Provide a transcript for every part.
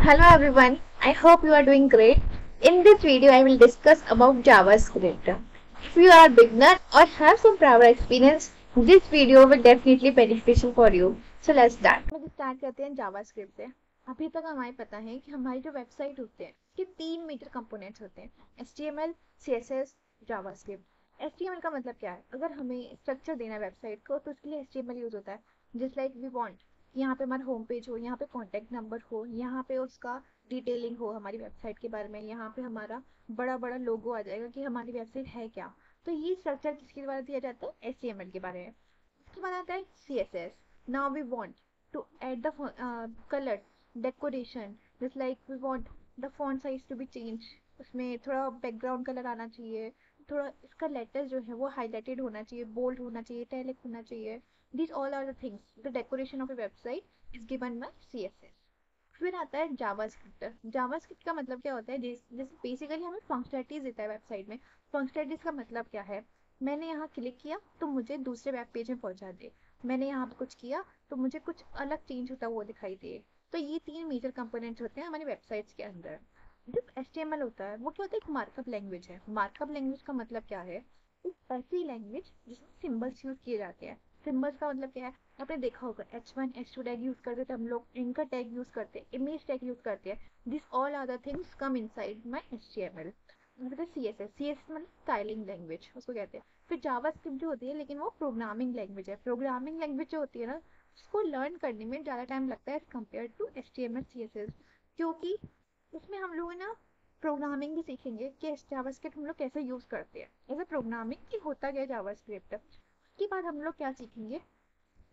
Hello everyone, I hope you are doing great. In this video, I will discuss about JavaScript. If you are beginner or have some prior experience, this video will definitely beneficial for you. So let's start. Start करते हैं JavaScript से। अभी तक हमें पता है कि हमारी जो वेबसाइट होते हैं उसके तीन मेजर कंपोनेंट्स होते हैं, HTML, CSS, JavaScript। HTML का मतलब क्या है? अगर हमें स्ट्रक्चर देना है वेबसाइट को तो उसके लिए HTML यूज होता है। जस्ट लाइक वी वांट यहाँ पे हमारा होम पेज हो, यहाँ पे कॉन्टेक्ट नंबर हो, यहाँ पे उसका डिटेलिंग हो हमारी वेबसाइट के बारे में, यहाँ पे हमारा बड़ा बड़ा लोगो आ जाएगा कि हमारी वेबसाइट है क्या। तो ये स्ट्रक्चर किसके द्वारा दिया जाता है? HTML के बारे में। उसके बाद आता है CSS। Now we want to add the colour decoration, just like we want the font size to be change. उसमें थोड़ा बैकग्राउंड कलर आना चाहिए, थोड़ा इसका लेटर जो है वो हाईलाइटेड होना चाहिए, बोल्ड होना चाहिए, इटैलिक होना चाहिए। These all are the things. The decoration of a website is given by CSS. फिर आता है जावास्क्रिप्ट। जावास्क्रिप्ट का मतलब क्या होता है? जैसे बेसिकली हमें फंक्शनलिटीज देता है वेबसाइट में। फंक्शनलिटीज का मतलब क्या है? मैंने यहाँ क्लिक किया तो मुझे दूसरे वेब पेज में पहुंचा दे, मैंने यहाँ पे कुछ किया तो मुझे कुछ अलग चेंज होता हुआ दिखाई दे। तो ये तीन मेजर कंपोनेंट्स होते हैं हमारी वेबसाइट्स के अंदर। जो HTML होता है वो क्या होता है? एक मार्कअप लैंग्वेज है। मार्कअप लैंग्वेज का मतलब क्या है? एक ऐसी लैंग्वेज जिसमें सिंबल्स यूज किए जाते हैं। सिंबल्स का मतलब क्या है? आपने देखा होगा H1 H2 टैग यूज करते थे हम लोग, एंकर टैग यूज करते हैं, इमेज टैग यूज करते हैं। This all are the things come inside my HTML। CSS मतलब स्टाइलिंग लैंग्वेज उसको कहते हैं। फिर जावास्क्रिप्ट जो होती है लेकिन वो प्रोग्रामिंग लैंग्वेज है। प्रोग्रामिंग लैंग्वेज जो होती है ना, उसको लर्न करने में ज़्यादा टाइम लगता है कंपेयर टू HTML CSS, क्योंकि उसमें हम लोग ना प्रोग्रामिंग भी सीखेंगे कि जावास्क्रिप्ट हम लोग कैसे यूज करते हैं एज ए प्रोग्रामिंग की होता गया जावास्क्रिप्ट। उसके बाद हम लोग क्या सीखेंगे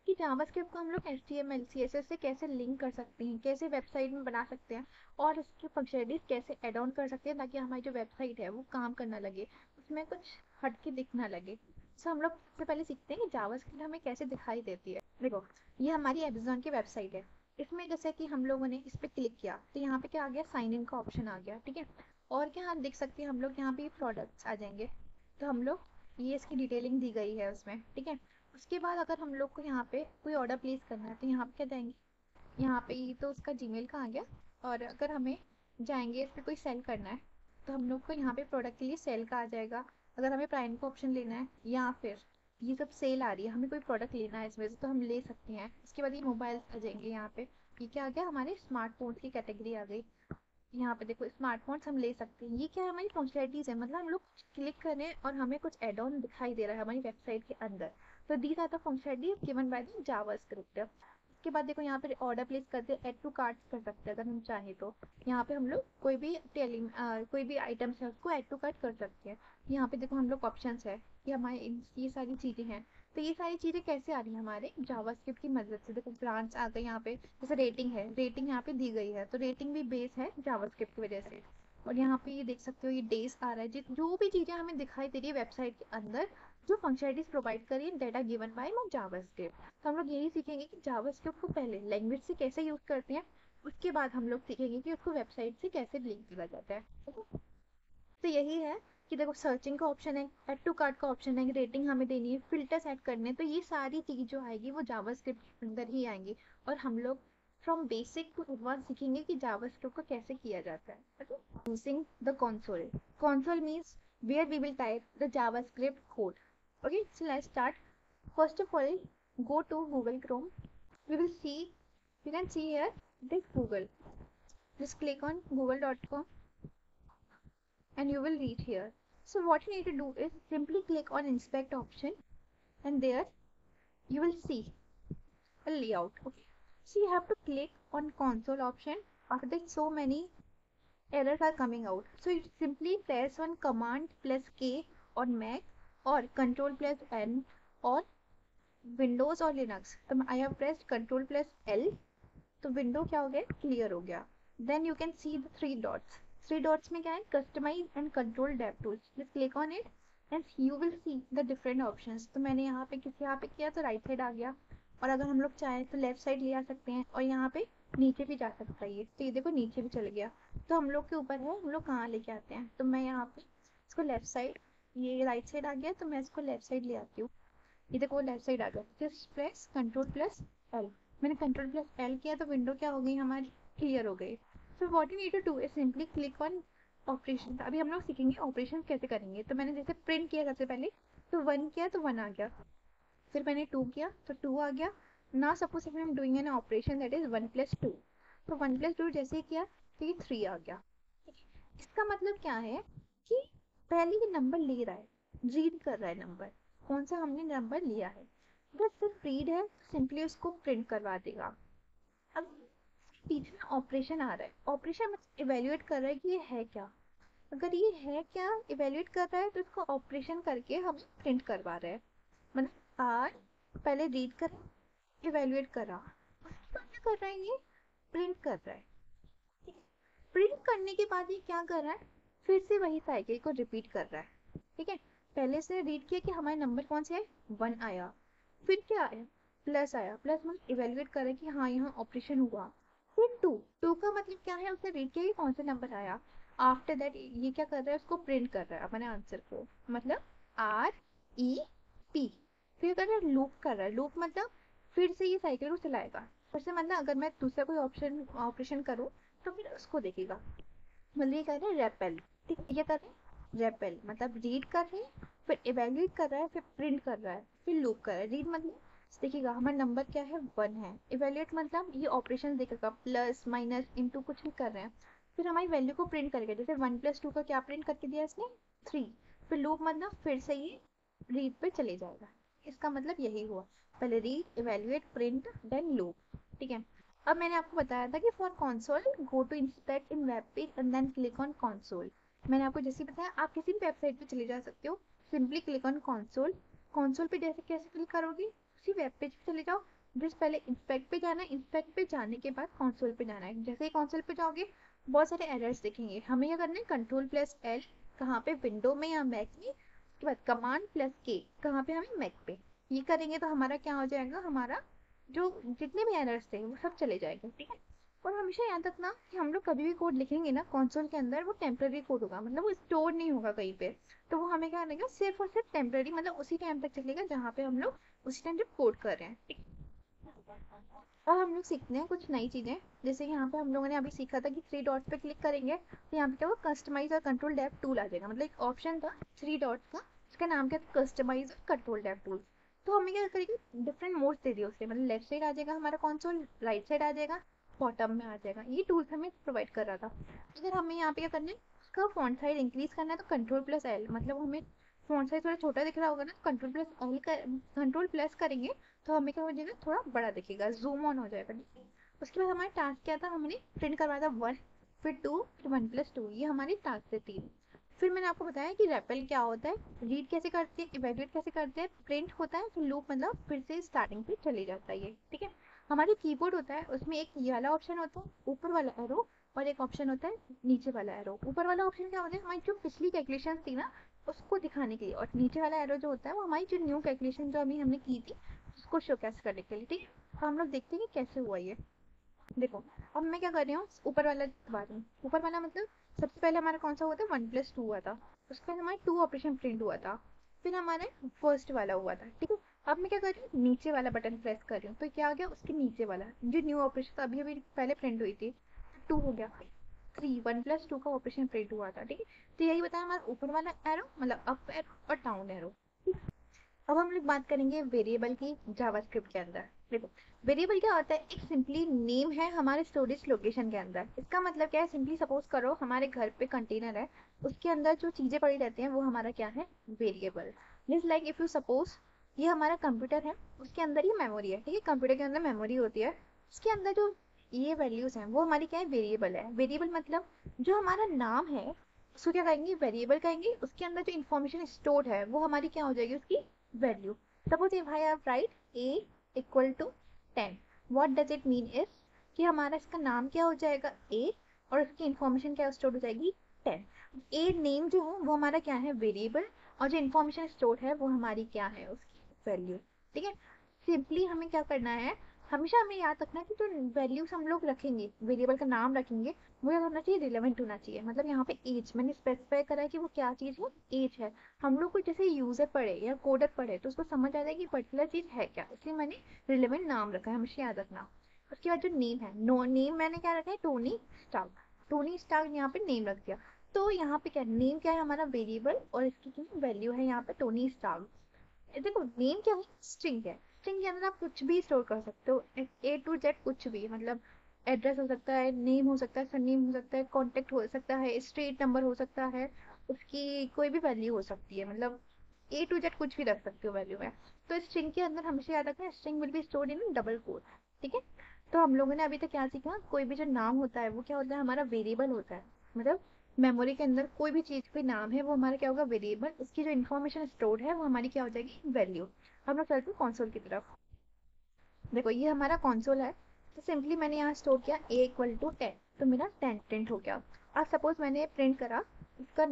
कि जावास्क्रिप्ट को हम लोग HTML CSS से कैसे लिंक कर सकते हैं, कैसे वेबसाइट में बना सकते हैं, और इसकी फंक्शनलिटीज कैसे ऐड ऑन कर सकते हैं ताकि हमारी जो वेबसाइट है वो काम करना लगे, उसमें कुछ हटके दिखना लगे। सो हम लोग सबसे पहले सीखते हैं कि जावास्क्रिप्ट हमें कैसे दिखाई देती है। देखो, ये हमारी अमेजोन की वेबसाइट है। इसमें जैसे कि हम लोगों ने इस पर क्लिक किया तो यहाँ पे क्या आ गया? साइन इन का ऑप्शन आ गया, ठीक है। और क्या हम देख सकते हैं? हम लोग यहाँ पे प्रोडक्ट्स आ जाएंगे, तो हम लोग ये इसकी डिटेलिंग दी गई है उसमें, ठीक है। उसके बाद अगर हम लोग को यहाँ पे कोई ऑर्डर प्लेस करना है तो यहाँ पे क्या जाएंगे? यहाँ पे ये तो उसका जीमेल का आ गया। और अगर हमें जाएंगे इस पर कोई सेल करना है तो हम लोग को यहाँ पे प्रोडक्ट के लिए सेल का आ जाएगा। अगर हमें प्राइम का ऑप्शन लेना है या फिर ये सब सेल आ रही है, हमें कोई प्रोडक्ट लेना है इसमें से तो हम ले सकते हैं। उसके बाद ये मोबाइल आ जाएंगे, यहाँ पे ये क्या आ गया? हमारे स्मार्टफोन की कैटेगरी आ गई। यहाँ पे देखो स्मार्टफोन्स हम ले सकते हैं। ये क्या है? हमारी फंक्शनलिटीज है, मतलब हम लोग क्लिक करें और हमें कुछ एड ऑन दिखाई दे रहा है हमारी वेबसाइट के अंदर। तो these are the functionalities given by the JavaScript. उसके बाद देखो यहाँ पे ऑर्डर प्लेस करते हैं, ऐड टू कार्ट कर सकते हैं अगर हम चाहें तो। यहाँ पे हम लोग कोई भी आइटम्स है उसको ऐड टू कार्ट कर सकते हैं। यहाँ पे देखो हम लोग ऑप्शंस है कि हमारे ये सारी चीजें हैं। तो ये सारी चीजें कैसे आ रही है? हमारे जावास्क्रिप्ट की मदद से। देखो ब्रांच आ गई यहाँ पे, जैसे रेटिंग है, रेटिंग यहाँ पे दी गई है तो रेटिंग भी बेस है जावास्क्रिप्ट की वजह से। और यहाँ पे ये देख सकते हो ये डेज आ रहा है। जो भी चीजें हमें दिखाई दे रही है वेबसाइट के अंदर, जो फंक्शनलिटीज प्रोवाइड करी है, data given by my JavaScript. तो हम लोग यही सीखेंगे कि जावास्क्रिप्ट को पहले लैंग्वेज से कैसे यूज करते हैं, उसके बाद हम लोग सीखेंगे कि उसको वेबसाइट से कैसे लिंक किया जाता है, ठीक है। तो यही है कि देखो सर्चिंग का ऑप्शन है, ऐड टू कार्ट का ऑप्शन है, रेटिंग हमें देनी है, फिल्टर सेट करने हैं। तो ये सारी चीज जो आएगी वो जावास्क्रिप्ट के अंदर ही आएंगी। और हम लोग फ्रॉम बेसिक टू एडवांस सीखेंगे कि जावास्क्रिप्ट को कैसे किया जाता है। Using the console. Console means where we will type the JavaScript code. Okay, so let's start. First of all, go to Google Chrome. We will see, you can see here this Google. Just click on google.com and you will reach here. So what you need to do is simply click on inspect option, and there you will see a layout. Okay, so you have to click on console option. After that, so many errors are coming out, so you simply press on command plus K on Mac or control plus N or Windows और Linux। तो I have pressed control plus L, तो window क्या हो गया? Clear हो गया। Then you can see the three dots. Three dots में क्या है? Customize and control dev tools. Just click on it and you will see the different options. तो मैंने यहाँ पे किया तो राइट साइड आ गया, और अगर हम लोग चाहें तो लेफ्ट साइड ले आ सकते हैं, और यहाँ पे नीचे भी जा सकता है ये। तो ये देखो नीचे भी चल गया। तो हम लोग के ऊपर है हम लोग कहाँ लेके आते हैं। तो मैं यहाँ पे इसको लेफ्ट साइड, ये राइट साइड आ गया तो मैं इसको लेफ्ट साइड ले आती हूँ। ये देखो लेफ्ट साइड आ गया। Just press control plus L. मैंने कंट्रोल प्लस एल किया तो विंडो क्या हो गई? हमारी क्लियर हो गई। So what you need to do is simply click on operation. अभी हम लोग सीखेंगे ऑपरेशन कैसे करेंगे। तो मैंने जैसे प्रिंट किया सबसे पहले, तो 1 किया तो 1 आ गया, फिर मैंने 2 किया तो 2 आ गया। ना suppose if I am doing an operation that is 1 + 2, तो 1 + 2 जैसे ही किया तो ये 3 आ गया। इसका मतलब क्या है कि पहले ये नंबर ले रहा है, रीड कर रहा है नंबर, कौन सा हमने नंबर लिया है। अगर सिर्फ रीड है तो सिंपली उसको प्रिंट करवा देगा। अब पीछे में ऑपरेशन आ रहा है, ऑपरेशन मतलब इवेल्युएट कर रहा है कि ये है क्या। अगर ये है क्या इवेल्युएट कर रहा है तो इसको ऑपरेशन करके हम प्रिंट करवा रहे हैं। मतलब आर पहले रीड कर, इवेल्युएट करा, उसके बाद क्या कर रहा है, ये प्रिंट कर रहा है। प्रिंट करने के बाद ये क्या कर रहा है, फिर से वही साइकिल को रिपीट कर रहा है। ठीक है, पहले से रीड किया कि हमारे नंबर कौन से है, 1 आया, फिर क्या आया, प्लस आया, प्लस मतलब इवेल्युएट कर रहा है कि हाँ यहाँ ऑपरेशन हुआ। फिर 2 का मतलब क्या है, उसने रीड किया कि कौन सा नंबर आया। आफ्टर दैट ये क्या कर रहा है, उसको प्रिंट कर रहा है अपने आंसर को, मतलब REP। फिर कर रहा है लूप कर रहा है, लूप मतलब फिर से ये साइकिल को चलाएगा। फिर से मतलब अगर मैं दूसरा कोई ऑपरेशन करूँ तो फिर उसको देखेगा। मतलब ये कर रहे हैं रेपेल। ठीक है, ये कर रहे हैं रेपेल, मतलब रीड कर रहे हैं, फिर इवेल्युएट कर रहा है, फिर प्रिंट कर रहा है, फिर लूप कर रहा है। रीड मतलब देखिएगा हमारा नंबर क्या है, 1 है। इवेल्युएट मतलब ये ऑपरेशन देखेगा, प्लस माइनस इंटू कुछ भी कर रहे हैं, फिर हमारी वैल्यू को प्रिंट करेगा। जैसे 1 + 2 का क्या प्रिंट करके दिया इसने, 3। फिर लूप मतलब फिर से ये रीड पे चले जाएगा। इसका मतलब यही हुआ, पहले read, evaluate, print, then loop. ठीक है, अब मैंने आपको बताया था कि for console go to inspect in web page and then click on console. मैंने आपको जैसे बताया आप किसी भी वेबसाइट पे चले जा सकते हो, simply click on console. Console पे जैसे कैसे क्लिक करोगे, उसी वेब पेज पे चले जाओ। जिस पहले इंस्पेक्ट पे जाना है, इंस्पेक्ट पे जाने के बाद कंसोल पे जाना है। जैसे ही कंसोल पे जाओगे बहुत सारे एरर्स दिखेंगे, हमें क्या करना है, Ctrl+L कहाँ पे, विंडो में या मैक में, उसके बाद Command+K कहाँ पे, हमें मैक पे। ये करेंगे तो हमारा क्या हो जाएगा, हमारा जो जितने भी एरर्स थे वो सब चले जाएंगे। ठीक है, और हमेशा याद रखना कि हम लोग कभी भी कोड लिखेंगे ना कंसोल के अंदर, वो टेम्पररी कोड होगा, मतलब वो स्टोर नहीं होगा कहीं पे। तो वो हमें क्या लगेगा, सिर्फ और सिर्फ टेम्पररी, मतलब उसी टाइम तक चलेगा जहाँ पे हम लोग उसी टाइम जब कोड कर रहे हैं। ठीक, अब हम लोग सीखते हैं कुछ नई चीजें। जैसे यहाँ पे हम लोगों ने अभी सीखा था कि 3 डॉट्स पे क्लिक करेंगे तो यहाँ पे क्या होगा, कस्टमाइज और कंट्रोल टैब टूल आ जाएगा। मतलब एक ऑप्शन था 3 डॉट्स का, उसका नाम क्या था, कस्टमाइज और कंट्रोल टैब टूल। तो हमें क्या करेंगे, डिफरेंट मोड्स दे दिए उससे, मतलब लेफ्ट साइड आ जाएगा हमारा कंसोल, राइट साइड आ जाएगा, बॉटम में आ जाएगा। ये टूल्स हमें प्रोवाइड कर रहा था। अगर हमें यहाँ पे क्या करना है, उसका फॉन्ट साइज इंक्रीज करना है तो Ctrl+L, मतलब हमें फॉन्ट साइज थोड़ा छोटा दिख रहा होगा ना, Ctrl+L करेंगे तो हमें क्या हो जाएगा, थोड़ा बड़ा दिखेगा, जूम ऑन हो जाएगा। उसके बाद हमारा टास्क क्या था, हमने प्रिंट करवाया था 1, फिर 2, फिर 1 + 2, ये हमारी टास्क थे 3। फिर मैंने आपको बताया कि रेपेल क्या होता है, रीड कैसे करते हैं, इवेल्युएट कैसे करते हैं, प्रिंट होता है, फिर लूप मतलब फिर से स्टार्टिंग पे चले जाता है ये। ठीक है, हमारी कीबोर्ड होता है, उसमें एक ये वाला ऑप्शन होता है ऊपर वाला एरो, और एक ऑप्शन होता है नीचे वाला एरो। ऊपर वाला ऑप्शन क्या होता है, हमारी जो पिछली कैलकुलेशन थी ना उसको दिखाने के लिए, और नीचे वाला एरो जो होता है वो हमारी जो न्यू कैलकुलेशन जो अभी हमने की थी उसको शोकेस करने के लिए। ठीक है, तो हम लोग देखते हैं कि कैसे हुआ ये। देखो अब मैं क्या कर रही हूँ, ऊपर वाला दबा रही हूँ। ऊपर वाला मतलब सबसे पहले हमारा कौन सा हुआ था, 1 + 2 हुआ था, उसके बाद हमारे 2 ऑपरेशन प्रिंट हुआ था, फिर हमारे फर्स्ट वाला हुआ था। ठीक है, अब मैं क्या कर रही हूँ, नीचे वाला बटन प्रेस कर रही हूँ, तो क्या आ गया, उसके नीचे वाला जो न्यू ऑपरेशन अभी अभी पहले प्रिंट हुई थी, 2 हो गया, 3, 1 + 2 का ऑपरेशन प्रिंट हुआ था। ठीक है, तो यही बताया हमारा ऊपर वाला एरो मतलब अप एरो और डाउन एरो। अब हम लोग बात करेंगे वेरिएबल की जावास्क्रिप्ट के अंदर। देखो वेरिएबल क्या होता है, एक सिंपली नेम है हमारे स्टोरेज लोकेशन के अंदर। इसका मतलब क्या है, सिंपली सपोज करो हमारे घर पे कंटेनर है, उसके अंदर जो चीजें पड़ी रहती हैं वो हमारा क्या है, variable. Just like if you suppose ये हमारा कंप्यूटर है, उसके अंदर ये मेमोरी है। ठीक है, कंप्यूटर के अंदर मेमोरी होती है, उसके अंदर जो ये वैल्यूज हैं वो हमारी क्या है, वेरिएबल है। वेरिएबल मतलब जो हमारा नाम है उसको क्या कहेंगे, वेरिएबल कहेंगे। उसके अंदर जो इन्फॉर्मेशन स्टोर्ड है वो हमारी क्या हो जाएगी, उसकी value. Suppose if I have right a = 10, what does it mean is कि हमारा इसका नाम क्या हो जाएगा, a, और इसकी इन्फॉर्मेशन क्या स्टोर हो जाएगी, 10। a नेम जो है वो हमारा क्या है, वेरिएबल, और जो इन्फॉर्मेशन स्टोर है वो हमारी क्या है, उसकी वैल्यू। ठीक है, सिंपली हमें क्या करना है, हमेशा हमें याद रखना है कि जो वैल्यूज हम लोग रखेंगे, वेरिएबल का नाम रखेंगे, वो क्या होना चाहिए, रिलेवेंट होना चाहिए। मतलब यहाँ पे एज मैंने स्पेसिफाई करा है कि वो क्या चीज़ है, एज है। हम लोग को जैसे यूजर पढ़े या कोडर पढ़े तो उसको समझ आ जाए कि पर्टिकुलर चीज़ है क्या, इसलिए मैंने रिलेवेंट नाम रखा है, हमेशा याद रखना। उसके बाद जो नेम है, नो नेम मैंने क्या रखा है, टोनी स्टार्क। टोनी स्टार्क यहाँ पे नेम रख दिया। तो यहाँ पे क्या नेम क्या है हमारा वेरिएबल और इसकी जो वैल्यू है यहाँ पे टोनी स्टार्क। देखो नेम क्या है, स्ट्रिंग है। स्ट्रिंग के अंदर आप कुछ भी स्टोर कर सकते हो, ए टू जेड कुछ भी, मतलब एड्रेस हो सकता है, नेम हो सकता है, सरनेम हो सकता है, कॉन्टेक्ट हो सकता है, स्ट्रीट नंबर हो सकता है, उसकी कोई भी वैल्यू हो सकती है, मतलब ए टू जेड कुछ भी रख सकते हो वैल्यू में। तो स्ट्रिंग के अंदर हमेशा याद रखना string will be stored in double quote. ठीक है, तो हम लोगों ने अभी तक क्या सीखा, कोई भी जो नाम होता है वो क्या होता है, हमारा वेरिएबल होता है। मतलब मेमोरी के अंदर कोई भी चीज कोई नाम है वो हमारा क्या होगा, वेरिएबल। उसकी जो इन्फॉर्मेशन स्टोर्ड है वो हमारी क्या हो जाएगी, वैल्यू। हम लोग चलते हैं कॉन्सोल की तरफ। देखो ये हमारा कॉन्सोल है, तो सिंपली मैंने यहाँ स्टोर किया a इक्वल टू 10, तो मेरा 10 प्रिंट हो गया। अब सपोज मैंने प्रिंट करा, इसका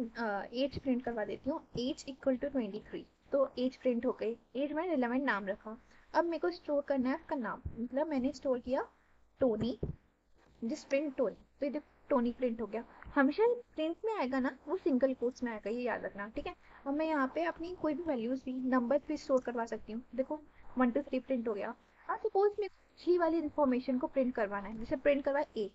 एज प्रिंट करवा देती हूँ, एज इक्वल टू 23, तो एज प्रिंट हो गई। एज मैंने रिलेवेंट नाम रखा। अब मेरे को स्टोर करना है उसका नाम, मतलब मैंने स्टोर किया टोनी, जिस प्रिंट टोनी, तो ये टोनी प्रिंट हो गया। हमेशा प्रिंट में आएगा ना वो सिंगल कोट्स में आएगा, ये याद रखना। ठीक है, अब मैं यहाँ पे अपनी कोई भी वैल्यूज भी नंबर भी स्टोर करवा सकती हूँ। देखो 1 2 3 प्रिंट हो गया। अब सपोज मैं थ्री वाली इन्फॉर्मेशन को प्रिंट करवाना है, जैसे प्रिंट करवा ए,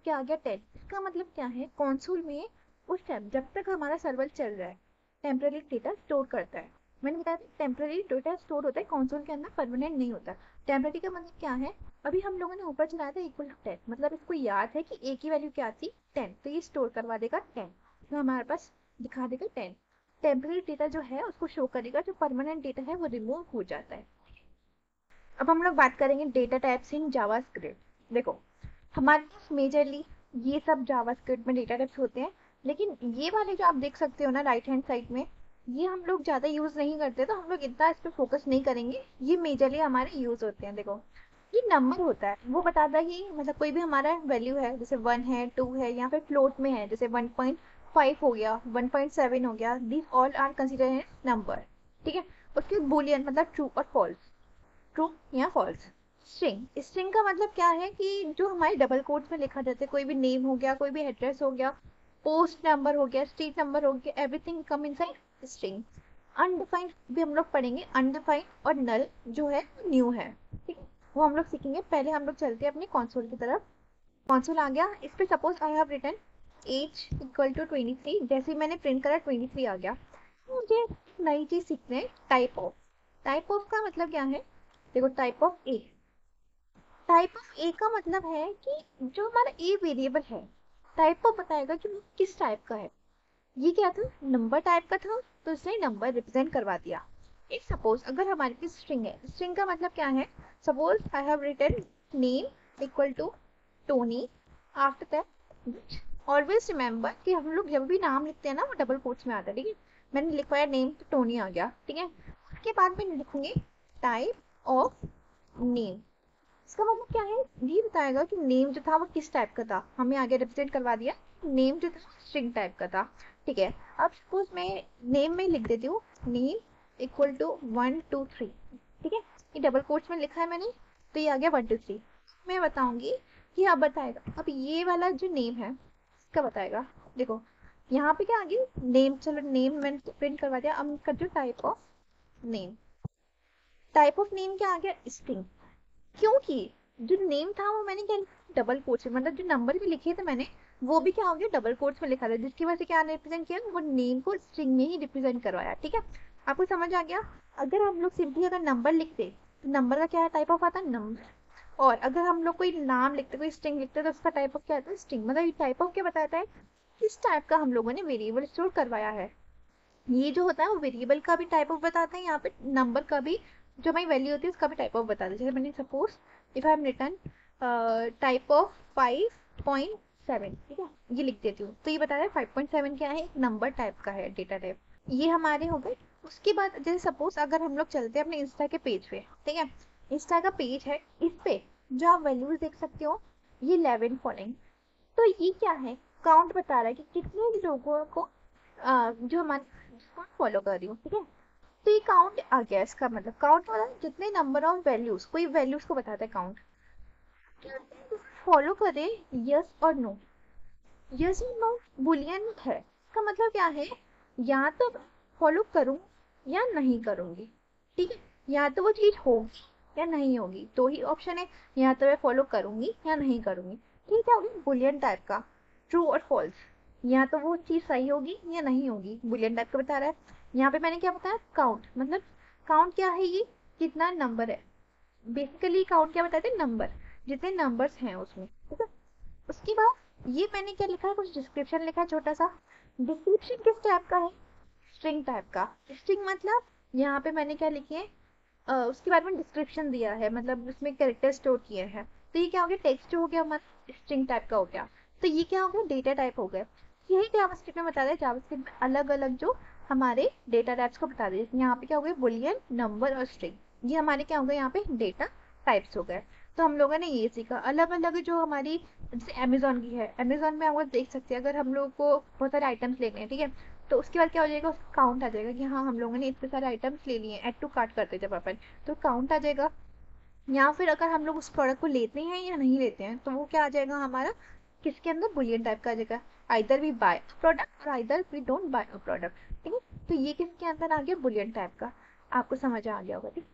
क्या आ गया 10। इसका मतलब क्या है, कॉन्सोल में उस टाइम जब तक हमारा सर्वर चल रहा है टेम्पररी डेटा स्टोर करता है। मैंने बताया टेम्पररी डेटा स्टोर होता है कॉन्सोल के अंदर, परमानेंट नहीं होता। टेम्पररी का मतलब क्या है, अभी हम लोगों ने ऊपर चलाया था इक्वल टू 10, मतलब इसको याद है कि ए की वैल्यू क्या थी 10, तो ये स्टोर करवा देगा 10, तो हमारे पास दिखा देगा 10। टेम्पररी डेटा जो है उसको शो करेगा, जो परमानेंट डेटा है वो रिमूव हो जाता है। अब हम लोग बात करेंगे डेटा टाइप्स इन जावास्क्रिप्ट। देखो हमारे पास मेजरली ये सब जावास्क्रिप्ट में डेटा टाइप्स होते हैं, लेकिन ये वाले जो आप देख सकते हो ना राइट हैंड साइड में, ये हम लोग ज़्यादा यूज़ नहीं करते, तो हम लोग इतना इस पर फोकस नहीं करेंगे। ये मेजरली हमारे यूज़ होते हैं। देखो ये नंबर होता है, वो बताता है कि मतलब कोई भी हमारा वैल्यू है, जैसे 1 है, 2 है, या फिर फ्लोट में है, जैसे 1.5 हो गया, 1.7 हो गया, this all are consider as number. ठीक है, उसके बुलियन मतलब ट्रू और फॉल्स, ट्रू या फॉल्स। स्ट्रिंग, स्ट्रिंग का मतलब क्या है कि जो हमारे डबल कोट्स में लिखा जाता है, कोई भी नेम हो गया, कोई भी एड्रेस हो गया, पोस्ट नंबर हो गया, स्ट्रीट नंबर हो गया, everything come inside string. Undefined भी हम लोग पढ़ेंगे, अनडिफाइंड और नल जो है न्यू है। ठीक है, वो हम लोग सीखेंगे। पहले हम लोग चलते हैं अपनी कॉन्सोल की तरफ। कॉन्सोल आ गया, इस पे suppose I have written age equal to 23, जैसे ही मैंने प्रिंट करा 23 आ गया। मुझे नई चीज सीखते हैं, टाइप ऑफ। टाइप ऑफ का मतलब क्या है, देखो type of a, type of a का मतलब है कि जो हमारा ए वेरिएबल है, टाइप ऑफ बताएगा कि वो किस टाइप का है। ये क्या था, नंबर टाइप का था, तो इसने नंबर रिप्रेजेंट करवा दिया। एक सपोज अगर हमारे पास स्ट्रिंग है, स्ट्रिंग का मतलब क्या है, suppose I have written name equal to Tony, after that always remember कि हम लोग जब भी नाम लिखते हैं ना वो डबल कोट्स में आता है। ठीक है, मैंने लिखवाया नेम तो टोनी आ गया। ठीक है, उसके बाद में लिखूंगी टाइप ऑफ नेम। इसका मतलब क्या है, ये बताएगा कि नेम जो था वो किस टाइप का था, हमें आगे रिप्रेजेंट करवा दिया, नेम जो था स्ट्रिंग टाइप का था। ठीक है, अब सपोज मैं नेम में लिख देती हूँ नेम इक्वल टू 1 2 3। ठीक है, ये डबल कोट्स में लिखा है मैंने, तो ये आ गया 1 2 3। मैं बताऊंगी कि अब बताएगा, अब ये वाला जो नेम है इसका बताएगा। देखो यहाँ पे क्या आ गया, नेम, चलो नेम मैंने प्रिंट करवा दिया। अब कर दो type of name, type of name क्या आ गया, स्ट्रिंग, क्योंकि जो नेम था वो मैंने क्या डबल कोट्स में, मतलब जो नंबर भी लिखे थे मैंने वो भी क्या हो गया डबल कोट्स में लिखा था, जिसकी वजह से क्या रिप्रेजेंट किया, वो नेम को स्ट्रिंग में ही रिप्रेजेंट करवाया। ठीक है, आपको समझ आ गया। अगर हम लोग सिंपली अगर नंबर लिखते तो नंबर का क्या टाइप ऑफ आता है, नंबर। और अगर हम लोग कोई नाम लिखते, कोई स्ट्रिंग लिखते, तो उसका टाइप ऑफ क्या आता है, स्ट्रिंग। मतलब ये टाइप ऑफ क्या बताता है, किस टाइप का हम लोगों ने वेरिएबल स्टोर करवाया है। ये जो होता है वो वेरिएबल का भी टाइप ऑफ बताता है, यहाँ पे नंबर का भी जो हमारी वैल्यू होती है उसका भी टाइप ऑफ बताता है। जैसे मैंने suppose if I am return type of 5.7, ठीक है, ये लिख देती हूँ, तो ये बता रहा है 5.7 क्या है, एक नंबर टाइप का है, डेटा टाइप। ये हमारे हो गए। उसके बाद जैसे सपोज अगर हम लोग चलते हैं अपने इंस्टा के पेज पे, ठीक है, इंस्टा का पेज है, इस पे जो आप वैल्यूज देख सकते हो ये 11 फॉलोइंग, तो ये क्या है, काउंट बता रहा है कि कितने लोगों को जो हमारे फॉलो कर रही हूँ। ठीक है, तो ये काउंट आ गया, इसका मतलब काउंट वाला जितने नंबर ऑफ वैल्यूज, कोई वैल्यूज को बताता है काउंट। फॉलो करे यस और नो, यस और नो बुलियन है। इसका मतलब क्या है, या तो फॉलो करूं या नहीं करूंगी। ठीक है, या तो वो चीज होगी या नहीं होगी, तो ही ऑप्शन है, या तो मैं फॉलो करूंगी या नहीं करूंगी। ठीक है, बुलियन टाइप का। ट्रू और फॉल्स, या तो वो चीज सही होगी या नहीं होगी, बुलियन टाइप का बता रहा है। यहाँ पे मैंने क्या बताया, काउंट, मतलब काउंट क्या है, ये कितना नंबर है, बेसिकली काउंट क्या बताते हैं, नंबर, जितने नंबर्स हैं उसमें, ठीक है। उसके बाद ये मैंने क्या लिखा है, कुछ डिस्क्रिप्शन लिखा है छोटा सा। डिस्क्रिप्शन किस टाइप का है, स्ट्रिंग टाइप का। स्ट्रिंग मतलब यहाँ पे मैंने क्या लिखे है, उसके बारे में डिस्क्रिप्शन दिया है, मतलब उसमें कैरेक्टर स्टोर किए हैं। तो ये क्या हो गया, टेक्स्ट हो गया, मतलब स्ट्रिंग टाइप का हो गया। तो ये क्या हो गया, डेटा टाइप हो गया। यही जावास्क्रिप्ट में बता दें, जावास्क्रिप्ट में अलग अलग जो हमारे डेटा टाइप्स को बता दें। यहाँ पे क्या हो गया, बुलियन, नंबर और स्ट्रिंग, ये हमारे क्या हो गए यहाँ पे डेटा टाइप्स हो गए। तो हम लोगों ने ये सीखा। अलग अलग जो हमारी, जैसे अमेजोन की है, अमेजोन में आप देख सकते हैं, अगर हम लोग को बहुत सारे आइटम्स लेने हैं, ठीक है, तो उसके बाद क्या हो जाएगा, उसका काउंट आ जाएगा कि हाँ हम लोगों ने इतने सारे आइटम्स ले लिए हैं, ऐड टू कार्ट करते जब अपन, तो काउंट आ जाएगा। या फिर अगर हम लोग उस प्रोडक्ट को लेते हैं या नहीं लेते हैं, तो वो क्या आ जाएगा हमारा, किसके अंदर, बुलियन टाइप का आ जाएगा। आइदर वी बाय प्रोडक्ट और either we don't buy a product, ठीक है। तो ये किसके अंदर आ गया, बुलियन टाइप का। आपको समझ आ गया होगा, ठीक।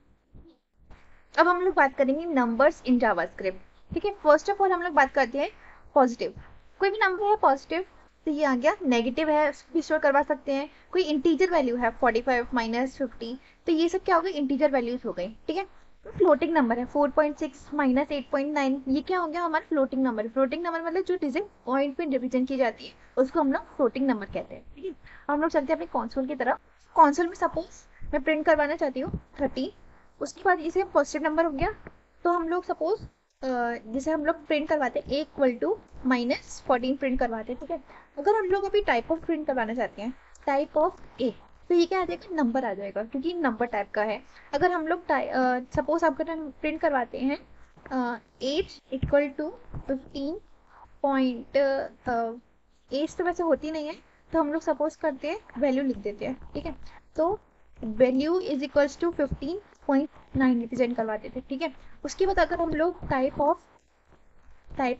अब हम लोग बात करेंगे नंबर्स इन जावास्क्रिप्ट, ठीक है। फर्स्ट ऑफ ऑल हम लोग बात करते हैं पॉजिटिव। कोई भी नंबर है पॉजिटिव, तो ये आ गया। नेगेटिव है, भी स्टोर करवा सकते हैं। कोई इंटीजर वैल्यू है 45 माइनस 50, तो ये सब क्या हो गई, इंटीजर वैल्यूज हो गई, ठीक है। फ्लोटिंग नंबर है 4.6 माइनस 8.9, ये क्या हो गया हमारा फ्लोटिंग नंबर। फ्लोटिंग नंबर मतलब जो चीजें पॉइंट पे रिप्रेजेंट की जाती है, उसको हम लोग फ्लोटिंग नंबर कहते हैं, ठीक है। हम लोग चलते हैं अपने कॉन्सोल की तरफ। कॉन्सोल में सपोज मैं प्रिंट करवाना चाहती हूँ 30, उसके बाद इसे पॉजिटिव नंबर हो गया, तो हम लोग सपोज जैसे हम लोग प्रिंट करवाते हैं -14 प्रिंट करवाते हैं, ठीक है। अगर हम लोग अभी टाइप ऑफ प्रिंट करवाना चाहते हैं, टाइप ऑफ ए, तो ये क्या आ जाएगा, नंबर आ जाएगा, क्योंकि नंबर टाइप का है। अगर हम लोग सपोज आप प्रिंट करवाते हैं age equal to 15 point, age तो वैसे होती नहीं है, तो हम लोग सपोज करते हैं वैल्यू लिख देते हैं, ठीक है। तो value is equals to 15.9 represent करवा देते हैं, ठीक है। उसके बाद अगर हम लोग टाइप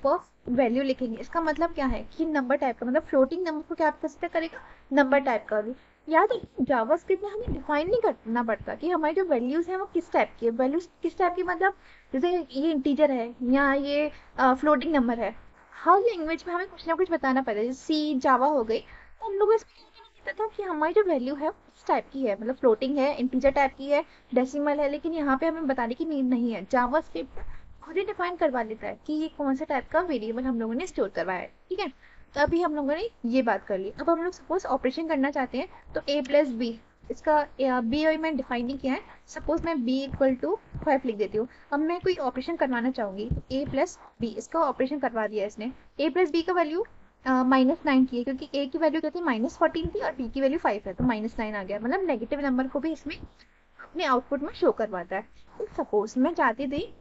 ऑफ वैल्यू लिखेंगे, इसका मतलब क्या है कि नंबर टाइप का, मतलब फ्लोटिंग नंबर को क्या कैसे करेगा, नंबर टाइप का भी। याद है जावास्क्रिप्ट में हमें डिफाइन नहीं करना पड़ता कि हमारी जो वैल्यूज हैं वो किस टाइप की है। वैल्यूज किस टाइप की, मतलब जैसे ये इंटीजर है या ये फ्लोटिंग नंबर है, हर लैंग्वेज में हमें कुछ ना कुछ बताना पड़ता है। जैसे सी जावा हो गई, तो हम लोग इसको पता था कि हमारी जो वैल्यू है किस टाइप की है, मतलब फ्लोटिंग है, इंटीजर टाइप की है, डेसिमल है। लेकिन यहाँ पे हमें बताने की नीड नहीं है, जावास्क्रिप्ट खुद ही डिफाइन करवा लेता है कि ये कौन सा टाइप का वेरिएबल हम लोगों ने स्टोर करवाया है, ठीक है। तो अभी हम लोगों ने ये बात कर ली। अब हम लोग सपोज ऑपरेशन करना चाहते हैं, तो a प्लस बी, इसका बी और मैं डिफाइन नहीं किया है। सपोज मैं b इक्वल टू 5 लिख देती हूँ। अब मैं कोई ऑपरेशन करवाना चाहूंगी, a प्लस बी, इसका ऑपरेशन करवा दिया इसने। a प्लस बी का वैल्यू -9 की है, क्योंकि a की वैल्यू क्या थी, -14 थी, और b की वैल्यू 5 है, तो -9 आ गया। मतलब नेगेटिव नंबर को भी इसमें अपने आउटपुट में शो करवाता है। तो सपोज मैं चाहती थी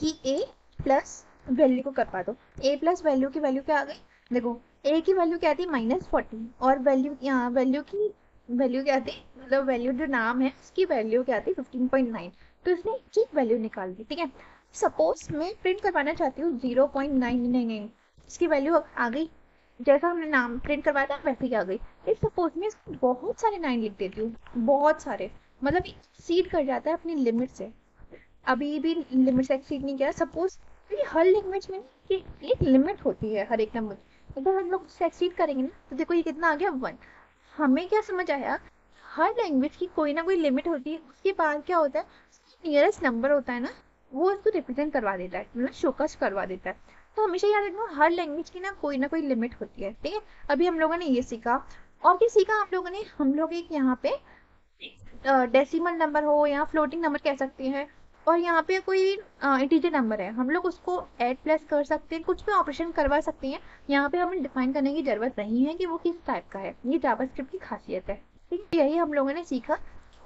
कि a प्लस वैल्यू को करवा दो। a प्लस वैल्यू की वैल्यू क्या आ गई, देखो a की वैल्यू क्या थी, -14, और वैल्यू यहाँ वैल्यू की वैल्यू क्या थी, मतलब वैल्यू जो नाम है उसकी वैल्यू क्या थी, 15.9। तो इसने एक वैल्यू निकाल दी, ठीक है। सपोज मैं प्रिंट करवाना चाहती हूँ 0.999, इसकी वैल्यू आ गई, जैसा हमने नाम प्रिंट करवाया था वैसे ही आ गई। इस सपोज में बहुत सारे 9 लिख देती हूँ, बहुत सारे, मतलब एक्सीड कर जाता है अपनी लिमिट से। अभी भी लिमिट से एक्सीड नहीं किया। सपोज हर लैंग्वेज में कि एक लिमिट होती है हर एक नंबर, अगर हम लोग उससे एक्सीड करेंगे ना, तो देखो ये कितना आ गया 1। हमें क्या समझ आया, हर लैंग्वेज की कोई ना कोई लिमिट होती है, उसके बाद क्या होता है, नियरेस्ट नंबर होता है ना, वो इसको रिप्रेजेंट करवा देता है, मतलब शोकस करवा देता है। तो हमेशा याद रखना, हर लैंग्वेज की ना कोई लिमिट होती है, ठीक है। अभी हम लोगों ने ये सीखा। और क्या सीखा हम लोगों ने, हम लोग एक यहाँ पे डेसिमल नंबर हो या फ्लोटिंग नंबर कह सकते हैं, और यहाँ पे कोई इंटीजर नंबर है, हम लोग उसको ऐड प्लस कर सकते हैं, कुछ भी ऑपरेशन करवा सकते हैं। यहाँ पे हमें डिफाइन करने की जरूरत नहीं है कि वो किस टाइप का है। ये जावास्क्रिप्ट की खासियत है, ठीक है। यही हम लोगों ने सीखा।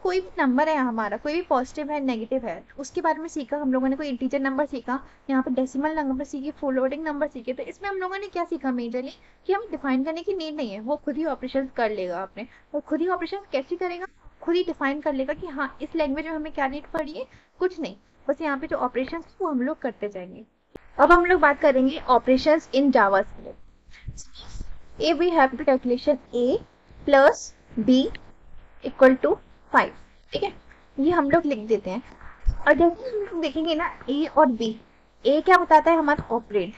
कोई भी नंबर है हमारा, कोई भी पॉजिटिव है नेगेटिव है, उसके बारे में सीखा हम लोगों ने। कोई इंटीजर नंबर सीखा, यहाँ पे डेसिमल नंबर सीखी, फ्लोटिंग नंबर सीखे। तो इसमें हम लोगों ने क्या सीखा मेजरली, कि हमें डिफाइन करने की नीड नहीं है, वो खुद ही ऑपरेशन कर लेगा अपने। और खुद ही ऑपरेशन कैसे करेगा, खुद ही डिफाइन कर लेगा कि हाँ इस लैंग्वेज में हमें क्या नीड पड़ी है, कुछ नहीं, बस यहाँ पे जो ऑपरेशंस वो हम लोग करते जाएंगे। अब हम लोग बात करेंगे operations in JavaScript. A we have to calculation a plus b equal to 5, ठीक है। ये हम लोग लिख देते हैं। और जैसे हम लोग देखेंगे ना a और b, a क्या बताता है हमारा ऑपरेंड,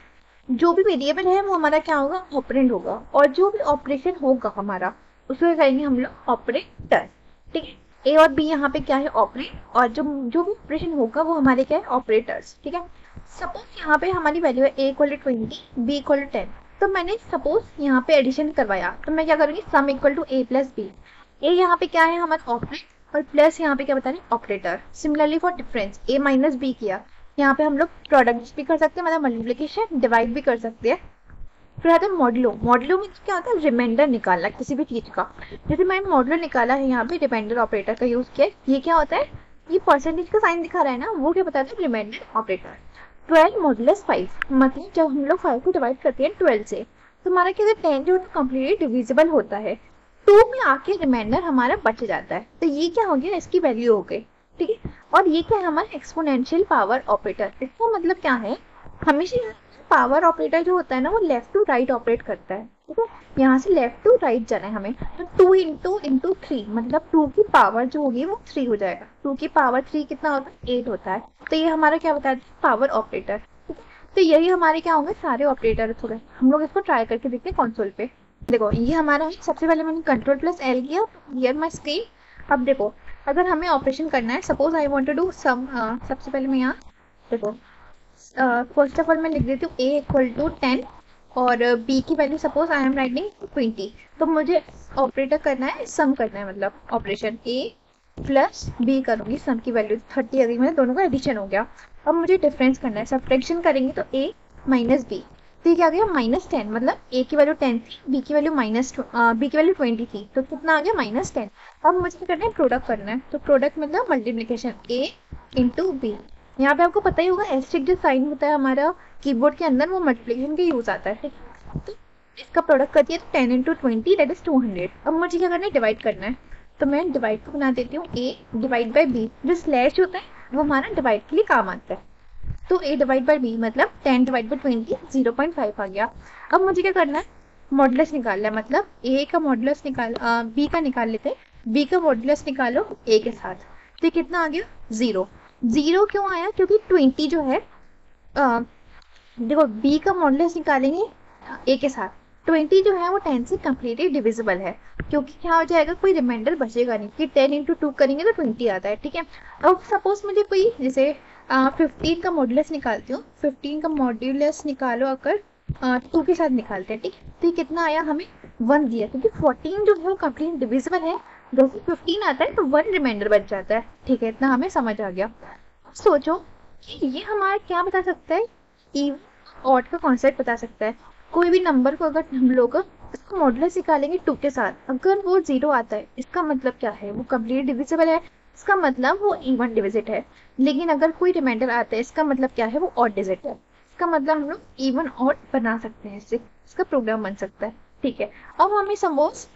जो भी वेरिएबल है वो हमारा क्या होगा, ऑपरेंड होगा, और जो भी ऑपरेशन होगा हमारा उसको कहेंगे हम लोग ऑपरेटर। ठीक है, ए और बी यहाँ पे क्या है, ऑपरेंड, और जो जो भी ऑपरेशन होगा वो हमारे क्या है, ऑपरेटर्स। ठीक है, सपोज यहाँ पे हमारी वैल्यू है a equal to 20, b equal to 10, तो मैंने सपोज यहाँ पे एडिशन करवाया, तो मैं क्या करूँगी, sum equal to A plus b. A यहाँ पे क्या है हमारा ऑपरेंड, और प्लस यहाँ पे क्या बता रहे हैं, operator. Similarly for difference A minus B किया, यहाँ पे हम लोग प्रोडक्ट भी कर सकते हैं, मतलब मल्टीप्लिकेशन, डिवाइड भी कर सकते हैं। फिर आता है मॉडुलो। मॉडुलो में क्या होता है, रिमाइंडर निकालना किसी भी चीज का। जैसे मैंने मॉडुलो निकाला है, यहाँ पे रिमाइंडर ऑपरेटर का यूज किया है। ये क्या होता है, ये परसेंटेज का साइन दिखा रहा है ना, वो क्या बताता है, रिमाइंडर ऑपरेटर। 12 मॉडुलस 5, मतलब जब हम लोग 5 को डिवाइड करते हैं 12 से, तो हमारा क्या होता है, 10 जो कम्प्लीटली डिविजिबल होता है, 2 में आके रिमाइंडर हमारा बच जाता है। तो ये क्या हो गया, इसकी वैल्यू हो गई। ठीक है, और ये क्या है, हमारा एक्सपोनेंशियल पावर ऑपरेटर। इसका मतलब क्या है, हमेशा पावर ऑपरेटर जो होता है ना, वो लेफ्ट टू राइट ऑपरेट करता है। ठीक है, यहाँ से लेफ्ट टू राइट जाना है हमें, तो 2 इंटू 3, मतलब 2 की पावर जो होगी वो 3 हो जाएगा। 2 की पावर 3 कितना होता है, 8 होता है। तो ये हमारा क्या बताता है, पावर ऑपरेटर। तो यही हमारे क्या होंगे, सारे ऑपरेटर हो गए। हम लोग इसको ट्राई करके देखते हैं कंसोल पे। देखो ये हमारा है, सबसे पहले मैंने कंट्रोल प्लस एल किया, क्लियर माई स्क्रीन। अब देखो, अगर हमें ऑपरेशन करना है, suppose I want to do sum, सबसे पहले मैं यहाँ देखो, फर्स्ट ऑफ ऑल मैं लिख देती हूँ a इक्वल टू 10, और b की value suppose I am writing 20। तो मुझे ऑपरेटर करना है, सम करना है, मतलब ऑपरेशन a प्लस b करूँगी, सम की वैल्यू 30 आ गई, मतलब दोनों का एडिशन हो गया। अब मुझे डिफरेंस करना है, सब्ट्रैक्शन करेंगे तो a माइनस b, तो ये क्या आ गया, -10, मतलब a की वैल्यू 10 थी, b की वैल्यू b की वैल्यू 20 थी, तो कितना आ गया, -10। अब मुझे क्या करना है, प्रोडक्ट करना है, तो प्रोडक्ट मतलब मल्टीप्लीकेशन a इंटू बी। यहाँ पे आपको पता ही होगा, एस्टेरिक जो साइन होता है हमारा कीबोर्ड के अंदर, वो मल्टीप्लिकेशन के यूज आता है। ठीक है, तो इसका प्रोडक्ट करती है, तो 10 इंटू 20 दैट इज 200। अब मुझे क्या करना है, डिवाइड करना है, तो मैं डिवाइड को बना देती हूँ a डिवाइड बाई b। जो स्लैश होता है वो हमारा डिवाइड के लिए काम आता है, तो a डिवाइड बाई b मतलब 10 डिवाइड बाई 20 0.5 आ गया। अब मुझे क्या करना है, मॉडुलस निकालना है, मतलब a का मॉडुलस निकाल b का निकाल लेते हैं, b का मॉडुलस निकालो a के साथ, तो कितना आ गया, 0। 0 क्यों आया, क्योंकि 20 जो है, देखो b का मॉडुलस निकालेंगे a के साथ, 20 जो है वो 10 से कम्प्लीटली डिविजिबल है, क्योंकि क्या हो जाएगा, कोई रिमाइंडर बचेगा नहीं, कि 10 इंटू 2 करेंगे तो 20 आता है। ठीक है, अब सपोज मुझे कोई, जैसे 15 का मॉडुलस निकालती हूँ, 15 का मॉडुलस निकालो अगर 2 के साथ निकालते हैं। ठीक, तो कितना आया, हमें 1 दिया, क्योंकि 14 जो है वो कम्प्लीट डिविजिबल है, जैसे 15 आता है तो 1 रिमाइंडर बच जाता है। ठीक है, इतना हमें समझ आ गया। सोचो कि ये हमारा क्या बता सकता है, इवन ऑड का कॉन्सेप्ट बता सकता है। कोई भी नंबर को अगर हम लोग इसको मॉडुलस निकालेंगे 2 के साथ, अगर वो 0 आता है, इसका मतलब क्या है, वो कम्प्लीट डिविजिबल है, इसका मतलब वो इवन डिजिट है। लेकिन अगर कोई रिमाइंडर आता है, इसका मतलब क्या है, वो ऑड डिजिट है, इसका मतलब हम लोग इवन ऑड बना सकते हैं, इससे इसका प्रोग्राम बन सकता है। ठीक है, अब हमें सपोज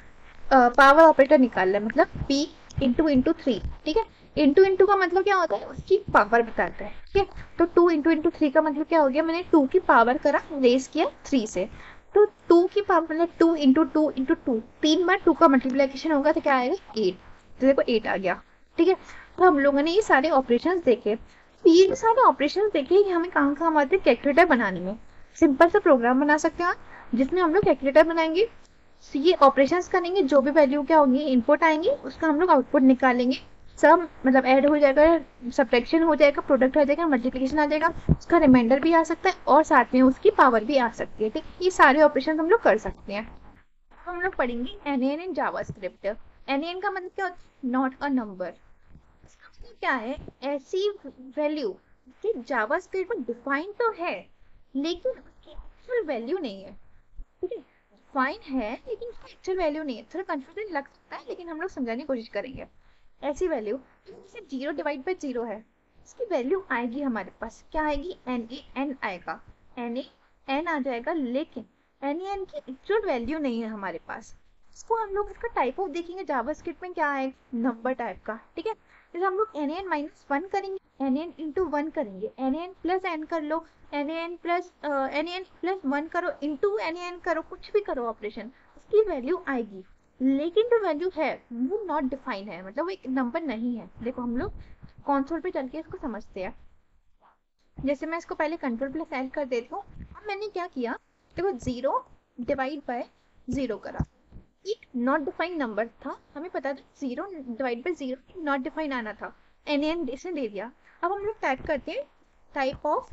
पावर ऑपरेटर निकालना है, मतलब p इंटू 3। ठीक है, इंटू का मतलब क्या होता है, उसकी पावर बताता है। ठीक है, तो 2 इंटू 3 का मतलब क्या हो गया, मैंने 2 की पावर करा, रेस किया 3 से, तो 2 की पावर मतलब 2 इंटू 2, 3 बार 2 का मल्टीप्लीकेशन होगा तो क्या आएगा, 8। तो देखो 8 आ गया। ठीक है, तो हम लोगों ने ये सारे ऑपरेशंस देखे, ये सारे ऑपरेशंस देखे कि हमें कहाँ काम आते हैं, कैलकुलेटर बनाने में। सिंपल सा प्रोग्राम बना सकते हैं जिसमें हम लोग कैलकुलेटर बनाएंगे, ये ऑपरेशंस करेंगे, जो भी वैल्यू क्या होंगी, इनपुट आएंगी, उसका हम लोग आउटपुट निकालेंगे, सब मतलब ऐड हो जाएगा, सब्ट्रैक्शन हो जाएगा, प्रोडक्ट आ जाएगा, मल्टीप्लिकेशन आ जाएगा, उसका रिमाइंडर भी आ सकता है, और साथ में उसकी पावर भी आ सकती है। ठीक, ये सारे ऑपरेशन हम लोग कर सकते हैं। हम लोग पढ़ेंगे एनएन इन जावास्क्रिप्ट। एनएन का मतलब क्या होता है, नॉट अ नंबर। क्या है, ऐसी वैल्यू कि जावास्क्रिप्ट में डिफाइन तो है, लेकिन उसकी एक्चुअल वैल्यू नहीं है। ठीक है, फाइन है लेकिन एक्चुअल वैल्यू नहीं है। थोड़ा कंफ्यूजन लग सकता है, लेकिन हम लोग समझाने की कोशिश करेंगे। ऐसी वैल्यू जैसे 0 डिवाइड बाई 0 है, इसकी वैल्यू आएगी हमारे पास, क्या आएगी, NaN आएगा, NaN आ जाएगा, लेकिन NaN की एक्चुअल वैल्यू नहीं है हमारे पास। इसको हम लोग इसका टाइप ऑफ देखेंगे, जावास्क्रिप्ट में क्या है, नंबर टाइप का। ठीक है, जैसे हम लोग NaN-1 करेंगे, NaN इंटू 1 करेंगे, NaN प्लस N कर लो, NaN प्लस 1 करो, इंटू NaN करो, कुछ भी करो ऑपरेशन, उसकी वैल्यू आएगी, लेकिन जो वैल्यू है वो नॉट डिफाइन है, मतलब वो एक नंबर नहीं है। देखो हम लोग कंसोल पे चल के इसको समझते हैं। जैसे मैं इसको पहले कंट्रोल प्लस एल कर देती हूँ। अब मैंने क्या किया, देखो 0 डिवाइड बाय 0 करा, एक नॉट डिफाइंड नंबर था, हमें पता था 0 डिवाइड बाय 0 नॉट डिफाइंड आना था, एन इसे दे दिया। अब हम लोग टाइप करते हैं टाइप ऑफ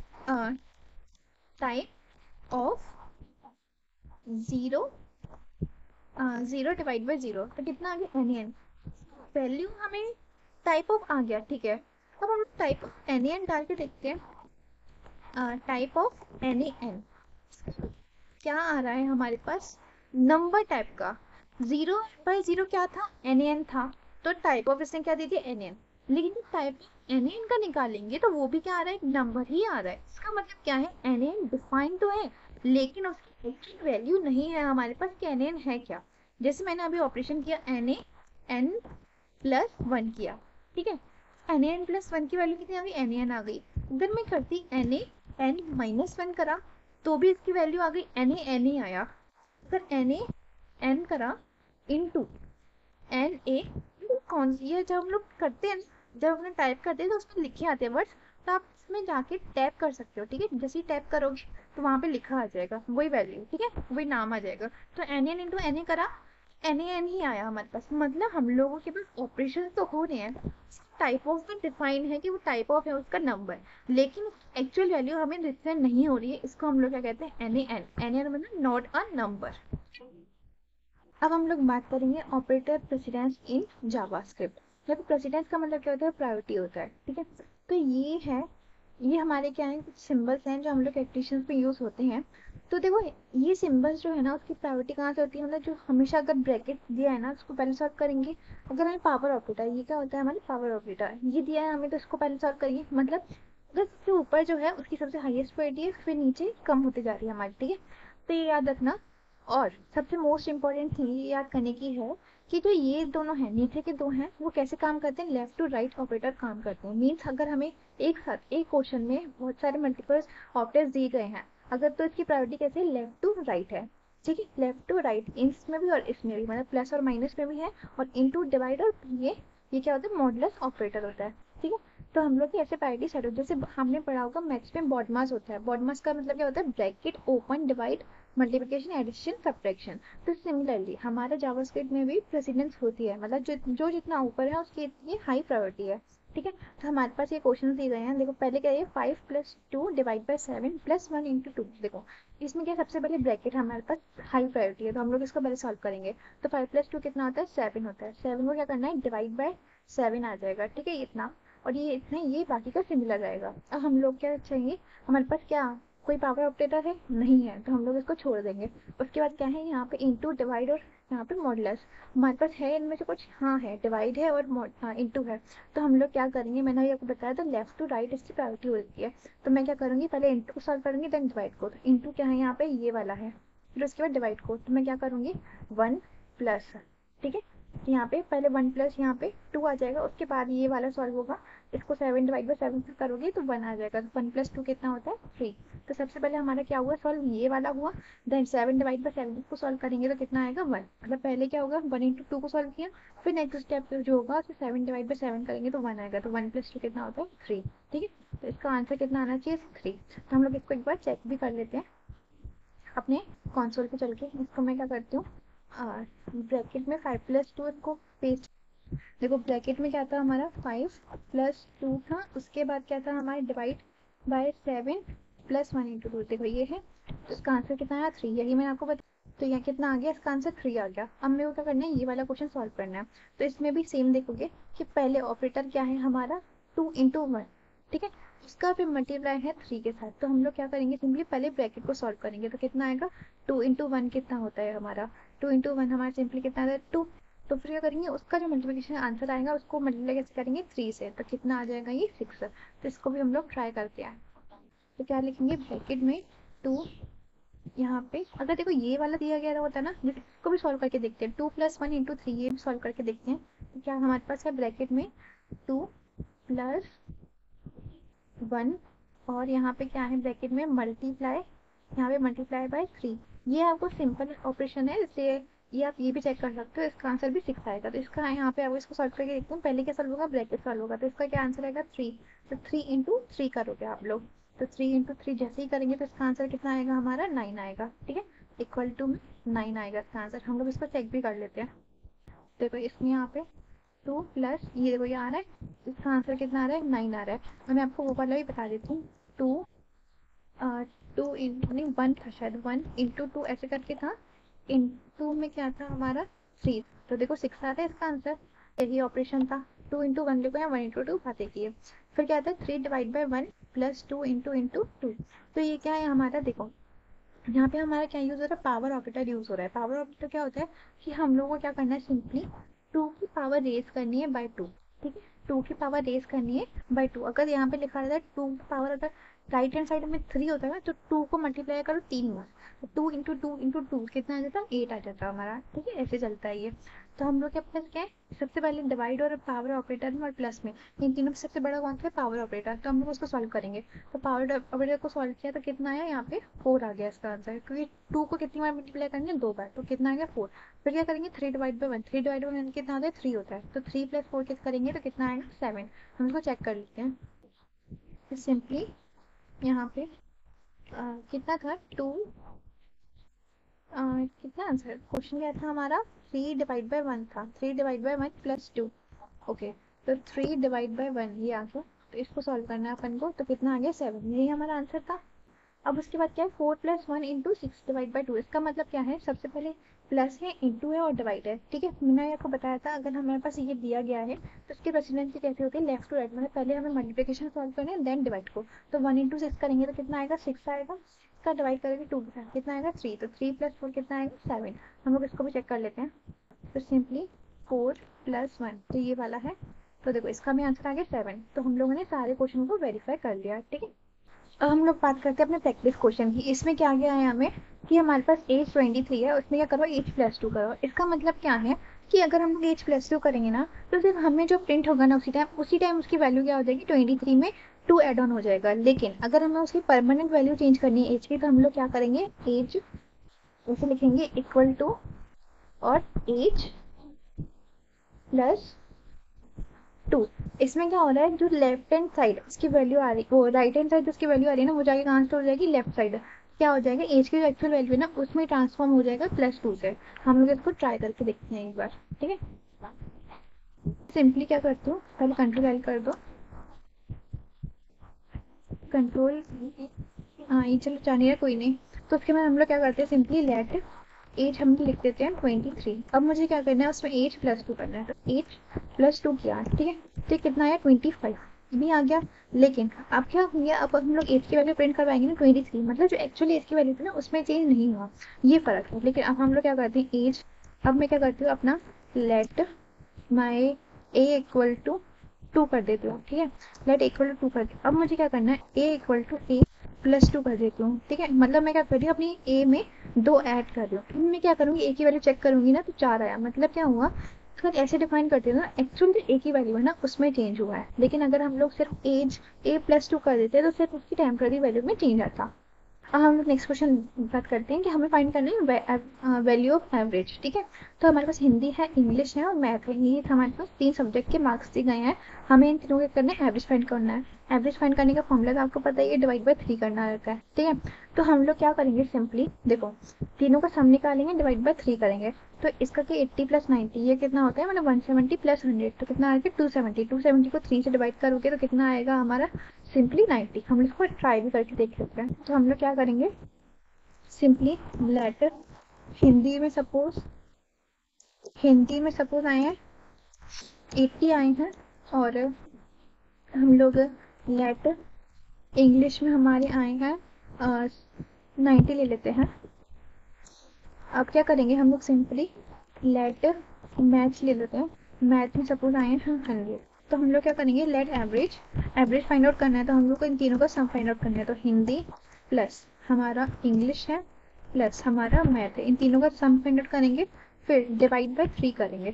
0 डिवाइड बाय 0, तो कितना आ गया एन, वैल्यू हमें टाइप ऑफ आ गया। ठीक है, अब हम टाइप ऑफ एन डाल के देखते हैं। टाइप ऑफ एन क्या आ रहा है हमारे पास, नंबर टाइप का। 0/0 क्या था, एन था, तो टाइप ऑफ इसने क्या दे दिया, एन। लेकिन जब टाइप एन का निकालेंगे तो वो भी क्या आ रहा है, एक नंबर ही आ रहा है। इसका मतलब क्या है, एन डिफाइन तो है लेकिन उसकी एक्चुअल वैल्यू नहीं है हमारे पास कि एन है क्या। जैसे मैंने अभी ऑपरेशन किया n+1 किया, ठीक है, n+1 की वैल्यू कितनी आ गई, n आ गई। अगर मैं करती n-1 करा तो भी इसकी वैल्यू आ गई, n ही आया। अगर n करा इंटू NA, कौन सी है, जब हम लोग करते हैं, जब हम लोग टाइप करते हैं तो उसमें लिखे आते हैं वर्ड्स, तो आप इसमें जाके टैप कर सकते हो। ठीक है, जैसे ही टैप करोगे तो वहाँ पे लिखा आ जाएगा वही वैल्यू, ठीक है, वही नाम आ जाएगा। तो NN इंटू NA करा, NAN ही आया हमारे पास। मतलब हम लोगों के पास ऑपरेशन तो हो रहे हैं, टाइप ऑफ में डिफाइन है कि वो टाइप ऑफ है उसका नंबर, लेकिन एक्चुअल वैल्यू हमें डिफाइन नहीं हो रही है। इसको हम लोग क्या कहते हैं, NAN मतलब नॉट अ नंबर। अब हम लोग बात करेंगे ऑपरेटर प्रेसिडेंस इन जावास्क्रिप्ट। देखो प्रेसिडेंस का मतलब क्या होता है, प्रायोरिटी होता है। ठीक है, तो ये है, ये हमारे क्या है, कुछ सिंबल्स हैं जो हम लोग एप्लीकेशन पे यूज होते हैं। तो देखो ये सिंबल्स जो है ना, उसकी प्रायोरिटी कहाँ से होती है, मतलब जो हमेशा अगर ब्रैकेट दिया है ना उसको पहले सॉल्व करेंगे। अगर हमें पावर ऑपरेटर, ये क्या होता है हमारे पावर ऑपरेटर, ये दिया है हमें तो इसको पहले सॉल्व करेंगे। मतलब अगर सबसे ऊपर जो है उसकी सबसे हाईएस्ट प्रायोरिटी है, फिर नीचे कम होती जा रही है हमारी। ठीक है, तो ये याद रखना। और सबसे मोस्ट इम्पोर्टेंट थिंग ये याद करने की है कि जो ये दोनों हैं, नीचे के दो हैं, वो कैसे काम करते हैं, लेफ्ट टू राइट ऑपरेटर काम करते हैं। मीन्स अगर हमें एक साथ एक क्वेश्चन में बहुत सारे मल्टीपल ऑपरेटर्स दिए गए हैं, अगर तो इसकी प्रायोरिटी कैसे, लेफ्ट टू राइट है। ठीक है, लेफ्ट टू राइट इसमें भी और इसमें भी, मतलब प्लस और माइनस में भी है, और इनटू डिवाइड, और ये क्या होता है, मॉडुलस ऑपरेटर होता है। ठीक है, तो हम लोग की ऐसे प्रायोरिटी सेट होती है। जैसे हमने पढ़ा होगा मैथ्स में बॉडमास होता है, बॉडमास का मतलब क्या होता है, bracket open divide multiplication addition subtraction. तो सिमिलरली हमारा जावास्क्रिप्ट में भी प्रेसिडेंस होती है, मतलब जो जितना ऊपर है उसकी इतनी हाई प्रायोरिटी है। ठीक है, तो हमारे पास ये क्वेश्चन दिए गए हैं। देखो पहले क्या है, 5+2 डिवाइड बाय 7 +1 इंटू 2। देखो इसमें क्या, सबसे पहले ब्रैकेट हमारे पास हाई प्रायोरिटी है, तो हम लोग इसको पहले सॉल्व करेंगे। तो 5+2 कितना होता है, 7 होता है। 7 को क्या करना है, डिवाइड बाय 7 आ जाएगा। ठीक है, इतना, और ये इतना, ये बाकी का सिमिलर रहेगा। अब हम लोग क्या चाहिए, हमारे पास क्या कोई पावर ऑपरेटर है, नहीं है, तो हम लोग इसको छोड़ देंगे। उसके बाद क्या है, यहाँ पे इंटू डिवाइड और यहाँ पे मॉडुलस हमारे पास है, इनमें से कुछ, हाँ है, डिवाइड है और इंटू है। तो हम लोग क्या करेंगे, मैंने अभी आपको बताया था लेफ्ट टू राइट इसकी प्रायोरिटी होती है। तो मैं क्या करूँगी, पहले इंटू को सॉल्व करूँगी देन डिवाइड को। तो इंटू क्या है यहाँ पे, ये वाला है, फिर उसके बाद डिवाइड को। तो मैं क्या करूँगी, 1+, ठीक है, यहाँ पे पहले 1+ यहाँ पे 2 आ जाएगा, उसके बाद ये वाला सॉल्व होगा। इसको 7 डिवाइड बाय 7 से करोगे तो 1 आ जाएगा। तो 1+2 कितना होता है, 3। तो सबसे पहले हमारा क्या हुआ सॉल्व, ये वाला हुआ, देन 7 डिवाइड बाय 7 को सॉल्व करेंगे तो कितना आएगा, 1। मतलब पहले क्या होगा, 1 इंटू 2 को सॉल्व किया, फिर नेक्स्ट स्टेप जो होगा उसे 7 डिवाइड बाय 7 करेंगे तो 1 आएगा। तो 1+2 कितना होता है, 3। ठीक है, तो इसका आंसर कितना आना चाहिए, 3। तो हम लोग इसको एक बार चेक भी कर लेते हैं अपने कंसोल पे चल के। इसको मैं क्या करती हूँ, ब्रैकेट में 5+2 को पेस्ट। देखो ब्रैकेट में क्या था हमारा, 5+2 था, उसके बाद क्या था हमारे डिवाइड बाय 7 +1 इंटू 2। देखो ये है, तो इसका आंसर कितना आया, 3। यही मैंने आपको बताया। तो यहाँ कितना आ गया, इसका आंसर 3 आ गया। अब मेरे को क्या करना है, ये वाला क्वेश्चन सॉल्व करना है। तो इसमें भी सेम देखोगे कि पहले ऑपरेटर क्या है हमारा, 2 × 1, ठीक है, उसका फिर मल्टीप्लाई है 3 के साथ। तो हम लोग क्या करेंगे, सिंपली पहले ब्रैकेट को सॉल्व करेंगे। तो कितना आएगा, 2 × 1 कितना होता है हमारा, 2 × 1 हमारा सिंपली कितना आता है, 2। तो फिर क्या करेंगे, उसका जो मल्टीप्लिकेशन आंसर आएगा उसको मल्टीप्लाई कैसे करेंगे, 3 से। तो कितना आ जाएगा, ये 6। तो इसको भी हम लोग ट्राई करते हैं। तो क्या लिखेंगे, ब्रैकेट में 2, यहाँ पे अगर देखो ये वाला दिया गया होता है ना, इसको भी सॉल्व करके देखते हैं। 2+1 इंटू 3, ये भी सॉल्व करके देखते हैं। तो क्या हमारे पास है, ब्रैकेट में 2+1, और यहाँ पे क्या है, ब्रैकेट में मल्टीप्लाई, यहाँ पे मल्टीप्लाई बाय 3। ये आपको सिंपल ऑपरेशन है, इसलिए ये आप ये भी चेक कर सकते हो। इसका आंसर भी 6 आएगा। तो इसका यहाँ पे आपको इसको सॉल्व करके देखते हैं। पहले क्या सॉल्व होगा, ब्रैकेट सॉल्व होगा, तो इसका क्या आंसर आएगा, 3। तो 3 × 3 करोगे आप लोग, तो 3 इंटू 3 जैसे ही करेंगे तो इसका आंसर कितना आएगा हमारा 9 आएगा, ठीक है, इक्वल टू 9 आएगा इसका आंसर। हम लोग इसको चेक भी कर लेते हैं। देखो इसमें यहाँ पे 2 प्लस ये देखो ये आ रहा है, इसका आंसर कितना आ रहा है 9 आ रहा है। और मैं आपको वो वाला भी बता देती हूँ, 2 इंटू नहीं 1 था शायद, 1 इंटू 2 ऐसे करके था, इन 2 में क्या था हमारा 3, तो देखो 6 आ रहा है इसका आंसर। यही ऑपरेशन था, 2 इंटू 1 लिखो या 1 इंटू 2 बातें की है। फिर क्या आता है 3 डिवाइड बाई 1 प्लस 2 इंटू 2। तो ये क्या है हमारा, देखो यहाँ पे हमारा क्या यूज हो रहा है, पावर ऑपरेटर यूज हो रहा है। पावर ऑपरेटर क्या होता है कि हम लोगों को क्या करना है, सिंपली 2 की पावर रेज करनी है बाय 2, ठीक है, 2 की पावर रेज करनी है बाय 2। अगर यहाँ पे लिखा रहता है 2 की पावर, अगर राइट हैंड साइड में 3 होता है ना, तो 2 को मल्टीप्लाई करो 3 बार, तो 2 इंटू 2 इंटू 2 कितना आ जाता है 8 आ जाता है हमारा, ठीक है, ऐसे चलता है ये। तो हम लोग के पास क्या है, सबसे पहले डिवाइड और पावर ऑपरेटर में और प्लस में, इन तीनों में सबसे बड़ा कौन सा है, पावर ऑपरेटर। तो हम लोग उसको सॉल्व करेंगे। तो पावर ऑपरेटर को सॉल्व किया तो कितना आया यहाँ पे 4 आ गया इसका आंसर, क्योंकि 2 को कितनी बार मल्टीप्लाई करनी है 2 बार, तो कितना आ गया 4। फिर क्या करेंगे 3 डिवाइड बाई 1, 3 डिवाइड बाई 1 कितना आता है 3 होता है, तो 3 प्लस 4 कितना करेंगे तो कितना आएगा 7। हम इसको चेक कर लेते हैं। फिर सिंपली यहाँ पे कितना था 2, कितना आंसर, क्वेश्चन क्या था हमारा 3 डिवाइड बाई 1 था, 3 डिवाइड बाई 1 प्लस 2, ओके, तो 3 डिवाइड बाई 1 ये आ गया। तो इसको सॉल्व करना है अपन को, तो कितना आ गया 7, यही हमारा आंसर था। अब उसके बाद क्या है 4 प्लस 1 इंटू 6 डिवाइड बाई 2। इसका मतलब क्या है, सबसे पहले प्लस है, इंटू है और डिवाइड है, ठीक है। मैंने आपको बताया था अगर हमारे पास ये दिया गया है तो इसकी प्रेसिडेंसी कैसे होती है, लेफ्ट टू राइट, मतलब पहले हमें मल्टीप्लिकेशन सॉल्व करना है देन डिवाइड को। तो 1 इंटू 6 करेंगे तो कितना आएगा 6 आएगा, इसका डिवाइड करेंगे 2 के साथ कितना आएगा 3, तो 3 प्लस 4 कितना आएगा 7। हम लोग इसको भी चेक कर लेते हैं। तो सिंपली 4 प्लस 1 तो ये वाला है, तो देखो इसका भी आंसर आ गया 7। तो हम लोगों ने सारे क्वेश्चन को वेरीफाई कर लिया, ठीक है। अब हम लोग बात करते हैं अपने प्रैक्टिस क्वेश्चन की। इसमें क्या गया है हमें कि हमारे पास एज 23 है, उसमें क्या करो एज प्लस 2 करो। इसका मतलब क्या है कि अगर हम लोग एज प्लस 2 करेंगे ना, तो सिर्फ हमें जो प्रिंट होगा ना उसी टाइम उसकी वैल्यू क्या हो जाएगी 23 में 2 एड ऑन हो जाएगा। लेकिन अगर हमें उसकी परमानेंट वैल्यू चेंज करनी है एज की, तो हम लोग क्या करेंगे, एज ऐसे लिखेंगे इक्वल टू और एज प्लस 2। इसमें क्या हो रहा है, जो लेफ्ट हैंड साइड उसकी वैल्यू आ रही है, वो राइट हैंड साइड उसकी वैल्यू आ रही है ना, वो जाके कहाँ से हो जाएगी लेफ्ट साइड, क्या हो जाएगा एज की जो एक्चुअल वैल्यू है ना उसमें ट्रांसफॉर्म हो जाएगा प्लस 2 से। हम लोग इसको ट्राई करके देखते हैं एक बार, ठीक है। सिंपली क्या करते हो, पहले कंट्रोल एल कर दो, कंट्रोल, हाँ ये चलो जानिए कोई नहीं। तो उसके बाद हम लोग क्या करते हैं, सिंपली लेट एज हम लिख देते हैं 23। अब मुझे क्या करना है, उसमें एज प्लस 2 करना है, तो एज प्लस 2 किया, ठीक है, तो कितना आया 25 भी आ गया। लेकिन अब क्या हो गया, अब हम लोग एज की वैल्यू प्रिंट करवाएंगे ना 23, मतलब जो एक्चुअली एज की वैल्यू थी ना उसमें चेंज नहीं हुआ, ये फर्क है। लेकिन अब हम लोग क्या करते हैं एज, अब मैं क्या करती हूँ अपना let my A equal to 2 कर देती हूँ, ठीक है, लेट इक्वल टू 2 कर दी। अब मुझे क्या करना है a equal to A plus 2 कर देती हूँ, ठीक है, मतलब मैं क्या कर रही हूँ अपनी ए में 2 ऐड कर रही हूँ। मैं क्या करूँगी ए की वैल्यू चेक करूंगी ना तो 4 आया, मतलब क्या हुआ, अगर ऐसे डिफाइन करते हैं ना एक्चुअल जो ए की वैल्यू है ना उसमें चेंज हुआ है। लेकिन अगर हम लोग सिर्फ एज ए प्लस 2 कर देते हैं तो सिर्फ उसकी टेम्पररी वैल्यू में चेंज आता। अब हम लोग नेक्स्ट क्वेश्चन बात करते हैं कि हमें फाइंड करना है वैल्यू ऑफ एवरेज, ठीक है। तो हमारे पास हिंदी है, इंग्लिश है और मैथ है, ये हमारे पास 3 सब्जेक्ट के मार्क्स दिए गए हैं। हमें इन तीनों के करना है एवरेज फाइंड करना है। एवरेज फाइंड करने का फॉर्मूला तो आपको पता ही है, डिवाइड बाय 3 करना रहता है, ठीक है। तो हम लोग क्या करेंगे, सिंपली देखो तीनों का सम निकालेंगे डिवाइड बाय 3 करेंगे, तो इसका कि 80 प्लस 90 ये कितना होता है, मतलब 170 प्लस 100 तो कितना आएगा 270। 270 को 3 से डिवाइड करोगे तो कितना आएगा हमारा सिंपली 90। हम इसको ट्राई भी करके देख सकते हैं। तो हम लोग क्या करेंगे, सिंपली लेटर हिंदी में सपोज आए हैं 80 आए हैं, और हम लोग लेटर इंग्लिश में हमारे आए हैं 90 ले लेते हैं। अब क्या करेंगे हम लोग, सिंपली लेट मैथ ले लेते हैं, मैथ में सपोज आए हैं 100। तो हम लोग क्या करेंगे, लेट एवरेज फाइंड आउट करना है, तो हम लोग को इन तीनों का सम फाइंड आउट करना है। तो हिंदी प्लस हमारा इंग्लिश है प्लस हमारा मैथ है, इन तीनों का सम फाइंड आउट करेंगे, फिर डिवाइड बाय 3 करेंगे,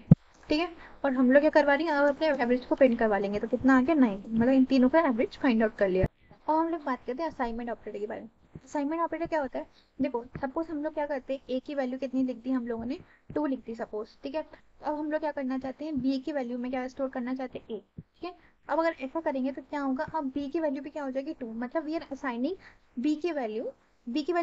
ठीक है। और हम लोग क्या करवा रही हैं, अब अपने एवरेज को प्रिंट करवा लेंगे, तो कितना आ गया 90, मतलब इन तीनों का एवरेज फाइंड आउट कर लिया। और हम लोग बात करते हैं असाइनमेंट ऑपरेटर के बारे में। असाइनमेंट ऑपरेटर क्या होता है, देखो सपोज हम लोग क्या करते हैं, ए की वैल्यू कितनी लिख दी हम लोगों ने 2 लिख दी सपोज, ठीक है। अब हम लोग क्या करना चाहते हैं, बी की वैल्यू में क्या स्टोर करना चाहते हैं ए, ठीक है। अब अगर ऐसा करेंगे तो क्या होगा, अब बी की वैल्यू भी क्या हो जाएगी 2, मतलब वी आर असाइनिंग बी की वैल्यू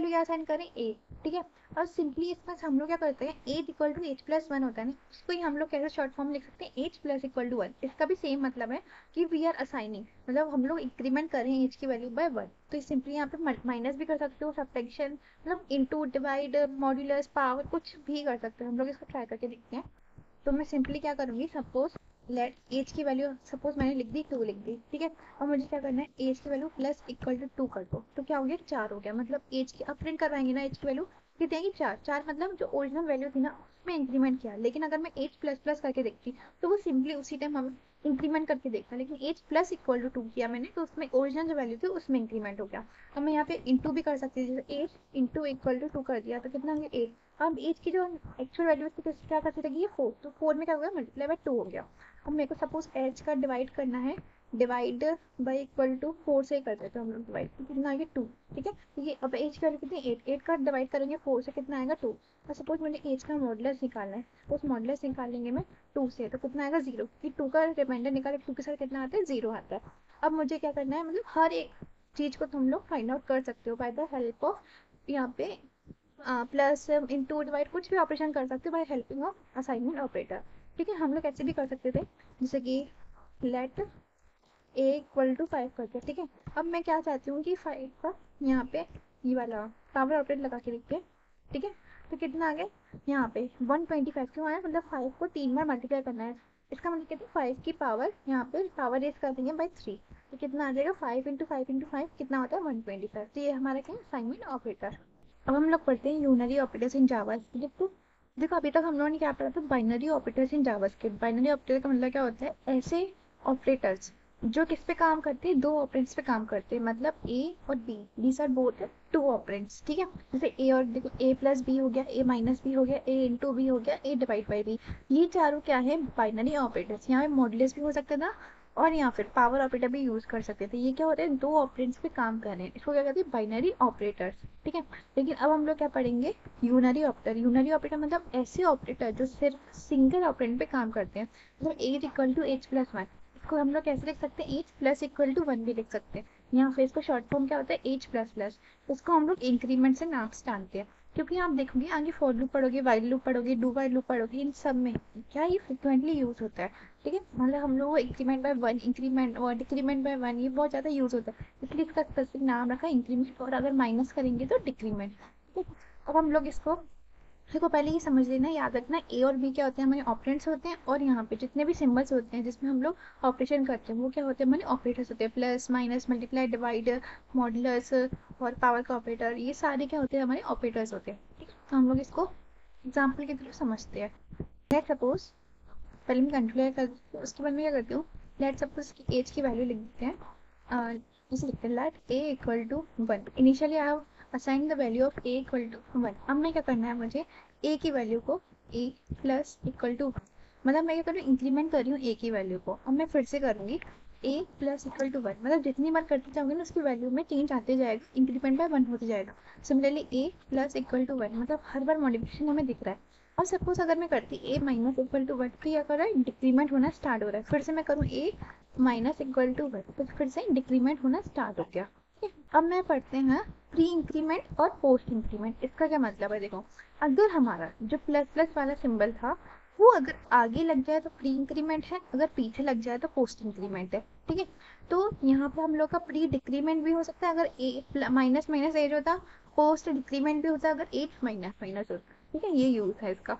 क्या असाइन करें ए, ठीक है। और सिंपली इसमें हम लोग क्या करते हैं, age equal to H plus one होता है ना, उसको ही हम लोग कैसे शॉर्ट फॉर्म लिख सकते हैं, H plus equal to one. इसका भी सेम मतलब है कि वी आर असाइनिंग, मतलब हम लोग इंक्रीमेंट कर रहे हैं एज की वैल्यू बाय वन। तो सिंपली यहाँ पे माइनस भी कर सकते हो, सब्ट्रैक्शन मतलब इनटू, डिवाइड, मॉड्यूलस, पावर, कुछ भी कर सकते हो। हम लोग इसको ट्राई करके देखते हैं। तो मैं सिंपली क्या करूंगी, सपोज लेट एज की वैल्यू, सपोज मैंने लिख दी 2 लिख दी, ठीक है। और मुझे क्या करना है, एज की वैल्यू प्लस इक्वल टू 2 कर दो, तो क्या हो गया 4 हो गया। मतलब एज की अब प्रिंट करवाएंगे ना, एज की वैल्यू कितनी आएगी 4, 4 मतलब जो ओरिजिनल वैल्यू थी ना उसमें इंक्रीमेंट किया। लेकिन अगर मैं एज प्लस प्लस करके देखती तो वो सिंपली उसी टाइम हम इंक्रीमेंट करके देखता, लेकिन एज प्लस इक्वल टू 2 किया मैंने तो उसमें ओरिजिनल जो वैल्यू थी उसमें इंक्रीमेंट हो गया। अब मैं यहाँ पे इंटू भी कर सकती थी, जैसे एज इंटू इक्वल टू 2 कर दिया तो कितना हो गया 8। अब एज की जो एक्चुअल वैल्यू थी क्या करती रहेगी, ये 4, तो 4 में क्या हो गया मल्टीप्लाई बाय 2 हो गया। अब मेरे को सपोज एज का डिवाइड करना है, डिवाइड बाई इक्वल टू 4 से कर देते हैं हम लोग डिवाइड, तो कितना आएगा 2, ठीक है। तो ये अब एज की वैल्यू कितनी 8, 8 का डिवाइड करेंगे 4 से कितना आएगा 2। और सपोज मुझे एज का मॉडुलस निकालना है, उस मॉडुलस निकालेंगे मैं 2 से, तो कितना आएगा 0, कि 2 का रिमाइंडर निकाले 2 के साथ कितना आता है 0 आता है। अब मुझे क्या करना है, मतलब हर एक चीज को तुम लोग फाइंड आउट कर सकते हो बाय द हेल्प ऑफ यहाँ पे प्लस इंटू डिवाइड, कुछ भी ऑपरेशन कर सकते हो by helping of assignment operator, ठीक है। हम लोग ऐसे भी कर सकते थे, जैसे कि लेट ए इक्वल टू 5 करते हैं, ठीक है। अब मैं क्या चाहती हूँ कि 5 का यहाँ पे ये वाला पावर ऑपरेट लगा के देखते हैं, ठीक है। तो कितना आ गया यहाँ पे 125, क्यों आया, मतलब 5 को 3 बार मल्टीप्लाई करना है। इसका मतलब कहते हैं 5 की पावर यहाँ पे पावर रेस कर देंगे बाई 3, तो कितना आ जाएगा 5 इंटू 5 इंटू 5 कितना होता है 125। तो ये हमारा क्या है असाइनमेंट ऑपरेटर। अब हम लोग पढ़ते हैं यूनरी ऑपरेटर्स इन जावास्क्रिप्ट। तो देखो अभी तक हम लोगों ने क्या पढ़ा था, binary operators in JavaScript. Binary operator का मतलब क्या होता है, ऐसे ऑपरेटर्स जो किस पे काम करते हैं, दो ऑपरेंड्स पे काम करते हैं, मतलब ए और B, these are both two operands, ठीक है। जैसे ए और देखो ए प्लस बी हो गया, ए माइनस बी हो गया, ए इंटू बी हो गया, ए डिवाइड बाई बी, ये चारों क्या है बाइनरी ऑपरेटर्स। यहाँ पे मॉडुलस भी हो सकता था और यहाँ फिर पावर ऑपरेटर भी यूज कर सकते थे। ये क्या होता है, दो ऑपरेंड्स पे काम कर रहे हैं, इसको क्या कहते हैं बाइनरी ऑपरेटर्स, ठीक है। लेकिन अब हम लोग क्या पढ़ेंगे, यूनरी ऑपरेटर। यूनरी ऑपरेटर मतलब ऐसे ऑपरेटर जो सिर्फ सिंगल ऑपरेंड पे काम करते हैं, मतलब age equal to H plus one. इसको हम लोग कैसे लिख सकते हैं, H plus equal to one भी लिख सकते हैं। यहाँ फिर इसका शॉर्ट फॉर्म क्या होता है एच प्लस प्लस। इसको हम लोग इंक्रीमेंट से नाम जानते हैं, क्योंकि आप देखोगे आगे फॉर लूप पढ़ोगे, वाइल लूप पढ़ोगे, डू वाइल लूप पढ़ोगे, इन सब में क्या ये फ्रिक्वेंटली यूज होता है, ठीक है। मतलब हम लोग इंक्रीमेंट बाय वन, इंक्रीमेंट और डिक्रीमेंट बाय वन, ये बहुत ज़्यादा यूज होता है, इसलिए इसका स्पेसिफिक नाम रखा इंक्रीमेंट, और अगर माइनस करेंगे तो डिक्रीमेंट, ठीक है। अब हम लोग इसको देखो पहले ये समझ लेना, याद रखना ए और बी क्या होते हैं, हमारे ऑपरेंड्स होते हैं, और यहाँ पे जितने भी सिंबल्स होते हैं जिसमें हम लोग ऑपरेशन करते हैं वो क्या होते हैं, हमारे ऑपरेटर्स होते हैं। Plus minus multiply divide modulus और पावर का ऑपरेटर, ये सारे क्या होते हैं हमारे ऑपरेटर्स होते हैं, ठीक है। तो हम लोग इसको एग्जाम्पल के थ्रू समझते हैं। लेट सपोज पहले मैं कंट्रोलर कर, उसके बाद मैं क्या करती हूँ, लेट सपोज की एज की वैल्यू लिख देते हैं, जैसे लिखते हैं let A equal to 1। Initially I have assign the value of A equal to 1। अब मैं क्या करना है, मुझे ए की वैल्यू को ए प्लस इक्वल टू, मतलब मैं क्या कर रही हूँ इंक्रीमेंट कर रही हूँ ए की वैल्यू को। अब मैं फिर से करूँगी ए प्लस इक्वल टू 1, मतलब जितनी बार करते जाऊँगी ना उसकी वैल्यू में चेंज आते जाएगा, इंक्रीमेंट बाय 1 होते जाएगा। Similarly A plus equal to 1, मतलब हर बार मॉडिफिकेशन हमें दिख रहा है। और सपोज अगर मैं करती ए माइनस इक्वल टू 1 तो क्या कर रहा है डिक्रीमेंट होना स्टार्ट हो रहा है। फिर से मैं करूँ ए माइनस इक्वल टू 1 तो फिर से डिक्रीमेंट होना स्टार्ट हो गया। अब मैं पढ़ते हैं प्री इंक्रीमेंट और पोस्ट इंक्रीमेंट। इसका क्या मतलब है, देखो अगर हमारा जो प्लस प्लस वाला सिंबल था वो अगर आगे लग जाए तो प्री इंक्रीमेंट है, अगर पीछे लग जाए तो पोस्ट इंक्रीमेंट है, ठीक है। तो यहाँ पे हम लोग का प्री डिक्रीमेंट भी हो सकता है अगर ए माइनस माइनस एज होता, पोस्ट डिक्रीमेंट भी होता है अगर एज माइनस माइनस होता, ठीक है। ये यूज है इसका।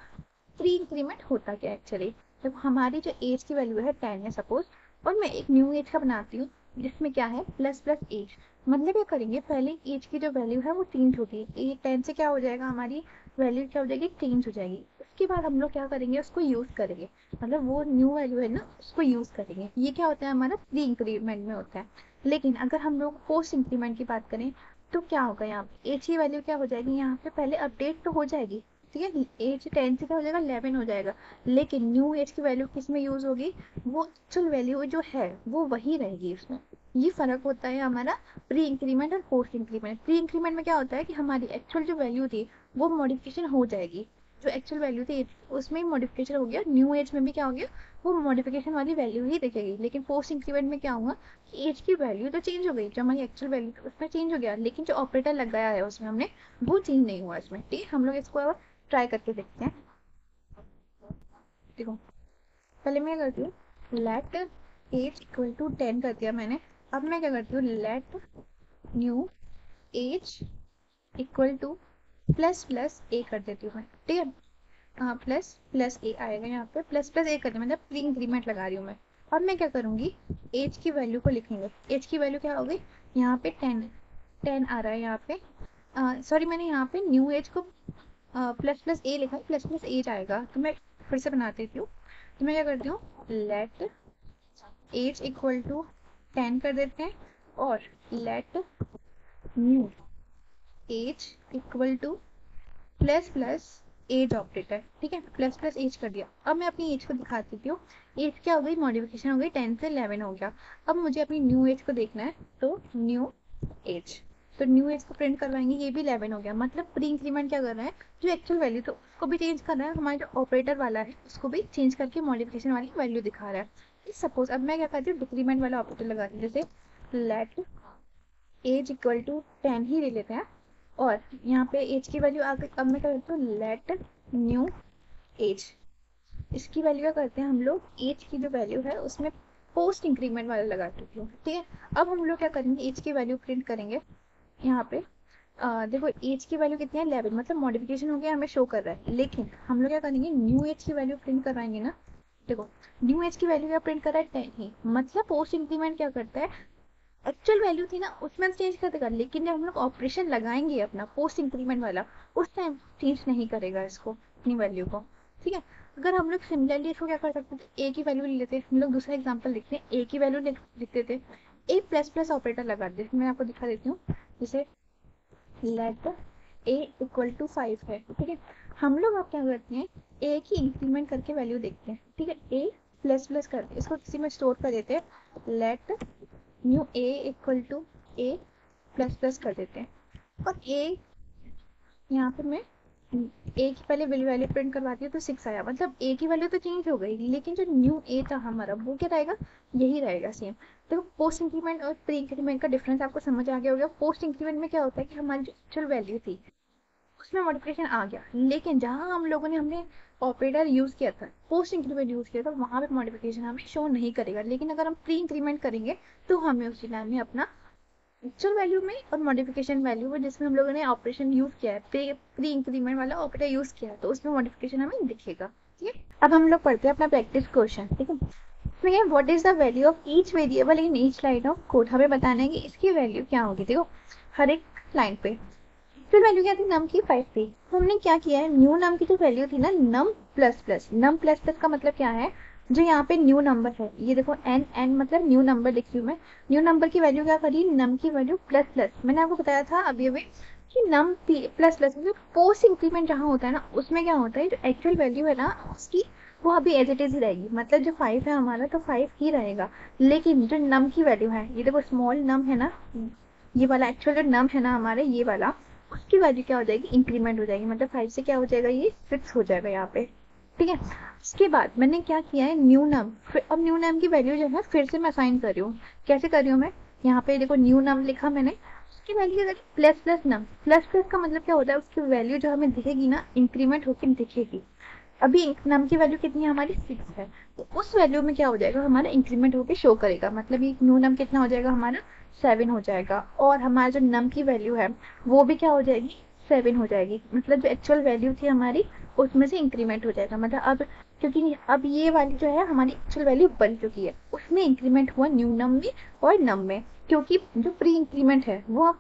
प्री इंक्रीमेंट होता क्या एक्चुअली, जब हमारी जो एज की वैल्यू है 10 है सपोज, और मैं एक न्यू एज का बनाती हूँ जिसमें क्या है प्लस प्लस एज, मतलब क्या करेंगे पहले एज की जो वैल्यू है वो चेंज होगी, ए 10 से क्या हो जाएगा हमारी वैल्यू क्या हो जाएगी चेंज हो जाएगी। उसके बाद हम लोग क्या करेंगे उसको यूज करेंगे, मतलब वो न्यू वैल्यू है ना उसको यूज करेंगे। ये क्या होता है हमारा प्री इंक्रीमेंट में होता है। लेकिन अगर हम लोग पोस्ट इंक्रीमेंट की बात करें तो क्या होगा, यहाँ पे एज की वैल्यू क्या हो जाएगी, यहाँ पे पहले अपडेट तो हो जाएगी, ठीक है। एज 10 से क्या हो जाएगा 11 हो जाएगा, लेकिन न्यू एज की वैल्यू किस में यूज होगी, वो एक्चुअल वैल्यू जो है वो वही रहेगी उसमें। ये फर्क होता है हमारा प्री इंक्रीमेंट और पोस्ट इंक्रीमेंट। प्री इंक्रीमेंट में क्या होता है कि हमारी एक्चुअल जो वैल्यू थी वो मॉडिफिकेशन हो जाएगी, जो एक्चुअल वैल्यू थी उसमें मॉडिफिकेशन हो गया, न्यू एज में भी क्या हो गया, वो मॉडिफिकेशन वाली वैल्यू ही दिखेगी। लेकिन पोस्ट इंक्रीमेंट में क्या हुआ कि एज की वैल्यू तो चेंज हो गई, जो हमारी एक्चुअल वैल्यू थी उसमें चेंज हो गया, लेकिन जो ऑपरेटर लगाया है उसमें हमने वो चेंज नहीं हुआ इसमें। ठीक है, हम लोग इसको अब ट्राई करके देखते हैं। देखो पहले मैं क्या करती हूँ, लेट एज इक्वल टू 10 कर दिया मैंने। अब मैं क्या करती हूँ, let new age equal to plus plus a कर देती हूँ मैं। ठीक है, हाँ प्लस प्लस ए आएगा यहाँ पे, प्लस प्लस ए कर दिया, मतलब प्री इंक्रीमेंट लगा रही हूँ मैं। अब मैं क्या करूँगी, एज की वैल्यू को लिखेंगे। एज की वैल्यू क्या होगी, यहाँ पे 10 आ रहा है यहाँ पे, सॉरी मैंने यहाँ पे न्यू एज को प्लस प्लस ए लिखा है, प्लस प्लस एज आएगा। तो मैं फिर से बना देती हूँ। तो मैं क्या करती हूँ, लेट एज इक्वल टू 10 कर देते हैं, और let new age equal to plus plus age operator. ठीक है, प्लस प्लस एज कर दिया। अब मैं अपनी एज को दिखा देती हूँ। एज क्या हो गई, मॉडिफिकेशन हो गई, 10 से 11 हो गया। अब मुझे अपनी न्यू एज को देखना है, तो न्यू एज, तो न्यू एज को प्रिंट करवाएंगे, ये भी 11 हो गया। मतलब प्री इंक्रीमेंट क्या कर रहा है, जो एक्चुअल वैल्यू तो उसको भी चेंज कर रहा है, हमारा जो ऑपरेटर वाला है उसको भी चेंज करके मॉडिफिकेशन वाली वैल्यू दिखा रहा है। सपोज अब मैं क्या करती हूँ, डिक्रीमेंट वाला ऑपरेटर लगाती हूँ, जैसे लेट एज इक्वल टू 10 ही ले लेते हैं, और यहाँ पे एज की वैल्यू आ गई। अब मैं क्या करती हूँ, लेट न्यू एज, इसकी वैल्यू क्या करते हैं हम लोग, एज की जो वैल्यू है उसमें पोस्ट इंक्रीमेंट वाला लगा चुकी हूँ। ठीक है, अब हम लोग क्या करेंगे, एज की वैल्यू प्रिंट करेंगे यहाँ पे। देखो एज की वैल्यू कितनी है, 11, मतलब मॉडिफिकेशन हो गया, हमें शो कर रहा है। लेकिन हम लोग क्या करेंगे, न्यू एज की वैल्यू प्रिंट करवाएंगे ना। देखो न्यू एज की वैल्यू क्या प्रिंट कर रहा है, 10 ही, मतलब पोस्ट इंक्रीमेंट क्या करता है, एक्चुअल वैल्यू थी ना उसमें चेंज कर देगा, लेकिन जब हम लोग ऑपरेशन लगाएंगे अपना पोस्ट इंक्रीमेंट वाला, उस टाइम चेंज नहीं करेगा इसको, अपनी वैल्यू को। ठीक है, अगर हम लोग सिमिलरली इसको क्या कर सकते थे, ए की वैल्यू ले लेते हैं। हम लोग दूसरा एग्जांपल लिखते हैं, ए की वैल्यू लिखते थे, ए प्लस प्लस ऑपरेटर लगा देते, मैं आपको दिखा देती हूँ। जैसे लेट ए इक्वल टू 5 है। ठीक है, हम लोग अब क्या करते हैं, ए की इंक्रीमेंट करके वैल्यू देखते हैं। ठीक है, ए प्लस प्लस करके इसको किसी में स्टोर कर देते हैं, let new A equal to A plus plus कर देते हैं, और ए यहाँ पर मैं ए की पहले वैल्यू प्रिंट करवाती हूँ, तो 6 आया, मतलब ए की वैल्यू तो चेंज हो गई, लेकिन जो न्यू ए था हमारा वो क्या रहेगा, यही रहेगा सेम। देखो पोस्ट इंक्रीमेंट और प्री इंक्रीमेंट का डिफरेंस आपको समझ आ गया होगा। पोस्ट इंक्रीमेंट में क्या होता है कि हमारी जो एक्चुअल वैल्यू थी उसमें मॉडिफिकेशन आ गया, लेकिन जहाँ हम लोगों ने हमने ऑपरेटर यूज किया था, पोस्ट इंक्रीमेंट यूज किया था, वहाँ पे मॉडिफिकेशन हमें शो नहीं करेगा। लेकिन अगर हम प्री इंक्रीमेंट करेंगे तो हमें उसी टाइम में अपना एक्चुअल वैल्यू में और मॉडिफिकेशन वैल्यू में, जिसमें हम लोगों ने ऑपरेशन यूज किया है, प्री इंक्रीमेंट वाला ऑपरेटर यूज किया है, तो उसमें मॉडिफिकेशन हमें दिखेगा। ठीक है, अब हम लोग पढ़ते हैं अपना प्रैक्टिस क्वेश्चन। ठीक है, इसमें what is the value of each variable in each line of code, हमें बताना है कि इसकी वैल्यू क्या होगी। देखो हर एक लाइन पे फिर वैल्यू क्या थी, नम की 5 थी। तो हमने क्या किया है, न्यू नम की जो वैल्यू थी ना, num plus plus, num plus plus का मतलब क्या है, जो यहाँ पे न्यू नंबर है, ये देखो एन एन मतलब न्यू नंबर लिख रही हूँ मैं। न्यू नंबर की वैल्यू क्या करी, नम की वैल्यू प्लस प्लस, मैंने आपको बताया था अभी अभी कि नम प्लस प्लस मतलब पोस्ट इंक्रीमेंट जहाँ होता है ना, उसमें क्या होता है, जो एक्चुअल वैल्यू है ना उसकी, वो अभी एज इट इज ही रहेगी। मतलब जो 5 है हमारा, तो 5 ही रहेगा। लेकिन जो नम की वैल्यू है, ये देखो स्मॉल नम है ना, ये वाला एक्चुअल जो नम है ना हमारे, ये वाला, उसकी वैल्यू क्या हो जाएगी, इंक्रीमेंट हो जाएगी। मतलब 5 से क्या हो जाएगा, ये 6 हो जाएगा यहाँ पे। ठीक है, उसके बाद मैंने क्या किया है, न्यू नम, अब न्यू नम की वैल्यू जो है फिर से मैं असाइन कर रही हूँ। कैसे कर रही हूँ मैं, यहाँ पे देखो न्यू नम लिखा मैंने, उसकी value plus plus num, plus plus का मतलब क्या होता है, उसकी वैल्यू जो हमें दिखेगी ना, इंक्रीमेंट होकर दिखेगी। अभी नम की वैल्यू कितनी है हमारी, 6 है, तो उस वैल्यू में क्या हो जाएगा, हमारा इंक्रीमेंट होकर शो करेगा। मतलब ये न्यू नम कितना हो जाएगा हमारा, 7 हो जाएगा, और हमारा जो नम की वैल्यू है वो भी क्या हो जाएगी, 7 हो जाएगी। मतलब जो एक्चुअल वैल्यू थी हमारी उसमें से इंक्रीमेंट हो जाएगा। मतलब अब क्योंकि अब ये वाली जो है हमारी एक्चुअल वैल्यू बन चुकी है, उसमें इंक्रीमेंट हुआ न्यू नम में और नम में, क्योंकि जो प्री इंक्रीमेंट है वो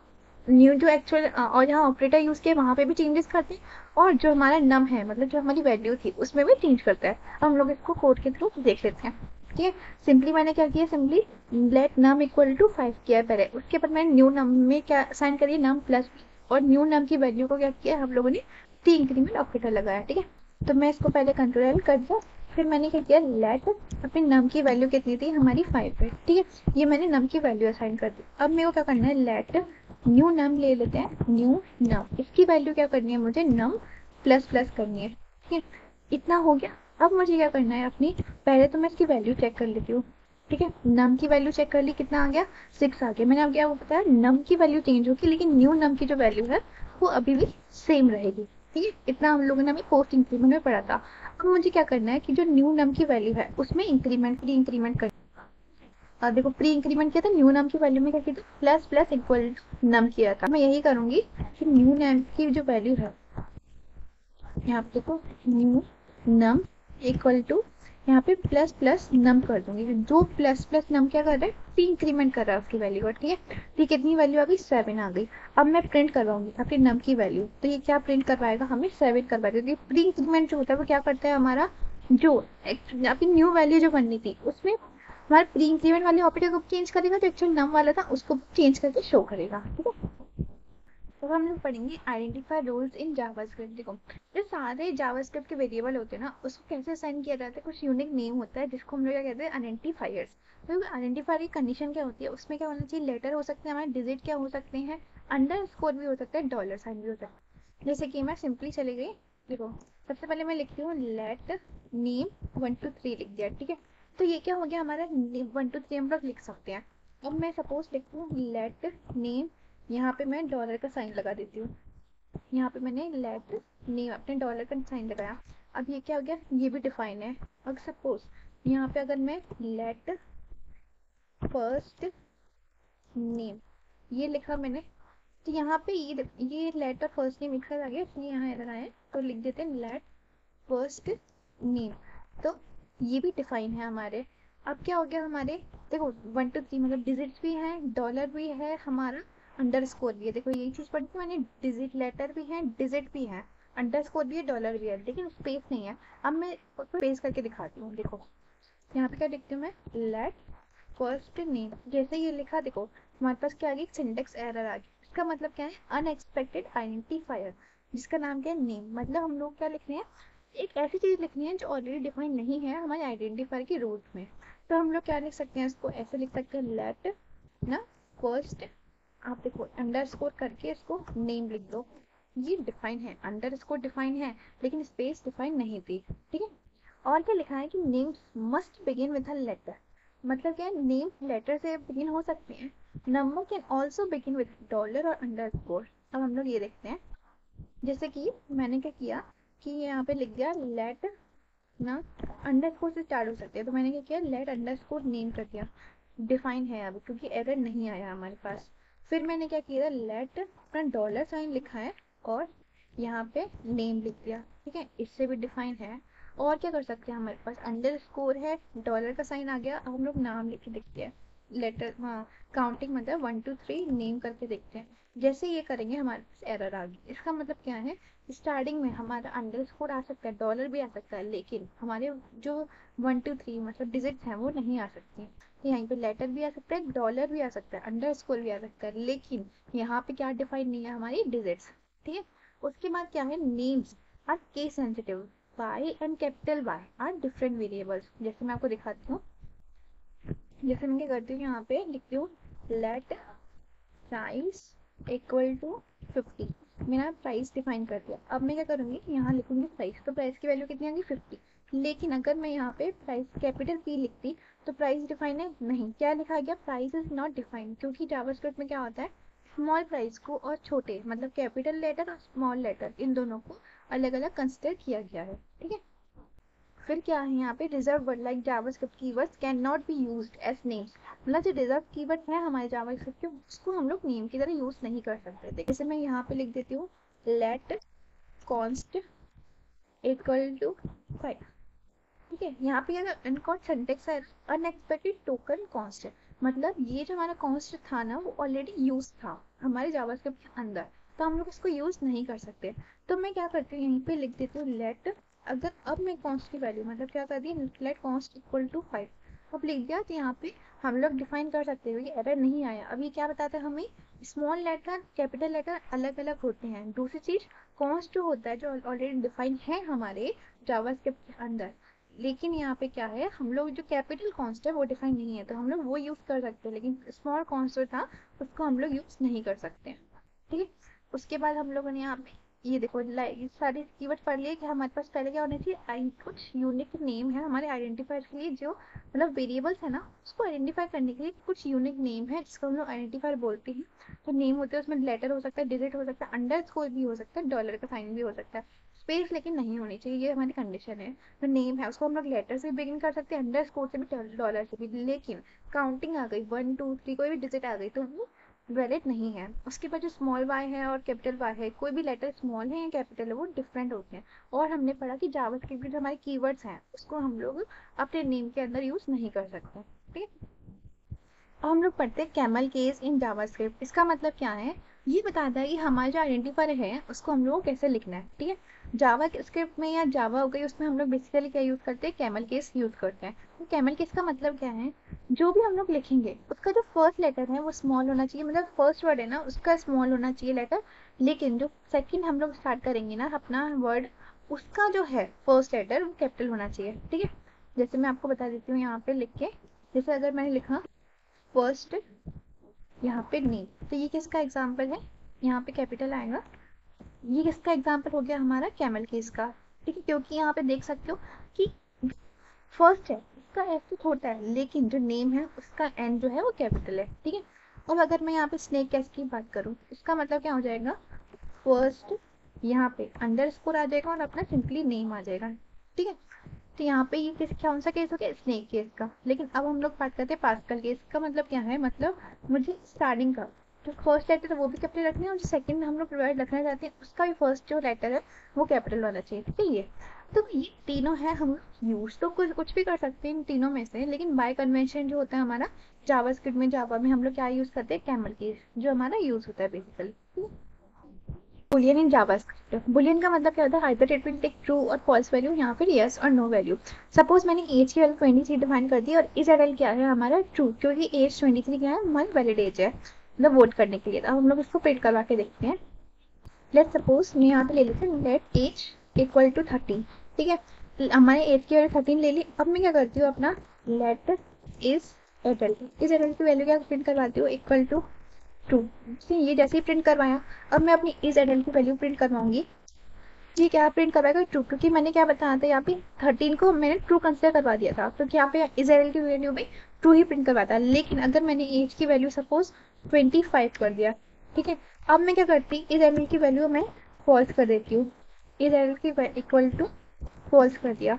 न्यू जो एक्चुअल और जहाँ ऑपरेटर यूज किया वहाँ पे भी चेंजेस करते हैं, और जो हमारा नम है मतलब जो हमारी वैल्यू थी उसमें भी चेंज करता है। हम लोग इसको कोड के थ्रू देख लेते हैं। ठीक है, सिंपली मैंने क्या किया, simply let num equal to 5 किया पहले, उसके बाद मैंने न्यू नम में क्या साइन करिए, नम प्लस, और न्यू नम की वैल्यू को क्या किया हम लोगों ने, प्री इंक्रीमेंट ऑपरेटर लगाया। ठीक है, तो मैं इसको पहले कंट्रोल कर दिया, फिर मैंने क्या किया, लेट अपनी नम की वैल्यू कितनी थी हमारी 5 है। ठीक है, ये मैंने नम की वैल्यू असाइन कर दी। अब मेरे को क्या करना है, लेट न्यू नम ले लेते हैं, न्यू नम, इसकी वैल्यू क्या करनी है मुझे, नम प्लस प्लस करनी है। ठीक है, इतना हो गया। अब मुझे क्या करना है, अपनी पहले तो मैं इसकी वैल्यू चेक कर लेती हूँ। ठीक है, नम की वैल्यू चेक कर ली, कितना आ गया 6 आ गया। मैंने अब क्या बताया, नम की वैल्यू चेंज होगी लेकिन न्यू नम की जो वैल्यू है वो अभी भी सेम रहेगी। ठीक है, इतना हम लोगों ने अभी पोस्ट इंक्रीमेंट में पढ़ा था। अब मुझे क्या करना है कि जो न्यू नम की वैल्यू है उसमें इंक्रीमेंट प्री इंक्रीमेंट कर, देखो प्री इंक्रीमेंट किया था, न्यू नम की वैल्यू में क्या किया था, प्लस प्लस इक्वल नम किया था। मैं यही करूंगी कि न्यू नम की जो वैल्यू है, यहाँ पे देखो न्यू नम इक्वल टू, यहाँ पे प्लस प्लस नम कर दूंगी। जो प्लस प्लस नम क्या कर रहा है, प्री इंक्रीमेंट कर रहा है उसकी वैल्यू को। ठीक है, तो कितनी वैल्यू आ गई, 7 आ गई। अब मैं प्रिंट करवाऊंगी अपनी नम की वैल्यू, तो ये क्या प्रिंट करवाएगा, हमें 7 करवाएगा। क्योंकि प्री इंक्रीमेंट जो होता है वो क्या करता है, हमारा जो अपनी न्यू वैल्यू जो बननी थी उसमें हमारा प्री इंक्रीमेंट वाले ऑपरेटर को चेंज करेगा, जो एक्चुअल नम वाला था उसको चेंज करके शो करेगा। ठीक है, तो हम लोग पढ़ेंगे आइडेंटिफाई रूल्स इन जावास्क्रिप्ट। देखो, जो सारे जावास्क्रिप्ट के वेरिएबल होते हैं ना, उसको कैसे असाइन किया जाता है, कुछ यूनिक नेम होता है जिसको हम लोग क्या कहते हैं, आइडेंटिफायर्स। तो आइडेंटिफायर की कंडीशन क्या होती है, उसमें क्या होना चाहिए, लेटर हो सकते हैं हमारे, डिजिट क्या हो सकते हैं, अंडरस्कोर भी हो सकता है, डॉलर साइन भी हो सकता है। जैसे कि मैं सिंपली चली गई, देखो सबसे पहले मैं लिखती हूँ लेट नेम 1 2 3 लिख दिया। ठीक है, तो ये क्या हो गया हमारा 1 2 3 हम लोग लिख सकते हैं। अब मैं सपोज लिखती हूँ लेट नेम, यहाँ पे मैं डॉलर का साइन लगा देती हूँ, यहाँ पे मैंने लेट नेम अपने डॉलर का साइन लगाया। अब ये क्या हो गया, ये भी डिफाइन है। अब सपोज यहाँ पे अगर मैं लेट फर्स्ट नेम ये लिखा मैंने, तो यहाँ पे ये लेटर फर्स्ट नेम लिखा आ गया, इसलिए यहाँ एरर आया, तो लिख देते हैं लेट फर्स्ट नेम। तो ये भी डिफाइन है हमारे। अब क्या हो गया हमारे, देखो 1 2 3 मतलब डिजिट्स भी हैं, डॉलर भी है, हमारा अंडरस्कोर भी है। देखो यही चीज पढ़ी थी मैंने, डिजिट लेटर भी है, डिजिट भी है, अंडरस्कोर भी है, डॉलर भी है, लेकिन स्पेस नहीं है। अब मैं स्पेस करके दिखाती हूँ। देखो यहाँ पे क्या लिखती हूँ मैं, लेट फर्स्ट नेम, जैसे ये लिखा देखो हमारे पास क्या आ गई, सिंटेक्स एरर आ गई। इसका मतलब क्या है, अनएक्सपेक्टेड आइडेंटिफायर, जिसका नाम क्या है नेम। मतलब हम लोग क्या लिख रहे हैं, एक ऐसी चीज लिखनी है जो ऑलरेडी डिफाइन नहीं है हमारे आइडेंटिफायर के रूट में। तो हम लोग क्या लिख सकते हैं, इसको ऐसे लिख सकते हैं, लेट ना फर्स्ट, आप देखो अंडरस्कोर करके इसको नेम लिख दो। ये डिफाइन है, अंडरस्कोर डिफाइन है, लेकिन स्पेस डिफाइन नहीं थी। ठीक है, और क्या लिखा है कि names must begin with a letter. मतलब क्या है, नेम लेटर से बिगिन हो सकते हैं, number can also begin with dollar और अंडरस्कोर। अब हम लोग ये देखते हैं, जैसे कि मैंने क्या किया कि यहाँ पे लिख दिया लेट ना, अंडरस्कोर से स्टार्ट हो सकते हैं, तो मैंने क्या किया, लेट अंडरस्कोर नेम कर दिया। डिफाइन है अब क्योंकि एरर नहीं आया हमारे पास। फिर मैंने क्या किया, लेट अपना डॉलर साइन लिखा है और यहाँ पे नेम लिख दिया। ठीक है, इससे भी डिफाइन है। और क्या कर सकते हैं, हमारे पास अंडरस्कोर है, डॉलर का साइन आ गया। अब हम लोग नाम लिख के देखते हैं, लेटर हाँ काउंटिंग मतलब 1 2 3 नेम करके देखते हैं। जैसे ये करेंगे हमारे पास एरर आ गई। इसका मतलब क्या है, स्टार्टिंग में हमारा अंडरस्कोर आ सकता है, डॉलर भी आ सकता है, लेकिन हमारे जो 1 2 3 मतलब डिजिट्स हैं वो नहीं आ सकती। तो यहाँ पे लेटर भी आ सकता है, डॉलर भी आ सकता है, अंडरस्कोर भी आ सकता है, लेकिन यहाँ पे क्या डिफाइन नहीं है, हमारी डिजिट्स। ठीक है, उसके बाद क्या है, names are case sensitive, Y and capital Y are different variables. जैसे मैं आपको दिखाती हूँ, जैसे मैं क्या करती हूँ, यहाँ पे लिखती हूँ लेट प्राइस इक्वल टू 50। मैंने प्राइस डिफाइन कर दिया। अब मैं क्या करूँगी, यहाँ लिखूंगी प्राइस, तो प्राइस की वैल्यू कितनी आ गई 50। लेकिन अगर मैं यहाँ पे प्राइस कैपिटल पी लिखती तो प्राइस डिफाइन है नहीं, क्या लिखा गया, प्राइस इज नॉट डिफाइंड। क्योंकि जावास्क्रिप्ट में क्या होता है, स्मॉल प्राइस को और छोटे मतलब कैपिटल लेटर और स्मॉल लेटर इन दोनों को अलग अलग कंसिडर किया गया है। ठीक है, फिर क्या है यहाँ पे, reserve word like JavaScript keywords can not be used as names. मतलब जो रिजर्व कीवर्ड है हमारे जावास्क्रिप्ट के, उसको हम लोग नेम की तरह यूज नहीं कर सकते। जैसे मैं यहाँ पे लिख देती हूँ लेट कॉन्स्ट इक्वल टू 5। ठीक है, यहाँ पे अगर अनकॉन्स्ट सिंटेक्स है, अनएक्सपेक्टेड टोकन कॉन्स्ट है, मतलब ये जो हमारा कॉन्स्ट था ना वो ऑलरेडी यूज था हमारे जावास्क्रिप्ट के अंदर, तो हम लोग इसको यूज नहीं कर सकते। तो मैं क्या करती हूँ, यहीं पे लिख देती हूँ लेट, अगर अब मैं कॉन्स्ट की वैल्यू मतलब क्या कर दी, लेट कॉन्स्ट इक्वल टू 5 अब लिख दिया, तो यहाँ पे हम लोग डिफाइन कर सकते हैं कि एरर नहीं आया। अब ये क्या बताता है हमें, स्मॉल लेटर कैपिटल लेटर अलग अलग होते हैं। दूसरी चीज, कॉन्स्ट जो होता है जो ऑलरेडी डिफाइन है हमारे जावास्क्रिप्ट के अंदर, लेकिन यहाँ पे क्या है, हम लोग जो कैपिटल कॉन्स्ट है वो डिफाइन नहीं है, तो हम लोग वो यूज कर सकते हैं, लेकिन स्मॉल कॉन्स्ट जो था उसको हम लोग यूज नहीं कर सकते हैं। ठीक है, उसके बाद हम लोगों ने यहाँ पे ये देखो ये सारे कीवर्ड पढ़ लिए कि हमारे पास पहले क्या होना चाहिए, कुछ यूनिक नेम है हमारे आइडेंटिफायर के लिए, जो मतलब वेरिएबल्स है ना उसको आइडेंटिफाई करने के लिए कुछ यूनिक नेम है जिसको हम लोग आइडेंटिफायर बोलते हैं। तो नेम होते हैं उसमें लेटर हो सकता है, डिजिट हो सकता है, अंडरस्कोर भी हो सकता है, डॉलर का साइन भी हो सकता है, स्पेस लेकिन नहीं होनी चाहिए, ये हमारी कंडीशन है। तो नेम है उसको हम लोग लेटर से भी बिगिन कर सकते हैं, अंडरस्कोर से भी, डॉलर से भी, लेकिन काउंटिंग आ गई 1 2 3 कोई भी डिजिट आ गई तो वो वैलिड नहीं है। उसके बाद जो स्मॉल वाई है और कैपिटल वाई है, कोई भी लेटर स्मॉल है या कैपिटल है वो डिफरेंट होते हैं। और हमने पढ़ा कि जावास्क्रिप्ट के जो हमारे कीवर्ड्स हैं उसको हम लोग अपने नेम के अंदर यूज नहीं कर सकते। ठीक है, अब हम लोग पढ़ते हैं कैमल केस इन जावास्क्रिप्ट। इसका मतलब क्या है, ये बताता है कि हमारा जो आइडेंटिफायर है उसको हम लोग को कैसे लिखना है। ठीक है, जावा स्क्रिप्ट में या जावा हो गई उसमें हम लोग बेसिकली क्या यूज करते हैं, कैमल केस यूज करते हैं। तो कैमल केस का मतलब क्या है, जो भी हम लोग लिखेंगे उसका जो फर्स्ट लेटर है वो स्मॉल होना चाहिए, मतलब फर्स्ट वर्ड है ना उसका स्मॉल होना चाहिए लेटर, लेकिन जो सेकंड हम लोग स्टार्ट करेंगे ना अपना वर्ड, उसका जो है फर्स्ट लेटर वो कैपिटल होना चाहिए। ठीक है, जैसे मैं आपको बता देती हूँ यहाँ पे लिख के, जैसे अगर मैंने लिखा फर्स्ट यहाँ पे नेम, तो ये किसका एग्जाम्पल है, यहाँ पे कैपिटल आएगा। ये किसका एग्जाम्पल हो गया, हमारा कैमल केस का। ठीक है, क्योंकि यहाँ पे देख सकते हो कि फर्स्ट है इसका एफ तो छोटा है, लेकिन जो नेम है उसका एन जो है वो कैपिटल है। ठीक है, और अगर मैं यहाँ पे स्नेक केस की बात करूँ इसका मतलब क्या हो जाएगा, फर्स्ट यहाँ पे अंडरस्कोर आ जाएगा और अपना सिंपली नेम आ जाएगा। ठीक है, तो यहाँ पे ये किस कौन सा केस हो गया, स्नेक केस का। लेकिन अब हम लोग बात करते हैं पास्कल केस का। मतलब क्या है, मतलब मुझे स्टार्टिंग का जो फर्स्ट लेटर है वो भी कैपिटल रखना है, और जो सेकंड हम लोग प्रोवाइड रखना चाहते हैं उसका भी फर्स्ट जो लेटर है वो कैपिटल होना चाहिए। ठीक है, ये तो ये तीनों है, हम यूज तो कुछ भी कर सकते हैं इन तीनों में से, लेकिन बाय कन्वेंशन जो होता है हमारा जावास्क्रिप्ट में, जावा में हम लोग क्या यूज करते हैं, कैमल केस जो हमारा यूज होता है basically. Boolean in JavaScript, boolean का मतलब क्या होता है, either it will take true और फॉल्स वैल्यू, यहाँ फिर यस और नो वैल्यू। सपोज मैंने एज की वैल्यू 23 डिफाइन कर दी और इज एडल क्या है हमारा ट्रू, क्योंकि एज 23 क्या है हमारी वैलिड एज है मतलब वोट करने के लिए। अब हम लोग इसको प्रिंट करवा के देखते हैं। लेट सपोज मैं यहाँ पे ले लेते हैं लेट एज इक्वल टू 13। ठीक है, हमारे एज की वैल्यू 13 ले ली। अब मैं क्या करती हूँ, अपना लेट इज एडल की वैल्यू क्या प्रिंट करवाती हूँ, इक्वल टू ट्रू। ये जैसे ही प्रिंट करवाया, अब मैं अपनी इज एडल की वैल्यू प्रिंट करवाऊंगी। ये क्या प्रिंट करवाएगा, ट्रू, क्योंकि मैंने क्या बताया था यहाँ पे 13 को मैंने ट्रू कंसिडर करवा दिया था, तो यहाँ पे इज एडल की वैल्यू में ट्रू ही प्रिंट करवाता। लेकिन अगर मैंने एज की वैल्यू सपोज 25 कर दिया, ठीक है, अब मैं क्या करती, इज एडल की वैल्यू मैं फॉल्स कर देती हूँ, इज एडल की इक्वल टू फॉल्स कर दिया।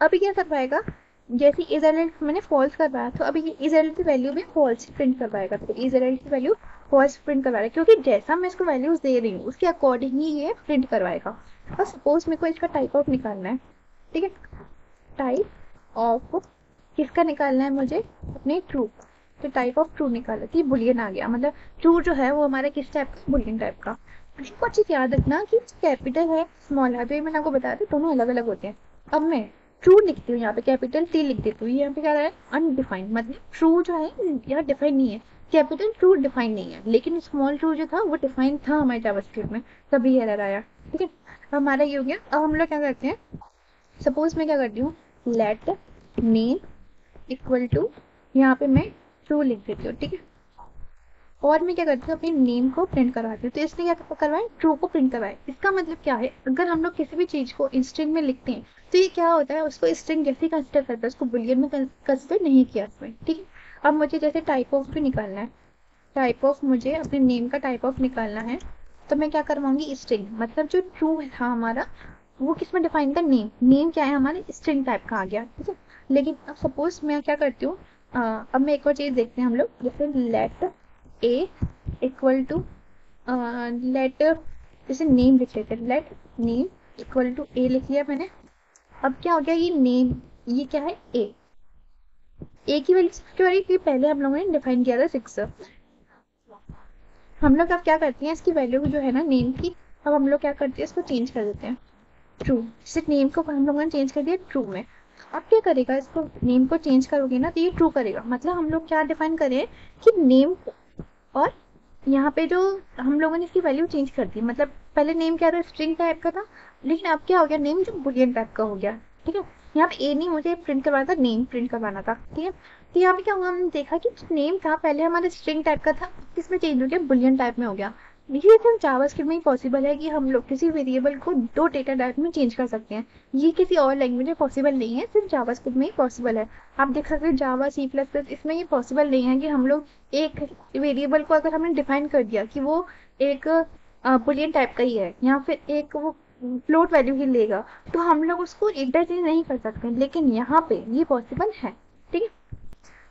अभी क्या करवाएगा, जैसे इज एल मैंने फॉल्स करवाया तो अभी इज एल की वैल्यू भी फॉल्स प्रिंट करवाएगा। तो इज एल की वैल्यू फॉल्स प्रिंट करवाएगा, क्योंकि जैसा मैं इसको वैल्यूज दे रही हूँ उसके अकॉर्डिंग ही ये प्रिंट करवाएगा। और सपोज मेरे को इसका टाइप ऑफ निकालना है। ठीक है, टाइप ऑफ किसका निकालना है मुझे, अपने ट्रू। तो टाइप ऑफ ट्रू निकाला तो ये बुलियन आ गया, मतलब ट्रू जो है वो हमारा किस टाइप का, बुलियन टाइप का। इसको अच्छे से याद रखना कि कैपिटल है स्मॉल है, तो मैंने आपको बताया था दोनों अलग अलग होते हैं। अब मैं ट्रू लिखती हूँ, यहाँ पे कैपिटल टी लिख देती हूँ, यहाँ पे क्या रहा है अनडिफाइंड, मतलब ट्रू जो है यहाँ डिफाइन नहीं है, कैपिटल ट्रू डिफाइन नहीं है, लेकिन स्मॉल ट्रू जो था वो डिफाइन था हमारे जावास्क्रिप्ट में, तभी एरर आया। ठीक है, हमारा ये हो गया। अब हम लोग क्या करते हैं, सपोज मैं क्या करती हूँ, लेट नेम इक्वल टू, यहाँ पे मैं ट्रू लिख देती हूँ। ठीक है, और मैं क्या करती हूँ, अपने नेम को प्रिंट करवाती हूँ। तो इसने क्या करवाए, ट्रू को प्रिंट करवाए। इसका मतलब क्या है, अगर हम लोग किसी भी चीज को स्ट्रिंग में लिखते हैं तो ये क्या होता है, उसको स्ट्रिंग जैसे ही कंसिडर करता है, उसको बुलियन में कंसिडर नहीं किया उसमें। ठीक है, अब मुझे जैसे टाइप ऑफ भी निकालना है, टाइप ऑफ मुझे अपने नेम का टाइप ऑफ निकालना है, तो मैं क्या करवाऊंगी, स्ट्रिंग। मतलब जो ट्रू था हमारा वो किसमें डिफाइन था, नेम। नेम क्या है हमारे स्ट्रिंग टाइप का आ गया। ठीक है, लेकिन अब सपोज मैं क्या करती हूँ, अब मैं एक और चीज देखते हैं हम लोग, जैसे let A equal to let, जैसे नेम लिख लेते हैं, let name equal to A लिख लिया मैंने। अब क्या हो गया, ये नेम ये क्या है, ए की वैल्यू पहले हम लोगों ने डिफाइन किया था 6। हम लोग अब क्या करते हैं, इसकी वैल्यू जो है ना नेम की, अब हम लोग क्या करते हैं, इसको चेंज कर देते हैं ट्रू। सिर्फ नेम को हम लोगों ने चेंज कर दिया ट्रू में। अब क्या करेगा, इसको नेम को चेंज करोगे ना तो ये ट्रू करेगा। मतलब हम लोग क्या डिफाइन करें कि नेम, और यहाँ पे जो हम लोगों ने इसकी वैल्यू चेंज कर दी, मतलब पहले नेम क्या था, स्ट्रिंग टाइप का था, लेकिन अब क्या हो गया, नेम जो बुलियन टाइप का हो गया। ठीक है, यहाँ पे ए नहीं मुझे प्रिंट करवाना था, नेम प्रिंट करवाना था। ठीक है, तो यहाँ पे क्या हुआ, हमने देखा कि नेम था पहले हमारा स्ट्रिंग टाइप का था, किसमें चेंज हो गया, बुलियन टाइप में हो गया। ये सिर्फ जावास्क्रिप्ट में ही पॉसिबल है कि हम लोग किसी वेरिएबल को दो डेटा टाइप में चेंज कर सकते हैं। ये किसी और लैंग्वेज में पॉसिबल नहीं है, सिर्फ जावास्क्रिप्ट में ही पॉसिबल है। आप देख सकते हैं जावा, सी प्लस प्लस, इसमें ये पॉसिबल नहीं है कि हम लोग एक वेरिएबल को अगर हमने डिफाइन कर दिया कि वो एक बुलियन टाइप का ही है या फिर एक वो फ्लोट वैल्यू ही लेगा, तो हम लोग उसको इंटरचेंज नहीं कर सकते। लेकिन यहाँ पे ये पॉसिबल है। ठीक है,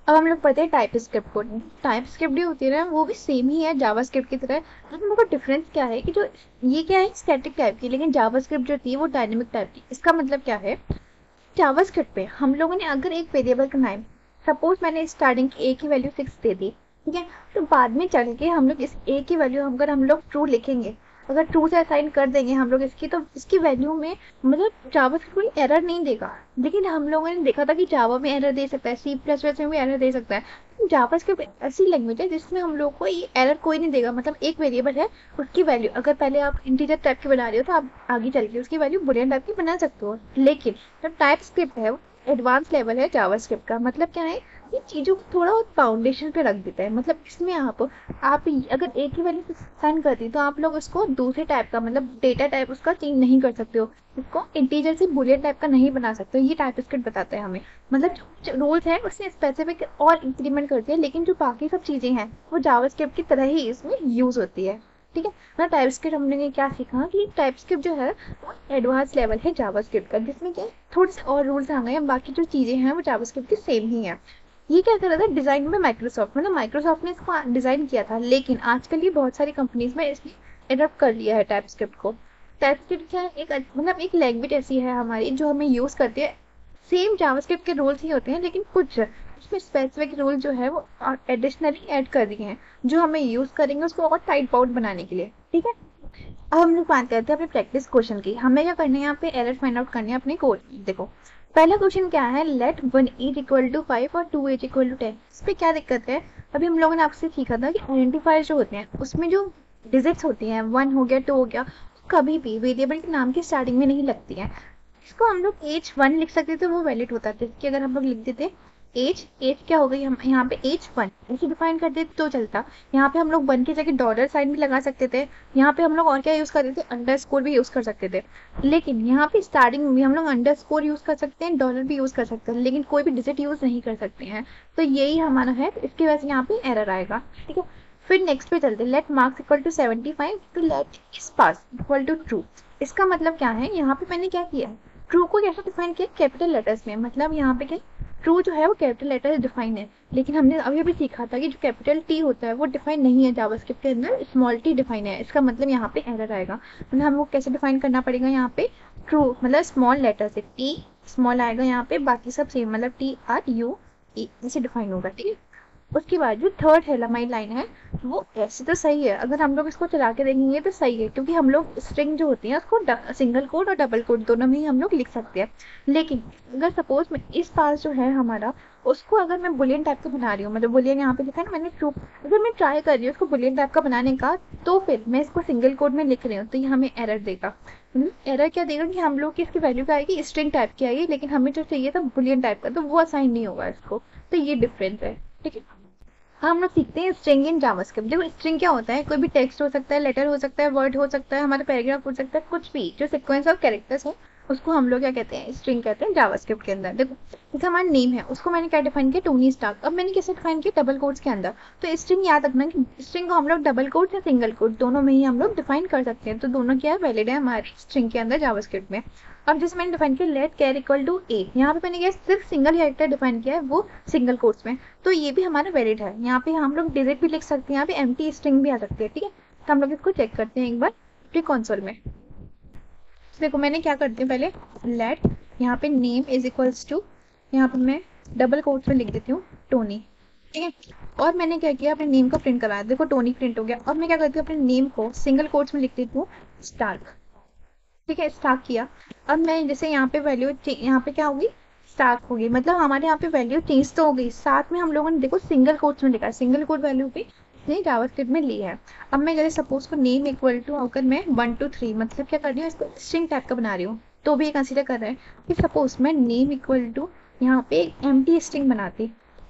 अब हम लोग पढ़ते हैं टाइप स्क्रिप्ट को। टाइप स्क्रिप्ट जो होती है ना, वो भी सेम ही है जावास्क्रिप्ट की तरह, लेकिन उनका डिफरेंस क्या है कि जो ये क्या है स्टैटिक टाइप की, लेकिन जावास्क्रिप्ट जो थी वो डायनेमिक टाइप की। इसका मतलब क्या है, जावास्क्रिप्ट पे हम लोगों ने अगर एक वेरिएबल का नाम, सपोज मैंने स्टार्टिंग की ए की वैल्यू 6 दे दी, ठीक है, तो बाद में चल के हम लोग इस ए की वैल्यू अगर हम लोग ट्रू लिखेंगे, अगर ट्रू से असाइन कर देंगे हम लोग इसकी, तो इसकी वैल्यू में मतलब जावास्क्रिप्ट कोई एरर नहीं देगा। लेकिन हम लोगों ने देखा था कि जावा में एरर दे सकता है, सी प्लस प्लस में भी एरर दे सकता है। जावास्क्रिप्ट ऐसी लैंग्वेज है जिसमें हम लोग को ये एरर कोई नहीं देगा। मतलब एक वेरिएबल है, उसकी वैल्यू अगर पहले आप इंटीजर टाइप की बना रहे हो तो आप आगे चल के उसकी वैल्यू बुलियन टाइप की बना सकते हो। लेकिन जो टाइप स्क्रिप्ट है वो एडवांस लेवल है जावास्क्रिप्ट का। मतलब क्या है, ये चीज़ों को थोड़ा फाउंडेशन पे रख देता है। मतलब इसमें आप अगर एक ही वैल्यू साइन करती तो आप लोग उसको दूसरे टाइप का, मतलब डेटा टाइप उसका चेंज नहीं कर सकते हो, इसको इंटीजर से बुलियन टाइप का नहीं बना सकते हो। ये टाइप स्क्रिप्ट बताता है हमें। मतलब जो रूल्स है उसमें स्पेसिफिक और इंक्रीमेंट करती है, लेकिन जो बाकी सब चीज़ें हैं वो जावास्क्रिप्ट की तरह ही इसमें यूज़ होती है। ठीक है, मतलब टाइप स्क्रिप्ट हमने क्या सीखा कि टाइप स्क्रिप्ट जो है वो एडवांस लेवल है जावास्क्रिप्ट का, जिसमें क्या थोड़े से और रूल्स आ गए हैं, बाकी जो चीज़ें हैं वो जावास्क्रिप्ट की सेम ही है। ये क्या कर रहा था डिजाइन में माइक्रोसॉफ्ट, मतलब माइक्रोसॉफ्ट ने इसको डिजाइन किया था, लेकिन आजकल ये बहुत सारी कंपनीज में इसने एडॉप्ट कर लिया है टाइप स्क्रिप्ट को। टाइप स्क्रिप्ट क्या है, एक मतलब एक लैंग्वेज ऐसी है हमारी जो हमें यूज करती है। सेम जावास्क्रिप्ट के रूल्स ही होते हैं, लेकिन कुछ उसमें स्पेसिफिक रूल जो है वो एडिशनली ऐड कर दिए हैं, जो हमें यूज करेंगे उसको और टाइट बाउंड बनाने के लिए। ठीक है, अब हम लोग बात करते हैं अपने प्रैक्टिस क्वेश्चन की। हमें क्या करना है, यहाँ पे एरर फाइंड आउट करनी है अपने कोड। देखो पहला क्वेश्चन क्या है, लेट 1 एज इक्वल टू 5 और 2 एज इक्वल टू 10। इस पर क्या दिक्कत है, अभी हम लोगों ने आपसे सीखा था कि आइडेंटिफायर जो होते हैं उसमें जो डिजिट्स होती हैं, 1 हो गया 2 हो गया, कभी भी वेरिएबल के नाम की स्टार्टिंग में नहीं लगती हैं। इसको हम लोग एज 1 लिख सकते थे, वो वैलिड होता था। कि अगर हम लोग लिख देते एज क्या हो गई, हम यहाँ पे एज 1 ऐसे डिफाइन कर देते तो चलता। यहाँ पे हम लोग 1 की जगह डॉलर साइन भी लगा सकते थे। यहाँ पे हम लोग और क्या यूज करते थे, अंडरस्कोर भी यूज कर सकते थे। लेकिन यहाँ पे स्टार्टिंग में हम लोग अंडरस्कोर यूज कर सकते हैं, डॉलर भी यूज कर सकते हैं, लेकिन कोई भी डिजिट यूज नहीं कर सकते हैं। तो यही हमारा है, इसकी वजह से यहाँ पे एरर आएगा। ठीक है, फिर नेक्स्ट पे चलते, let marks equal to 75 to let is pass equal to true. इसका मतलब क्या है, यहाँ पे मैंने क्या किया, ट्रू को कैसे डिफाइन किया, कैपिटल लेटर्स में। मतलब यहाँ पे क्या, ट्रू जो है वो कैपिटल लेटर डिफाइन है, लेकिन हमने अभी भी सीखा था कि जो कैपिटल टी होता है वो डिफाइन नहीं है जावास्क्रिप्ट के अंदर, स्मॉल टी डिफाइन है। इसका मतलब यहाँ पे एरर आएगा। मतलब हमको कैसे डिफाइन करना पड़ेगा, यहाँ पे ट्रू मतलब स्मॉल लेटर से टी स्मॉल आएगा यहाँ पे, बाकी सब सेम, मतलब TRU ऐसे डिफाइन होगा। ठीक है, उसके बाद जो थर्ड है हमारी लाइन है वो ऐसे तो सही है, अगर हम लोग इसको चला के देखेंगे तो सही है, क्योंकि हम लोग स्ट्रिंग जो होती है उसको सिंगल कोड और डबल कोड दोनों में ही हम लोग लिख सकते हैं। लेकिन अगर सपोज में इस पास जो है हमारा, उसको अगर मैं बुलियन टाइप का बना रही हूँ, मतलब बुलियन यहाँ पे लिखा है ना मैंने ट्रू, अगर मैं ट्राई कर रही हूँ उसको बुलियन टाइप का बनाने का, तो फिर मैं इसको सिंगल कोड में लिख रही हूँ तो ये हमें एरर देगा। एरर क्या देगा कि हम लोग की इसकी वैल्यू क्या आएगी, स्ट्रिंग टाइप की आएगी, लेकिन हमें जो चाहिए था बुलियन टाइप का, तो वो असाइन नहीं होगा इसको। तो ये डिफरेंस है। ठीक है, हम लोग सीखते हैं स्ट्रिंग इन जावास्क्रिप्ट। देखो स्ट्रिंग क्या होता है, कोई भी टेक्स्ट हो सकता है, लेटर हो सकता है, वर्ड हो सकता है, हमारा पैराग्राफ हो सकता है, कुछ भी जो सीक्वेंस ऑफ कैरेक्टर्स है उसको हम लोग क्या कहते हैं, स्ट्रिंग कहते हैं जावास्क्रिप्ट के अंदर। देखो जैसे हमारा नेम है, उसको मैंने क्या डिफाइन किया, टोनी स्टार्क। अब मैंने कैसे डिफाइन किया, डबल कोट्स के अंदर। तो स्ट्रिंग याद रखना कि स्ट्रिंग को हम लोग डबल कोट या सिंगल कोट दोनों में ही हम लोग डिफाइन कर सकते हैं। तो दोनों क्या है, वैलिड है हमारी स्ट्रिंग के अंदर जावास्क्रिप्ट में। अब जैसे मैंने डिफाइन किया लेट कैर इक्वल टू ए, यहाँ पे मैंने क्या सिर्फ सिंगल कैरेक्टर डिफाइन किया है, वो सिंगल कोट्स में, तो ये भी हमारा वैलिड है। यहाँ पे हम लोग डिजिट भी लिख सकते हैं, यहाँ पे एम्प्टी स्ट्रिंग भी आ सकती है। ठीक है, तो हम लोग इसको चेक करते हैं एक बार अपनी कंसोल में। देखो मैंने क्या करती हूँ, पहले लेट यहाँ पे नेम इज इक्वल्स टू, यहाँ पे मैं डबल कोट्स में लिख देती हूँ टोनी। ठीक है, और मैंने क्या किया, अपने नेम का प्रिंट कराया। देखो टोनी प्रिंट हो गया। अब मैं क्या करती हूँ, अपने नेम को सिंगल कोट्स में लिख देती हूँ स्टार्क। ठीक है, स्टार्क किया। अब मैं जैसे यहाँ पे वैल्यू, यहाँ पे क्या होगी, स्टार्क होगी, मतलब हमारे यहाँ पे वैल्यू चेंज तो हो गई, साथ में हम लोगों ने देखो सिंगल कोट्स में लिखा, सिंगल कोट वैल्यू भी ने जावास्क्रिप्ट में ली है। अब मैं जैसे सपोज को नेम इक्वल टू अगर मैं 1 to 3 मतलब क्या कर रही हूँ, इसको स्ट्रिंग टाइप का बना रही हूँ, तो भी ये कंसीडर कर रहे हैं कि सपोज मैं नेम इक्वल टू यहाँ पे एम्प्टी स्ट्रिंग बनाती।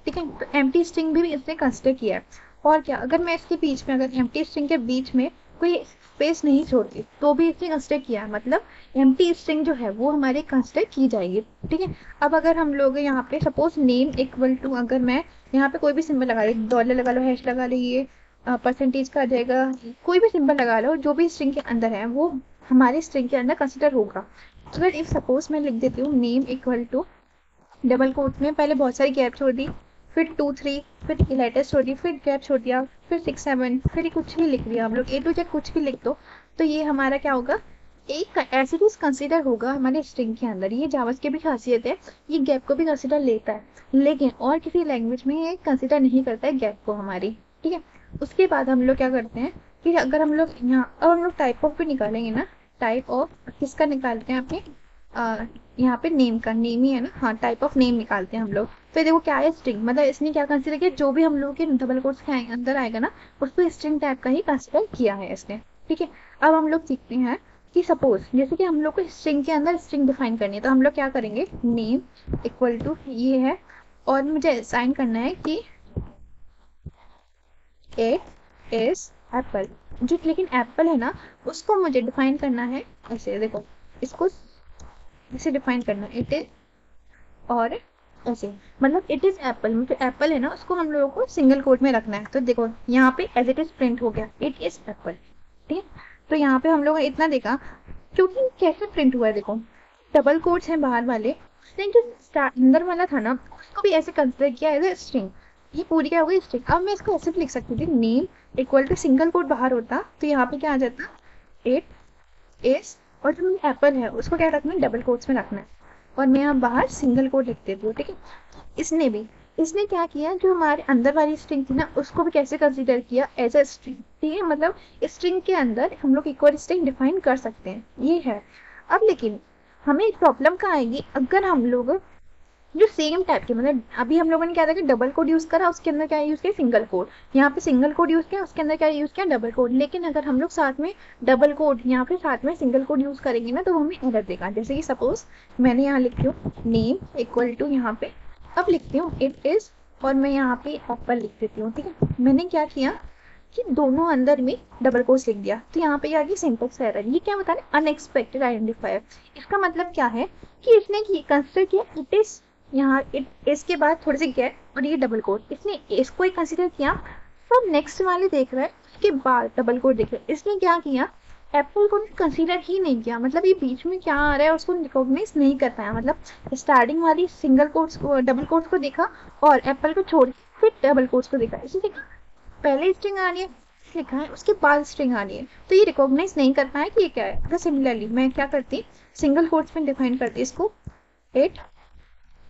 ठीक है, तो एम्प्टी स्ट्रिंग भी इसने कंसीडर किया है। और क्या, अगर मैं इसके बीच में, अगर एम्प्टी स्ट्रिंग के बीच में कोई स्पेस नहीं छोड़ती तो भी स्ट्रिंग कंसिडर किया, मतलब एम्प्टी स्ट्रिंग जो है वो हमारे कंसिडर की जाएगी। ठीक है, अब अगर हम लोग यहाँ पे सपोज नेम इक्वल टू, अगर मैं यहाँ पे कोई भी सिंबल लगा रही, डॉलर लगा लो, हैश लगा लीजिए, परसेंटेज का आ जाएगा, कोई भी सिंबल लगा लो, जो भी स्ट्रिंग के अंदर है वो हमारी स्ट्रिंग के अंदर कंसिडर होगा। अगर इफ सपोज मैं लिख देती हूँ name equal to double quote में पहले बहुत सारी गैप छोड़ दी, फिर 2 3, फिर लेटेस्ट छोड़ दी, फिर गैप छोड़ दिया, फिर 6 7, फिर कुछ भी लिख दिया हम लोग, ए टू जेड कुछ भी लिख दो, तो ये हमारा क्या होगा, एक एज इट इज कंसिडर होगा हमारे स्ट्रिंग के अंदर। ये जावास की भी खासियत है, ये गैप को भी कंसिडर लेता है, लेकिन और किसी लैंग्वेज में ये कंसिडर नहीं करता है गैप को हमारी। ठीक है, उसके बाद हम लोग क्या करते हैं कि अगर हम लोग यहाँ, अब हम लोग टाइप ऑफ भी निकालेंगे ना, टाइप ऑफ किसका निकालते हैं अपने यहाँ पे नेम का, नेम ही है ना, हाँ टाइप ऑफ नेम निकालते हैं हम लोग। तो देखो क्या है स्ट्रिंग, मतलब इसने क्या कंसिडर किया, जो भी हम लोग के डबल कोट्स के अंदर आएगा ना उसको स्ट्रिंग टाइप का ही कंसिडर किया है इसने। ठीक है, अब हम लोग सीखते हैं कि सपोज जैसे कि हम लोग को स्ट्रिंग के अंदर स्ट्रिंग डिफाइन करनी है, तो हम लोग क्या करेंगे, नेम इक्वल टू ये है, और मुझे असाइन करना है कि इट इज एप्पल, जो लेकिन एप्पल है ना उसको मुझे डिफाइन करना है ऐसे, देखो इसको इसे डिफाइन करना, इट इज, और ऐसे, मतलब इट इज एप्पल, मतलब एप्पल है ना उसको हम लोगों को सिंगल कोट में रखना है। तो देखो यहाँ पे एज इट इज प्रिंट हो गया, इट इज एप्पल। ठीक है, तो यहाँ पे हम लोगों ने इतना देखा, क्योंकि कैसे प्रिंट हुआ है देखो, डबल कोट्स हैं बाहर वाले, उसने जो अंदर वाला था ना उसको भी ऐसे कंसिडर किया एज ए स्ट्रिंग, ये पूरी क्या हो गई स्ट्रिंग। अब मैं इसको ऐसे भी लिख सकती थी, name equal to single quote बाहर होता तो यहाँ पे क्या आ जाता, इट इज, और जो एप्पल है उसको क्या रखना है, डबल कोट्स में रखना है, और मैं यहाँ बाहर सिंगल कोट लिख देती हूँ। ठीक है, इसने क्या किया, जो हमारे अंदर वाली स्ट्रिंग थी ना उसको भी कैसे कंसीडर किया, एज अ स्ट्रिंग। ठीक है, मतलब स्ट्रिंग के अंदर हम लोग इक्वल स्ट्रिंग डिफाइन कर सकते हैं, ये है। अब लेकिन हमें प्रॉब्लम कहाँ आएगी, अगर हम लोग जो सेम टाइप के, मतलब अभी हम लोगों ने क्या था कि डबल कोड यूज करा, उसके अंदर क्या यूज किया, सिंगल कोड, यहाँ पे सिंगल कोड यूज किया, उसके अंदर क्या यूज किया, डबल कोड। लेकिन अगर हम लोग साथ में डबल कोड यहाँ पे साथ में सिंगल कोड यूज करेंगे ना तो हमें एरर देगा। जैसे कि सपोज मैंने यहाँ लिखती हूँ नेम इक्वल टू, यहाँ पे अब लिखती हूँ इट इज, और मैं यहाँ पे एप्पल लिख देती हूँ। ठीक है, मैंने क्या किया कि दोनों अंदर में डबल कोट्स लिख दिया, तो यहाँ पे आ गई सिंटैक्स एरर। ये क्या बता रहे, अनएक्सपेक्टेड आइडेंटिफायर। इसका मतलब क्या है कि इसने कंसिडर किया इट इज, यहाँ इट इसके बाद थोड़ी सी गैप और ये डबल कोट, इसने इसको ही कंसिडर किया। सब नेक्स्ट वाले देख रहे हैं उसके बाद डबल कोट देख रहे हैं, इसने क्या किया, एप्पल को कंसीडर ही नहीं किया, मतलब ये बीच में क्या आ रहा है उसको रिकॉग्नाइज नहीं कर पाया। मतलब स्टार्टिंग वाली सिंगल कोट्स को, डबल कोट्स को देखा और एप्पल को छोड़ फिर डबल कोट्स को देखा, इसने देखा पहले स्ट्रिंग आ रही है लिखा है उसके बाद स्ट्रिंग आ रही है, तो ये रिकॉग्नाइज नहीं कर पाया कि ये क्या है। तो सिमिलरली मैं क्या करती, सिंगल कोट्स में डिफाइन करती इसको, इट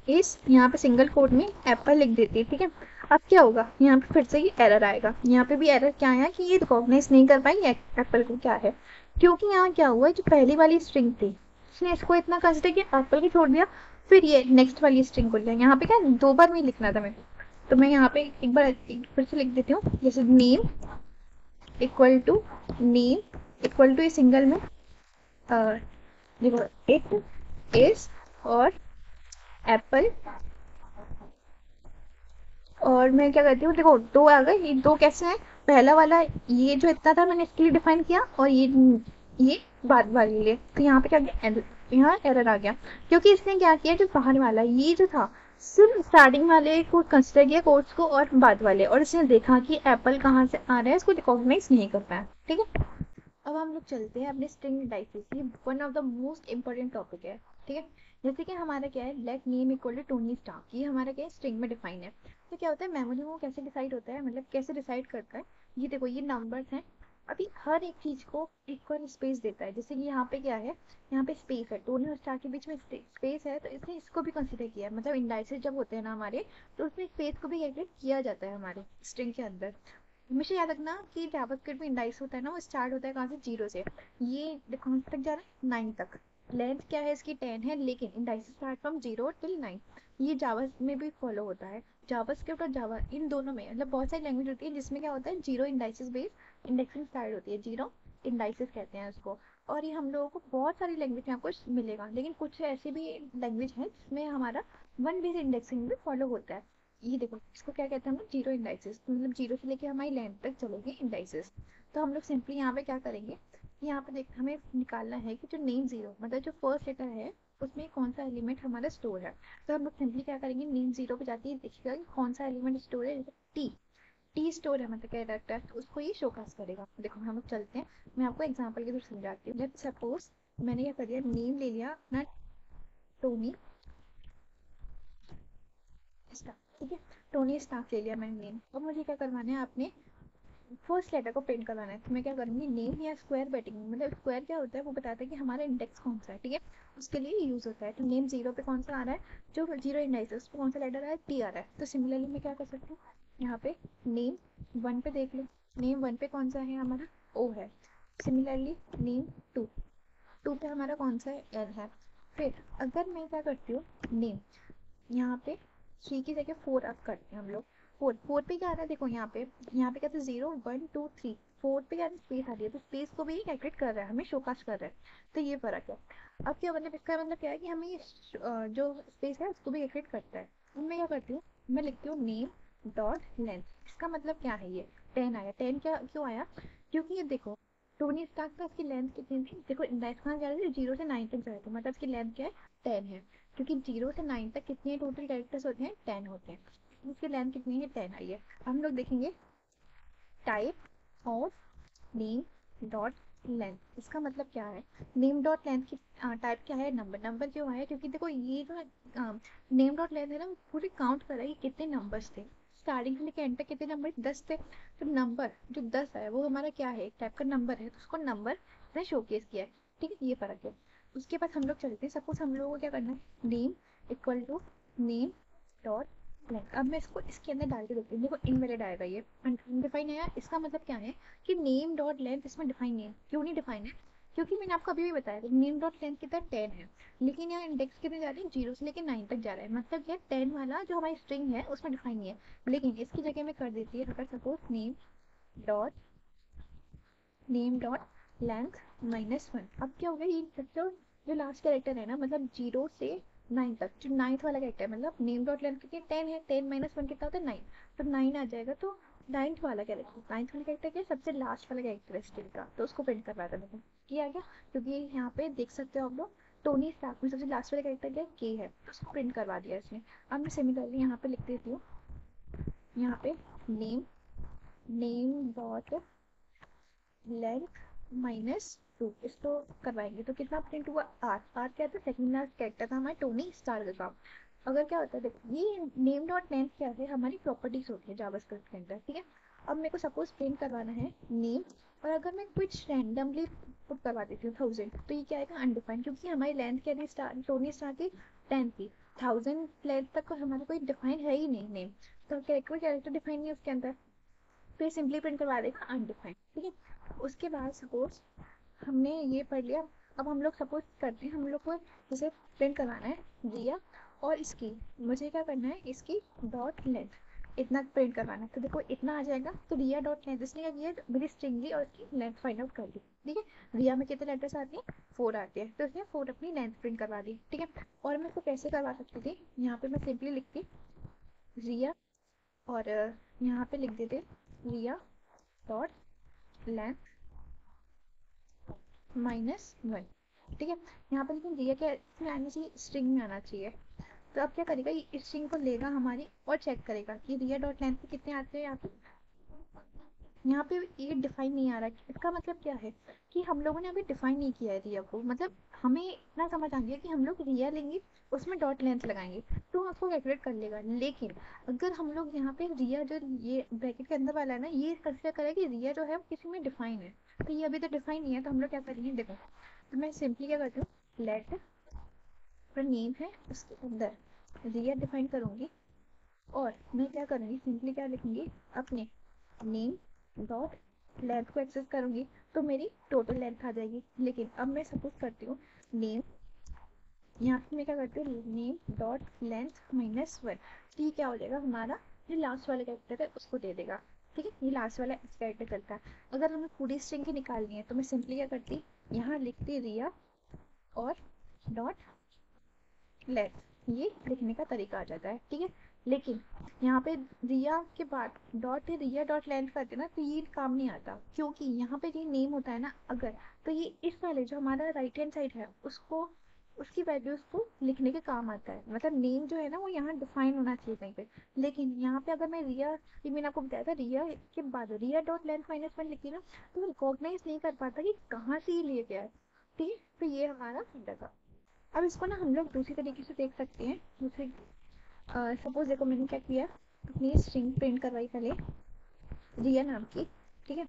इस यहाँ पे सिंगल कोट में एप्पल लिख देती है। ठीक है, अब क्या होगा, यहाँ पे फिर से ये एरर आएगा। यहाँ पे भी एरर क्या आया कि ये रिकॉग्नाइज नहीं कर पाई एप्पल को क्या है, क्योंकि यहाँ क्या हुआ, जो पहली वाली स्ट्रिंग थी उसने इसको इतना कंसिडर किया, एप्पल को छोड़ दिया, फिर ये नेक्स्ट वाली स्ट्रिंग को लिया। यहाँ पे क्या दो बार में लिखना था मेरे, तो मैं यहाँ पे एक बार फिर से लिख देती हूँ, जैसे name equal to, name equal to single में देखो इट इज और एप्पल, और मैं क्या करती हूँ, देखो दो आ गए, ये दो कैसे हैं, पहला वाला ये जो इतना था मैंने इसके लिए डिफाइन किया, और ये बाद वाले लिए, तो यहाँ पे क्या गया, यहाँ एरर आ गया, क्योंकि इसने क्या किया, जो बाहर वाला ये जो था सिर्फ स्टार्टिंग वाले को कंसिडर किया कोड्स को और बाद वाले, और इसने देखा कि एप्पल कहाँ से आ रहा है, इसको रिकॉग्नाइज नहीं कर पाया। ठीक है, अब हम लोग चलते हैं अपने स्ट्रिंग इंडाइसेस, ये one of the most important topic है। ठीक है, जैसे कि हमारा क्या है, let name equal to Tony Stark, ये हमारा क्या है स्ट्रिंग में डिफाइन है। तो क्या होता है, मेमोरी में वो कैसे डिसाइड होता है, मतलब कैसे डिसाइड करता है, ये देखो ये नंबर्स हैं, अभी हर एक चीज को इक्वल स्पेस देता है। जैसे कि यहाँ पे क्या है, यहाँ पे स्पेस है, टोनी और स्टार के बीच में स्पेस है, तो इसने इसको भी कंसिडर किया, मतलब इंडाइसेस जब होते हैं ना हमारे, तो उसमें स्पेस को भी कैलकुलेट किया जाता है हमारे स्ट्रिंग के अंदर। हमेशा याद रखना कि जावास्क्रिप्ट में इंडाइस होता है ना, वो स्टार्ट होता है कहाँ से, 0 से, ये कहाँ तक जा रहा है, 9 तक। लेंथ क्या है इसकी, 10 है, लेकिन इंडाइस स्टार्ट फ्रॉम 0 टिल 9। ये जावा में भी फॉलो होता है, जावास्क्रिप्ट और जावा इन दोनों में, मतलब बहुत सारी लैंग्वेज होती है जिसमें क्या होता है, 0 इंडाइसिस बेस इंडेक्सिंग स्टार्ट होती है, 0 इंडाइसिस कहते हैं उसको। और ये हम लोगों को बहुत सारी लैंग्वेज में आपको मिलेगा, लेकिन कुछ ऐसी भी लैंग्वेज है जिसमें हमारा 1 बेस इंडेक्सिंग भी फॉलो होता है। ये देखो इसको क्या कहते हैं हम लोग, जीरो इंडाइसेस, मतलब जीरो से लेके हमारी लेंथ तक चलेंगे इंडाइसेस। तो हम लोग सिंपली यहाँ पे क्या करेंगे, यहाँ पे देख हमें निकालना है कि जो नेम जीरो मतलब जो फर्स्ट लेटर है उसमें कौन सा एलिमेंट हमारा स्टोर है। तो हम लोग सिंपली क्या करेंगे, नेम जीरो पे जाके देखिएगा कि कौन सा एलिमेंट स्टोर है, टी। टी स्टोर है मतलब कैरेक्टर, तो उसको ये शोकास करेगा। देखो हम लोग चलते हैं, मैं आपको एग्जांपल के थ्रू समझाती हूँ। लेट्स सपोज मैंने क्या कर दिया, नेम ले लिया अपना टोनी स्टार्क, ठीक है। टोनी स्टार्क ले लिया मैंने नेम। अब मुझे क्या करवाना है, आपने फर्स्ट लेटर को प्रिंट करवाना है। तो मैं क्या करूँगी, नेम या स्क्वायर बैटिंग, मतलब स्क्वायर क्या होता है वो बताता है कि हमारा इंडेक्स कौन सा है, ठीक है, उसके लिए यूज होता है। तो नेम जीरो पे कौन सा आ रहा है, जो जीरो इंडेक्स है उस पर कौन सा लेटर आ रहा है, टी आ रहा है। तो सिमिलरली मैं क्या कर सकती हूँ, यहाँ पे नेम वन पे देख लो, नेम वन पे कौन सा है हमारा, ओ है। सिमिलरली नेम टू, टू पे हमारा कौन सा है, एल है। फिर अगर मैं क्या करती हूँ, नेम यहाँ पे थ्री की जगह फोर अप करते हैं हम लोग। फोर, फोर पे क्या आ रहा है देखो, यहाँ पे क्या था, zero one two three, four पे क्या स्पेस आ रही है, तो स्पेस को भी कैलकुलेट कर रहा है, हमें शोकास्ट कर रहा है। तो ये फर्क है। अब क्या मतलब, इसका मतलब क्या है कि हमें जो स्पेस है उसको भी कैलकुलेट करता है। अब मैं क्या करती हूँ, मैं लिखती हूँ नेम डॉट लेंथ। इसका मतलब क्या है, ये 10 आया। 10 क्या क्यों आया, क्योंकि ये देखो टोनी स्टार्क का इसकी लेंथ कितनी थी, देखो इंडेक्स कहाँ जा रहे थे, जीरो से 9 तक जा रहे थे, मतलब इसकी लेंथ क्या है, 10 है। क्योंकि 0 से 9 तक कितने टोटल कैरेक्टर्स होते हैं, 10 होते हैं। इसकी लेंथ कितनी है, 10 आई है। हम लोग देखेंगे type of name dot length, इसका मतलब क्या है, नेम डॉट लेंथ की टाइप क्या है, नंबर। नंबर क्यों है, क्योंकि देखो ये जो नेम डॉट लेंथ है ना, पूरी काउंट कर रहा है कि कितने नंबर्स थे, स्टार्टिंग से लेकर एंड तक कितने नंबर, 10 थे। तो नंबर जो 10 है वो हमारा क्या है, एक टाइप का नंबर है, तो उसको नंबर ने शोकेस किया है, ठीक है, ये फर्क है। उसके बाद हम लोग चलते हैं, सपोज हम लोगों को क्या करना है, name equal to name dot length. अब मैं इसको इसके अंदर डाल के देखती हूँ, देखो इनवैलिड आएगा, ये अनडिफाइन आया। इसका मतलब क्या है कि नेम डॉट लेंथ इसमें डिफाइन नहीं है। क्यों नहीं डिफाइन है, क्योंकि मैंने आपको अभी भी बताया नेम डॉट लेंथ कितना 10 है, लेकिन यहाँ इंडेक्स कितने जा रहे हैं, 0 से लेकर 9 तक जा रहा है, मतलब ये 10 वाला जो हमारी स्ट्रिंग है उसमें डिफाइन नहीं है। लेकिन इसकी जगह में कर देती है, अगर suppose dot name dot length -1। अब क्या हो गया, ये जो लास्ट कैरेक्टर है ना, मतलब 0 से 9 तक, जो नाइन्थ वाला कैरेक्टर है, मतलब नेम डॉट लेंथ कितनी 10 है, 10 -1 कितना होता है 9, तो 9 आ जाएगा। तो नाइन्थ वाला कैरेक्टर क्या है, सबसे लास्ट वाला कैरेक्टर है स्टिल का, तो उसको प्रिंट करवा देना है। ये आ गया, क्योंकि यहाँ पे देख सकते हो आप लोग, टोनी स्टार्क में सबसे लास्ट वाला कैरेक्टर क्या है, के है, तो उसको प्रिंट करवा दिया इसने। अब मैं सिमिलरली यहाँ पे लिख देती हूँ, यहाँ पे नेम नेम डॉट लेंथ -2, इसको करवाएंगे तो कितना प्रिंट हुआ, आर। आर क्या था, सेकंड लास्ट कैरेक्टर था हमारे टोनी स्टार्क का। अगर क्या होता है देखो, ये नेम डॉट लेंथ क्या है, हमारी प्रॉपर्टीज होती है जावास्क्रिप्ट के अंदर, ठीक है। अब मेरे को सपोज प्रिंट करवाना है नेम, और अगर मैं कुछ रैंडमली पुट करवा देती हूँ 1000, तो ये क्या आएगा, अनडिफाइंड, क्योंकि हमारी लेंथ क्या थी, टोनी स्टार्क की 10 थी। 1000 लेंथ तक हमारा कोई डिफाइन है ही नहीं नेम, तो कैरेक्टर डिफाइन नहीं है उसके अंदर, फिर सिंपली प्रिंट करवा देगा अनडिफाइंड, ठीक है। उसके बाद सपोज हमने ये पढ़ लिया। अब हम लोग सपोज करते हैं, हम लोग को जैसे प्रिंट करवाना है रिया, और इसकी मुझे क्या करना है, इसकी डॉट लेंथ इतना प्रिंट करवाना है। तो देखो इतना आ जाएगा, तो रिया डॉट लेंथ इसने क्या किया, मेरी स्ट्रिंग ली और इसकी लेंथ फाइंड आउट कर ली, ठीक है। रिया में कितने लेटर्स आते हैं, 4 आते हैं, तो इसने 4 अपनी लेंथ प्रिंट करवा दी, ठीक है। और मैं इसको कैसे करवा सकती थी, यहाँ पे मैं सिंपली लिखती रिया, और यहाँ पे लिख देते रिया डॉट लेंथ -1, ठीक है। यहाँ पे लेकिन रिया क्या इसमें आना चाहिए, स्ट्रिंग में आना चाहिए। तो अब क्या करेगा, ये स्ट्रिंग को लेगा हमारी और चेक करेगा कि रिया डॉट लेंथ पे कितने आते हैं, यहाँ पे ये डिफाइन नहीं आ रहा है। इसका मतलब क्या है कि हम लोगों ने अभी डिफाइन नहीं किया है रिया को, मतलब हमें इतना समझ आ गया कि हम लोग रिया लेंगे, उसमें डॉट लेंथ लगाएंगे तो आपको कैलकुलेट कर लेगा। लेकिन अगर हम लोग यहाँ पे रिया जो ये ब्रैकेट के अंदर वाला है ना, ये कंसिडर करें कि रिया जो है वो किसी में डिफाइन है, तो ये अभी तो डिफाइन नहीं है, तो हम लोग क्या करेंगे, देखो तो मैं सिंपली क्या करती हूँ, लेट नेम है उसके अंदर रिया डिफाइन करूंगी, और मैं क्या करूंगी, सिंपली क्या लिखूंगी, अपने नेम डॉट लेंथ को एक्सेस करूंगी, तो मेरी टोटल लेंथ आ जाएगी। लेकिन अब मैं सपोज करती हूँ नेम, यहाँ पे मैं क्या करती हूँ, नेम डॉट लेंथ -1, तो ये क्या हो जाएगा, हमारा जो लास्ट वाला कैरेक्टर है उसको दे देगा, ठीक है। ये लास्ट वाला इस कैरेक्टर चलता है। अगर हमें पूरी स्ट्रिंग की निकालनी है तो मैं सिंपली क्या करती, यहाँ लिखती रिया और डॉट लेंथ, ये लिखने का तरीका आ जाता है, ठीक है। लेकिन यहाँ पे रिया के बाद डॉट रिया डॉट लेंथ करते ना तो ये काम नहीं आता, क्योंकि यहाँ पे ये नेम होता है ना अगर, तो ये इस वाले जो हमारा राइट हैंड साइड है उसको उसकी वैल्यूज को लिखने के काम आता है। मतलब नेम जो है ना वो यहाँ डिफाइन होना चाहिए कहीं पे। लेकिन यहाँ पे अगर मैं रिया, ये मैंने आपको बताया था रिया के बाद रिया डॉट लेंथ माइनस 1 लिखी ना तो रिकॉग्नाइज नहीं कर पाता कि कहाँ से ये लिया गया है। ठीक है, तो ये हमारा फिल्टर था। अब इसको ना हम लोग दूसरी तरीके से देख सकते हैं। दूसरी सपोज देखो मैंने क्या किया, अपनी स्ट्रिंग प्रिंट करवाई पहले रिया नाम की। ठीक है,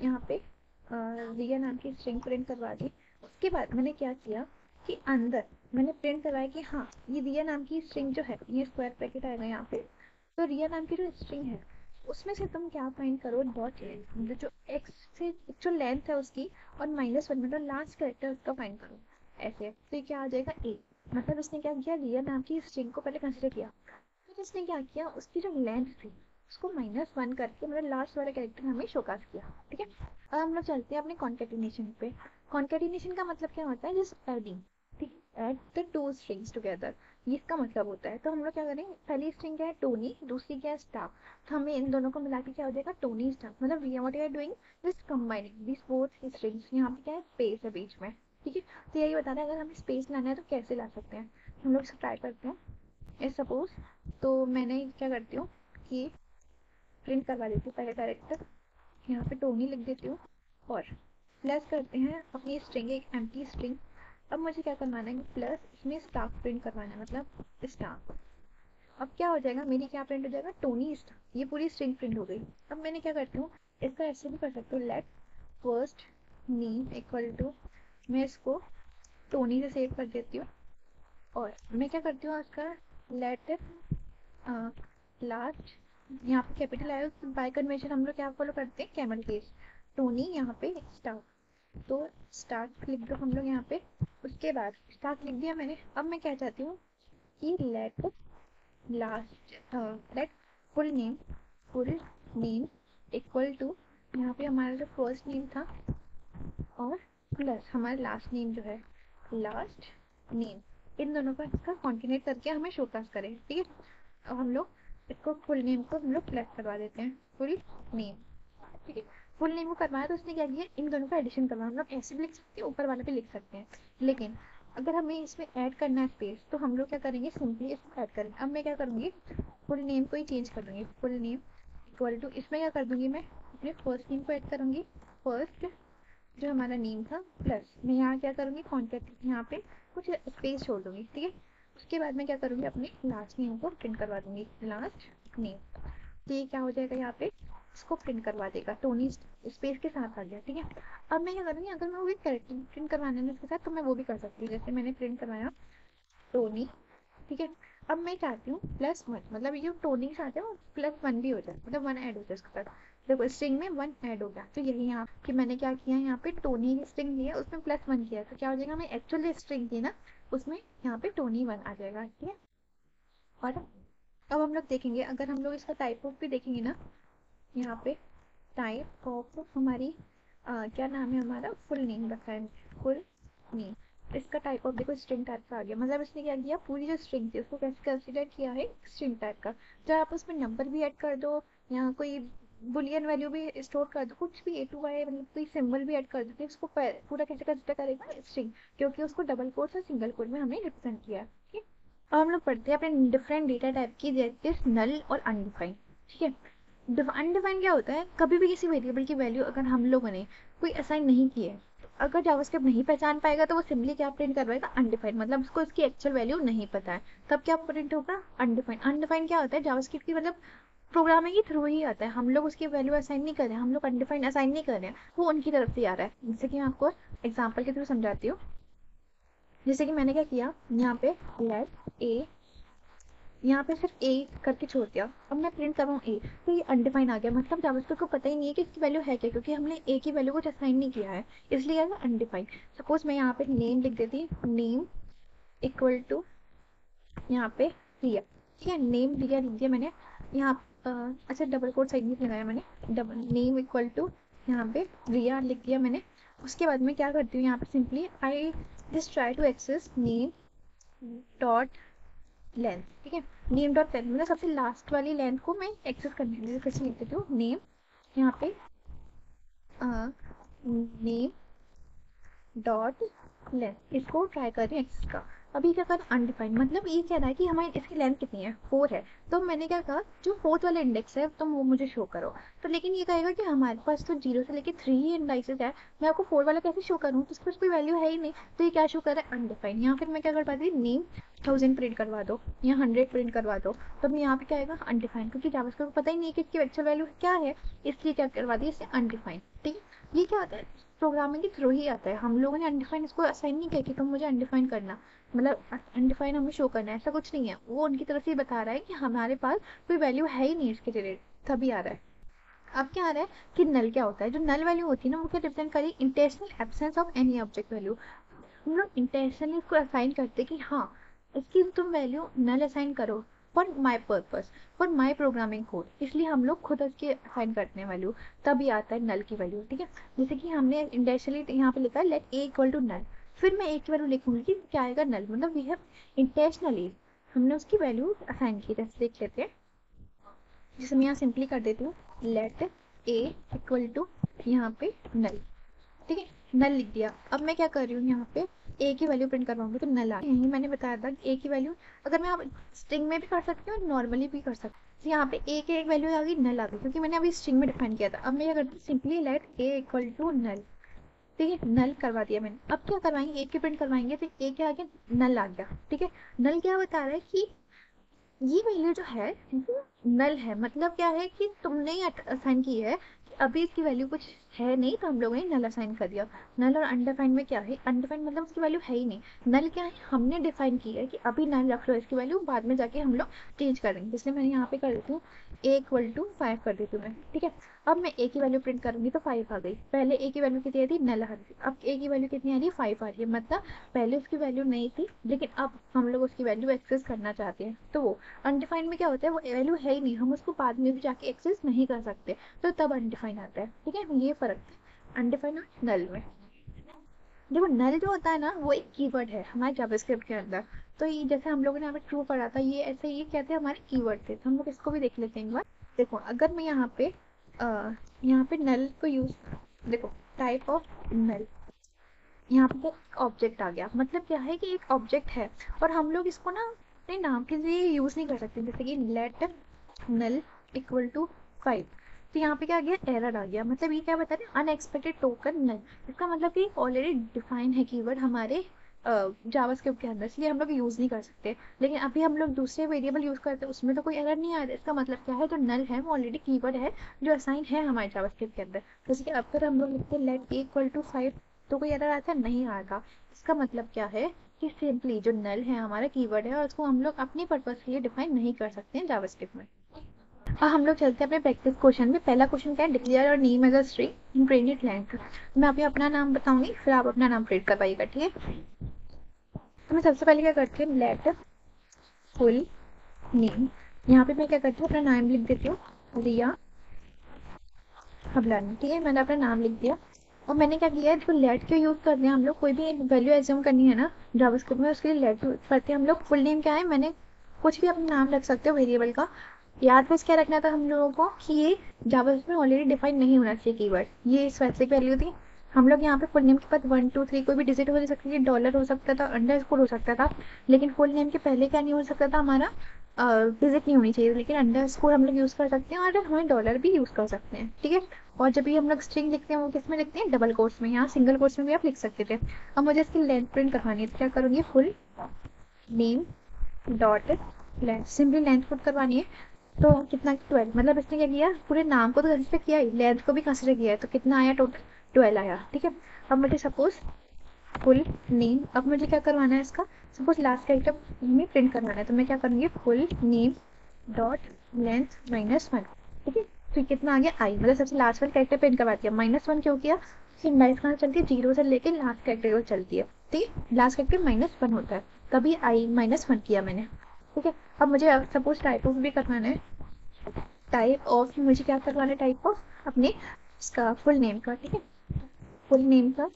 यहाँ पे रिया नाम की स्ट्रिंग प्रिंट करवा दी। उसके बाद मैंने क्या किया कि अंदर मैंने प्रिंट करवाया कि हाँ ये रिया नाम की स्ट्रिंग जो है, ये स्क्वायर ब्रैकेट आएगा यहाँ पे, तो रिया नाम की जो स्ट्रिंग है उसमें से तुम क्या फाइंड करो, डॉट लेंथ, मतलब जो एक्स से जो लेंथ है उसकी और -1 मतलब लास्ट कैरेक्टर उसका फाइंड करो। ऐसे तो ये क्या आ जाएगा ए। मतलब इसने क्या किया, रिया नाम की स्ट्रिंग को पहले कंसिडर किया, फिर इसने क्या किया उसकी जो लेंथ थी उसको -1 करके मतलब लास्ट वाला कैरेक्टर हमें शोकास किया। ठीक है, अब हम लोग चलते हैं अपने कॉन्केटिनेशन पे। कॉन्केटिनेशन का मतलब क्या होता है, जस्ट एडिंग। ठीक, add the two strings together, ये इसका मतलब होता है। तो हम लोग क्या करेंगे, पहली स्ट्रिंग क्या है टोनी, दूसरी क्या है स्टाफ, तो हमें इन दोनों को मिला के क्या हो जाएगा टोनी स्टाफ। मतलब we what we are doing just combining this both strings. यहाँ पे क्या है स्पेस है बीच में। ठीक है, तो यही बता रहे हैं अगर हमें स्पेस लाना है तो कैसे ला सकते हैं। हम लोग इसको ट्राई करते हैं। सपोज तो मैंने क्या करती हूँ कि प्रिंट करवा देती हूँ पहले कैरेक्टर, यहाँ पे टोनी लिख देती हूँ और प्लस करते हैं अपनी स्ट्रिंग, एक एम्प्टी स्ट्रिंग। अब मुझे क्या करवाना है, प्लस इसमें स्टाफ प्रिंट करवाना है, मतलब स्टाफ। अब क्या हो जाएगा, मेरी क्या प्रिंट हो जाएगा टोनी स्टाफ, ये पूरी स्ट्रिंग प्रिंट हो गई। अब मैंने क्या करती हूँ, इसका ऐसे भी कर सकती हूँ, let first name equal to, मैं इसको टोनी से सेव कर देती हूँ और मैं क्या करती हूँ इसका लेट लास्ट, यहाँ पे कैपिटल आया, बाय कन्वेंशन हम लोग क्या फॉलो करते हैं, कैमल केस, टोनी यहाँ पे स्टार्ट, तो स्टार्ट लिख दो हम लोग यहाँ पे। उसके बाद स्टार्ट लिख दिया मैंने। अब मैं क्या चाहती हूँ कि let last let full name equal to, यहाँ पे हमारा जो फर्स्ट नेम था और प्लस हमारा लास्ट नेम जो है लास्ट नेम, इन दोनों का इसका कॉन्टिनेट करके हमें शोकास करें। ठीक है, अब हम लोग इसको फुल नेम को हम लोग प्लस करवा देते हैं, फुल नेम। ठीक है, फुल नेम को करवाया तो उसने क्या किया, इन दोनों का एडिशन करवाया। हम लोग ऐसे भी लिख सकते हैं, ऊपर वाला भी लिख सकते हैं, लेकिन अगर हमें इसमें ऐड करना है स्पेस तो हम लोग क्या करेंगे, सिंपली इसको ऐड करेंगे। अब मैं क्या करूँगी, फुल नेम को ही चेंज कर दूँगी, फुल नेम इक्वल टू, इसमें क्या कर दूँगी, मैं अपने फर्स्ट नेम को ऐड करूँगी, फर्स्ट जो हमारा नेम था, प्लस मैं यहाँ क्या करूँगी कॉन्टैक्ट, यहाँ पे कुछ स्पेस छोड़ दूँगी। ठीक है, उसके बाद मैं क्या करूँगी, अपने लास्ट नेम को प्रिंट करवा दूँगी, लास्ट नेम। तो ये क्या हो जाएगा, यहाँ पे इसको प्रिंट करवा देगा, टोनी स्पेस के साथ आ गया। ठीक है, अब मैं क्या करूँगी, अगर मैं वो भी करेक्ट प्रिंट करवाने में इसके साथ तो मैं वो भी कर सकती हूँ, जैसे मैंने प्रिंट करवाया टोनी। ठीक है, अब मैं चाहती हूँ +1, मतलब ये जो टोनी के साथ है वो +1 भी हो जाए, मतलब 1 ऐड हो जाए उसके साथ। देखो स्ट्रिंग में 1 ऐड हो गया, तो यही यहाँ कि मैंने क्या किया, यहाँ पे टोनी स्ट्रिंग लिया उसमें +1 किया, तो क्या हो जाएगा, मैं एक्चुअली स्ट्रिंग थी ना उसमें यहाँ पे टोनी 1 आ जाएगा। ठीक है, और अब हम लोग देखेंगे, अगर हम लोग इसका टाइप ऑफ भी देखेंगे ना, यहाँ पे टाइप ऑफ हमारी क्या नाम है हमारा, फुल नेम रखा है, फुल नेम। इसका टाइप ऑफ देखो स्ट्रिंग टाइप का आ गया, मतलब इसने क्या किया, पूरी जो स्ट्रिंग थी उसको कैसे कंसीडर किया है स्ट्रिंग टाइप का। चाहे आप उसमें नंबर भी ऐड कर दो या कोई बुलियन वैल्यू भी स्टोर कर दो, कुछ भी A to Y मतलब कोई सिंबल भी ऐड कर दो, तो उसको पूरा कैसे कंसीडर करेगा स्ट्रिंग, क्योंकि उसको डबल कोट्स और सिंगल कोट में हमने रिप्रेजेंट किया है। ठीक है, अब हम लोग पढ़ते हैं अपने डिफरेंट डेटा टाइप की, जैसे नल और अनडिफाइंड। ठीक है, अनडिफाइंड क्या होता है, कभी भी किसी वेरिएबल की वैल्यू अगर हम लोगों ने कोई असाइन नहीं की है, तो अगर जावास्क्रिप्ट नहीं पहचान पाएगा तो वो सिंपली क्या प्रिंट करवाएगा, अनडिफाइंड, मतलब उसको इसकी एक्चुअल वैल्यू नहीं पता है, तब क्या प्रिंट होगा, अनडिफाइंड। अनडिफाइंड क्या होता है, जावास्क्रिप्ट की मतलब प्रोग्रामिंग के थ्रू ही आता है, हम लोग उसकी वैल्यू असाइन नहीं कर रहे हैं, हम लोग अनडिफाइंड असाइन नहीं कर रहे हैं, वो उनकी तरफ से आ रहा है। जैसे कि मैं आपको एग्जाम्पल के थ्रू समझाती हूँ। जैसे कि मैंने क्या किया, यहाँ पे लेट ए, यहाँ पे सिर्फ ए करके छोड़ दिया, अब मैं प्रिंट कर रहा हूँ ए, तो ये अनडिफाइंड आ गया, मतलब जावास्क्रिप्ट को पता ही नहीं है कि इसकी वैल्यू है क्या, क्योंकि हमने ए की वैल्यू कुछ असाइन नहीं किया है, इसलिए है अनडिफाइंड। सपोज मैं यहाँ पे नेम लिख देती, नेम इक्वल टू यहाँ पे रिया। ठीक है, नेम रिया लिख दिया मैंने यहाँ अच्छा डबल कोट साइड में लगाया मैंने, डबल नेम इक्वल टू यहाँ पे रिया लिख दिया मैंने। उसके बाद मैं क्या करती हूँ, यहाँ पे simply I just try to access name dot length, ठीक है। नेम डॉट लेंथ मतलब सबसे लास्ट वाली लेंथ को मैं एक्सेस करने के लिए फिर से लिख देती हूँ नेम, यहाँ पे नेम डॉट लेंथ, इसको ट्राई करें एक्सेस का। अभी क्या कर अनडिफाइंड, मतलब ये कह रहा है कि हमारी इसकी लेंथ कितनी है 4 है, तो मैंने क्या कहा जो 4th वाला इंडेक्स है तो वो मुझे शो करो। तो लेकिन ये कहेगा कि हमारे पास तो 0 से लेके 3 ही इंडाइसेस है, मैं आपको 4 वाला कैसे शो करूँ, तो इसके पास कोई वैल्यू है ही नहीं, तो ये क्या शो कर रहा है अनडिफाइंड। यहाँ फिर मैं क्या कर पाती नेम 1000 प्रिंट करवा दो या 100 प्रिंट करवा दो, तो मैं यहाँ पे क्या आएगा अनडिफाइंड, क्योंकि जावास्क्रिप्ट को पता ही नहीं है कि इसकी एक्चुअल वैल्यू क्या है, इसलिए क्या करवा दी इसे अनडिफाइंड, ठीक है। ये क्या होता है प्रोग्रामिंग के थ्रू ही आता है, हम लोगों ने अनडिफाइंड इसको असाइन नहीं किया कि तुम मुझे अनडिफाइंड करना, मतलब अनडिफाइंड हमें शो करना है, ऐसा कुछ नहीं है। वो उनकी तरफ से ही बता रहा है कि हमारे पास कोई वैल्यू है ही नहीं इसके रिलेटेड, तभी आ रहा है। अब क्या आ रहा है कि नल क्या होता है, जो नल वैल्यू होती है ना वो क्या रिप्रेजेंट करी intentional absence of any object value. हम लोग इंटेंशनली इसको असाइन करते कि हाँ इसकी तुम वैल्यू नल असाइन करो for my purpose, for my programming code, इसलिए हम लोग खुद उसके असाइन करते हैं वैल्यू, तभी आता है नल की वैल्यू, ठीक है। जैसे कि हमने इंटेंशनली यहाँ पे लिखा है let A equal to null, फिर मैं ए की वैल्यू लिखूंगी कि क्या आएगा नल, मतलब वी हैव इंटेंशनली हमने उसकी वैल्यू असाइन की। जैसे देख लेते हैं, जैसे मैं यहाँ सिंपली कर देती हूँ लेट ए इक्वल टू यहाँ पे नल, ठीक है, नल लिख दिया। अब मैं क्या कर रही हूँ यहाँ पे ए की वैल्यू प्रिंट करवाऊंगी तो नल आ गई। यही मैंने बताया था ए की वैल्यू अगर मैं स्ट्रिंग में भी कर सकती हूँ नॉर्मली भी कर सकती हूँ, तो यहाँ पे ए की एक वैल्यू आ गई नल आ गई, क्योंकि मैंने अभी स्ट्रिंग में डिफाइन किया था। अब मैं क्या करती हूँ simply let A equal to null, ठीक है, नल करवा दिया मैंने। अब क्या करवाएंगे ए की प्रिंट करवाएंगे तो ए क्या आ गया नल आ गया, ठीक है। नल क्या बता रहा है कि ये वैल्यू जो है नल है, मतलब क्या है कि तुमने असाइन की है कि अभी इसकी वैल्यू कुछ है नहीं, तो हम लोगों ने नल असाइन कर दिया। नल और अनडिफाइंड में क्या है, अनडिफाइंड मतलब उसकी वैल्यू है ही नहीं, नल क्या है हमने डिफाइन की है कि अभी नल रख लो इसकी वैल्यू, बाद में जाके हम लोग चेंज कर देंगे, इसलिए मैंने यहाँ पे कर देती हूँ ए इक्वल टू 5 कर देती हूँ मैं, ठीक है। अब मैं ए की वैल्यू प्रिंट करूंगी तो 5 आ गई, पहले ए की वैल्यू कितनी आ रही नल आ रही, अब ए की वैल्यू कितनी आ रही है 5 आ रही है, मतलब पहले उसकी वैल्यू नहीं थी लेकिन अब हम लोग उसकी वैल्यू एक्सेस करना चाहते हैं, तो वो अनडिफाइंड में क्या होता है वो वैल्यू है ही नहीं, हम उसको बाद में भी जाके एक्सेस नहीं कर सकते, तो तब अनडिफाइंड आता है, ठीक है। ये फर्क है अनडिफाइंड और नल में। देखो नल जो होता है ना वो एक कीवर्ड है हमारे जावास्क्रिप्ट के अंदर, तो ये जैसे हम लोगों ने यहाँ पे ट्रू पढ़ा था, ये ऐसे ये कहते हैं हमारे कीवर्ड थे, तो हम लोग इसको भी देख लेते हैं एक बार। देखो अगर मैं यहाँ पे नल को यूज, देखो टाइप ऑफ नल, यहाँ पे एक ऑब्जेक्ट आ गया, मतलब क्या है कि एक ऑब्जेक्ट है और हम लोग इसको ना अपने नाम के लिए यूज नहीं कर सकते, जैसे कि लेट नल इक्वल टू 5, तो यहाँ पे क्या आ गया एरर आ गया, मतलब ये क्या बता रहे हैं अनएक्सपेक्टेड टोकन नल, इसका मतलब कि ऑलरेडी डिफाइन है कीवर्ड हमारे जावास्क्रिप्ट के अंदर, इसलिए हम लोग यूज नहीं कर सकते। लेकिन अभी हम लोग दूसरे वेरिएबल यूज करते हैं उसमें तो कोई एरर नहीं आ रहा, इसका मतलब क्या है जो नल है वो ऑलरेडी कीवर्ड है जो असाइन है हमारे जावास्क्रिप्ट के अंदर। जैसे कि अगर हम लोग लिखते हैं लेट ए इक्वल टू 5 तो कोई एरर आता नहीं आएगा, इसका मतलब क्या है कि सिंपली जो नल है हमारा कीवर्ड है और उसको हम लोग अपने पर्पस के लिए डिफाइन नहीं कर सकते हैं जावास्क्रिप्ट में। अब हम लोग चलते हैं अपने प्रैक्टिस क्वेश्चन में। पहला क्वेश्चन क्या है डिक्लेयर और name as a string in printed length. मैं अभी अपना नाम बताऊंगी फिर आप अपना नाम प्रिंट करवाइएगा, ठीक है। तो मैं सबसे पहले क्या करती हूँ लेट फुल नेम, यहाँ पे मैं क्या करती हूँ अपना नाम लिख देती हूँ रिया हबलानी, ठीक है, मैंने अपना नाम लिख दिया। और मैंने क्या किया है जो लेट क्यों यूज करते हैं हम लोग, कोई भी एक वैल्यू एज्यूम करनी है ना जावास्क्रिप्ट में उसके लिए लेट करते हैं हम लोग। फुल नेम क्या है, मैंने कुछ भी अपना नाम रख सकते हो वेरिएबल का, याद बस क्या रखना था हम लोगों को कि ये जावास्क्रिप्ट में ऑलरेडी डिफाइन नहीं होना चाहिए कीवर्ड, ये स्पेसिफिक वैल्यू थी। हम लोग यहाँ पे फुल नेम के बाद 1 2 3 कोई भी डिजिट हो सकती है, डॉलर हो सकता था, अंडरस्कोर हो सकता था, लेकिन फुल नेम के पहले क्या नहीं हो सकता था हमारा डिजिट नहीं होनी चाहिए, लेकिन अंडरस्कोर हम लोग यूज कर सकते हैं और हमें डॉलर भी यूज कर सकते हैं, ठीक है। और जब भी हम लोग स्ट्रिंग लिखते हैं वो किस में लिखते हैं डबल कोट्स में, यहाँ सिंगल कोट्स में भी आप लिख सकते थे। अब मुझे इसकी लेंथ प्रिंट करवानी है तो क्या करूँगी full name dot length, simply length put करवानी है, तो कितना 12, मतलब इसने क्या किया पूरे नाम को तो कंसिडर किया ही लेंथ को भी कंसिडर किया है, तो कितना आया टोटल 12 आया, ठीक है। अब मुझे सपोज फुल नेम, अब मुझे क्या करवाना है इसका सपोज लास्ट कैरेक्टर में प्रिंट करवाना है, तो मैं क्या करूँगी फुल नेम डॉट लेंथ -1, ठीक है। तो कितना आ गया आई, मतलब सबसे लास्ट वाला कैरेक्टर प्रिंट करवा दिया। -1 क्यों किया, इंडाइस कहाँ चलती है 0 से लेके लास्ट कैरेक्टर को चलती है, ठीक है, लास्ट कैरेक्टर -1 होता है, तभी आई -1 किया मैंने, ठीक है। अब मुझे सपोज टाइप ऑफ भी करवाना है, टाइप ऑफ मुझे क्या करवाना है टाइप ऑफ अपने इसका फुल नेम का, ठीक है, फुल नेम का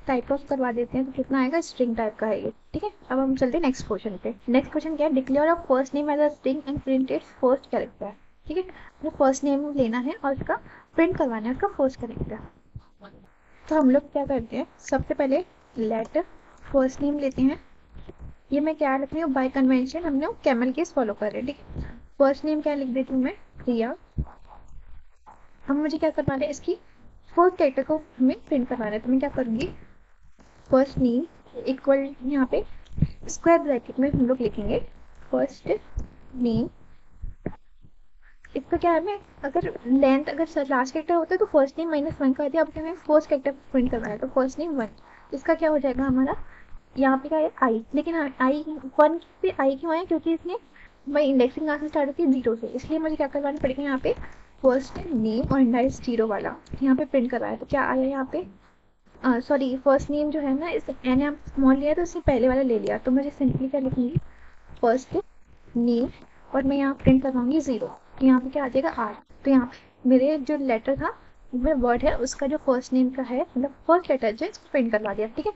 टाइप ऑफ करवा देते हैं तो कितना आएगा, स्ट्रिंग टाइप का है ये, ठीक है। अब हम चलते हैं नेक्स्ट क्वेश्चन पे। नेक्स्ट क्वेश्चन क्या है, declare a first name as a string and print its first character, ठीक है। तो फर्स्ट नेम लेना है और उसका प्रिंट करवाना है उसका फर्स्ट कैरेक्टर। तो हम लोग क्या करते हैं, सबसे पहले लेट फर्स्ट नेम लेते हैं। ये मैं क्या लिख रही हूँ, बाय कन्वेंशन हम लोग कैमल केस फॉलो कर रहे हैं, ठीक है। फर्स्ट नेम क्या लिख देती हूँ मैं, प्रिया। अब मुझे क्या करवाना है, इसकी फर्स्ट कैरेक्टर को हमें प्रिंट करवाना है। तो मैं क्या करूँगी, फर्स्ट नेम इक्वल, यहाँ पे स्क्वायर ब्रैकेट में हम लोग लिखेंगे फर्स्ट नेम। इसका क्या है, मैं अगर लेंथ अगर लास्ट कैरेक्टर होता है तो फर्स्ट नेम -1 कर दिया। अब क्या हमें फर्स्ट कैरेक्टर प्रिंट करवाना है तो फर्स्ट नेम 1। इसका क्या हो जाएगा हमारा, यहाँ पे क्या है आई, लेकिन आई 1 पे आई क्यों आया, क्योंकि इसने मैं इंडेक्सिंग कहाँ से स्टार्ट होती है, 0 से, इसलिए मुझे क्या करवाना पड़ेगा, यहाँ पे फर्स्ट नेम और इंडाइस 0 वाला यहाँ पे प्रिंट करवाया। तो क्या आया यहाँ पे, सॉरी फर्स्ट नेम जो है ना, इस एन आप स्मॉल लिया तो इसने पहले वाला ले लिया, तो मुझे सिंपली क्या लिखूंगी, फर्स्ट नेम और मैं यहाँ प्रिंट करवाऊंगी 0। तो यहाँ पे क्या आ जाएगा, आर। तो यहाँ पे मेरे जो लेटर था मेरा वर्ड है उसका जो फर्स्ट नेम का है, मतलब फर्स्ट लेटर जो इसको प्रिंट करवा दिया, ठीक है।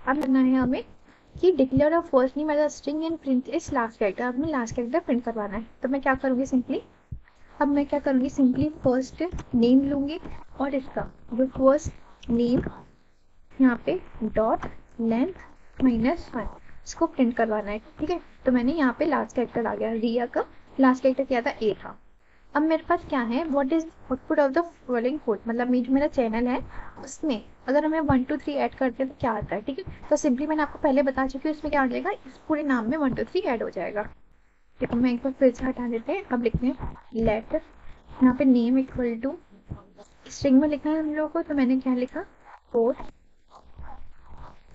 अब करना है हमें कि declare a first name as a string and print its last character. अब मैं लास्ट कैरेक्टर प्रिंट करवाना है तो मैं क्या करूँगी, सिंपली फर्स्ट नेम लूँगी और इसका जो फर्स्ट नेम यहाँ पे डॉट लेंथ -1 इसको प्रिंट करवाना है, ठीक है। तो मैंने यहाँ पे लास्ट कैरेक्टर आ गया, रिया का लास्ट कैरेक्टर क्या था, ए था। अब मेरे पास क्या है, what is output of the following code, मतलब ये जो मेरा चैनल है उसमें अगर हमें 1 2 3 ऐड करते हैं तो क्या आता है, ठीक है। तो सिंपली मैंने आपको पहले बता चुकी हूँ, इसमें क्या आ जाएगा, इस पूरे नाम में 1 2 3 ऐड हो जाएगा। तो मैं एक बार फिर से हटा देते हैं। अब लिखते हैं लेटर, यहाँ पे नेम इक्वल टू स्ट्रिंग में लिखना है हम लोग को, तो मैंने क्या लिखा, कोड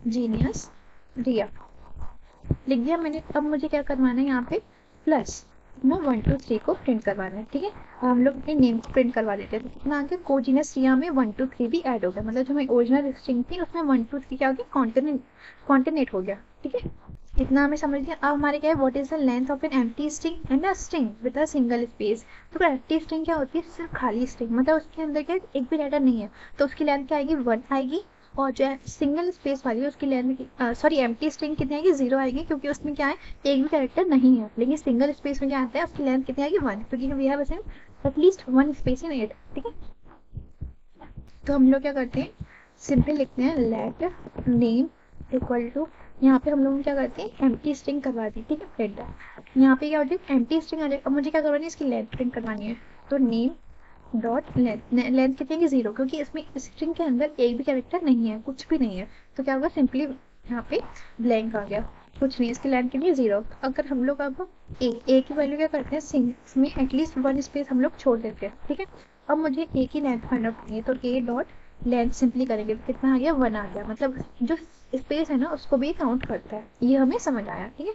जीनियस रिया लिख दिया मैंने। अब मुझे क्या करवाना है, यहाँ पे प्लस मैं 1 2 3 को प्रिंट करवाना है, ठीक है। हम लोग अपने नेम को प्रिंट करवा देते हैं तो कितना आगे, कोजीनियस रिया में 1 2 3 भी ऐड हो गया, मतलब जो मेरी ओरिजिनल स्ट्रिंग थी उसमें 1 2 3 क्या हो गया, कॉन्टिनेट हो गया, ठीक है। इतना हमें समझ गया। अब हमारे क्या है, what is the length of an empty string and a string with a single space. तो एम्प्टी स्ट्रिंग क्या होती है, सिर्फ खाली स्ट्रिंग, मतलब उसके अंदर क्या एक भी लेटर नहीं है, तो उसकी लेंथ क्या आएगी, 1 आएगी। और जो है सिंगल स्पेस वाली है उसकी लेंथ सॉरी एम्प्टी स्ट्रिंग कितनी आएगी, 0 आएगी, क्योंकि उसमें क्या है एक भी कैरेक्टर नहीं है। लेकिन सिंगल स्पेस में क्या आता है, उसकी लेंथ कितनी आएगी, 1, क्योंकि we have at least 1 space in it, ठीक है। तो हम लोग क्या करते हैं, सिंपल लिखते हैं लेट नेम इक्वल टू, यहाँ पे हम लोग क्या करते हैं, एम्प्टी स्ट्रिंग करवा दी, ठीक है। प्रिंट यहाँ पे क्या हो जाएगा, एम्प्टी स्ट्रिंग आ जाएगा। अब मुझे क्या करवानी है, इसकी लेंथ प्रिंट करवानी है, तो नेम डॉट लेंथ कितनी है, 0, क्योंकि इसमें स्ट्रिंग के अंदर एक भी कैरेक्टर नहीं है, कुछ भी नहीं है। तो क्या होगा, सिंपली यहाँ पे ब्लैंक आ गया, कुछ नहीं, इसकी लेंथ कितनी है, 0। अगर हम लोग अब ए की वैल्यू क्या करते हैं, इसमें एटलीस्ट 1 स्पेस हम लोग छोड़ देते हैं, ठीक है। अब मुझे ए की लेंथ फाइंड आउट करनी है, तो ए डॉट लेंथ सिंपली करेंगे तो कितना आ गया, 1 आ गया, मतलब जो स्पेस है ना उसको भी काउंट करता है। ये हमें समझ आया, ठीक है।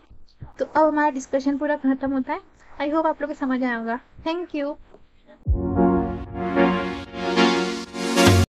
तो अब हमारा डिस्कशन पूरा खत्म होता है। आई होप आप लोग को समझ आया होगा। Thank you.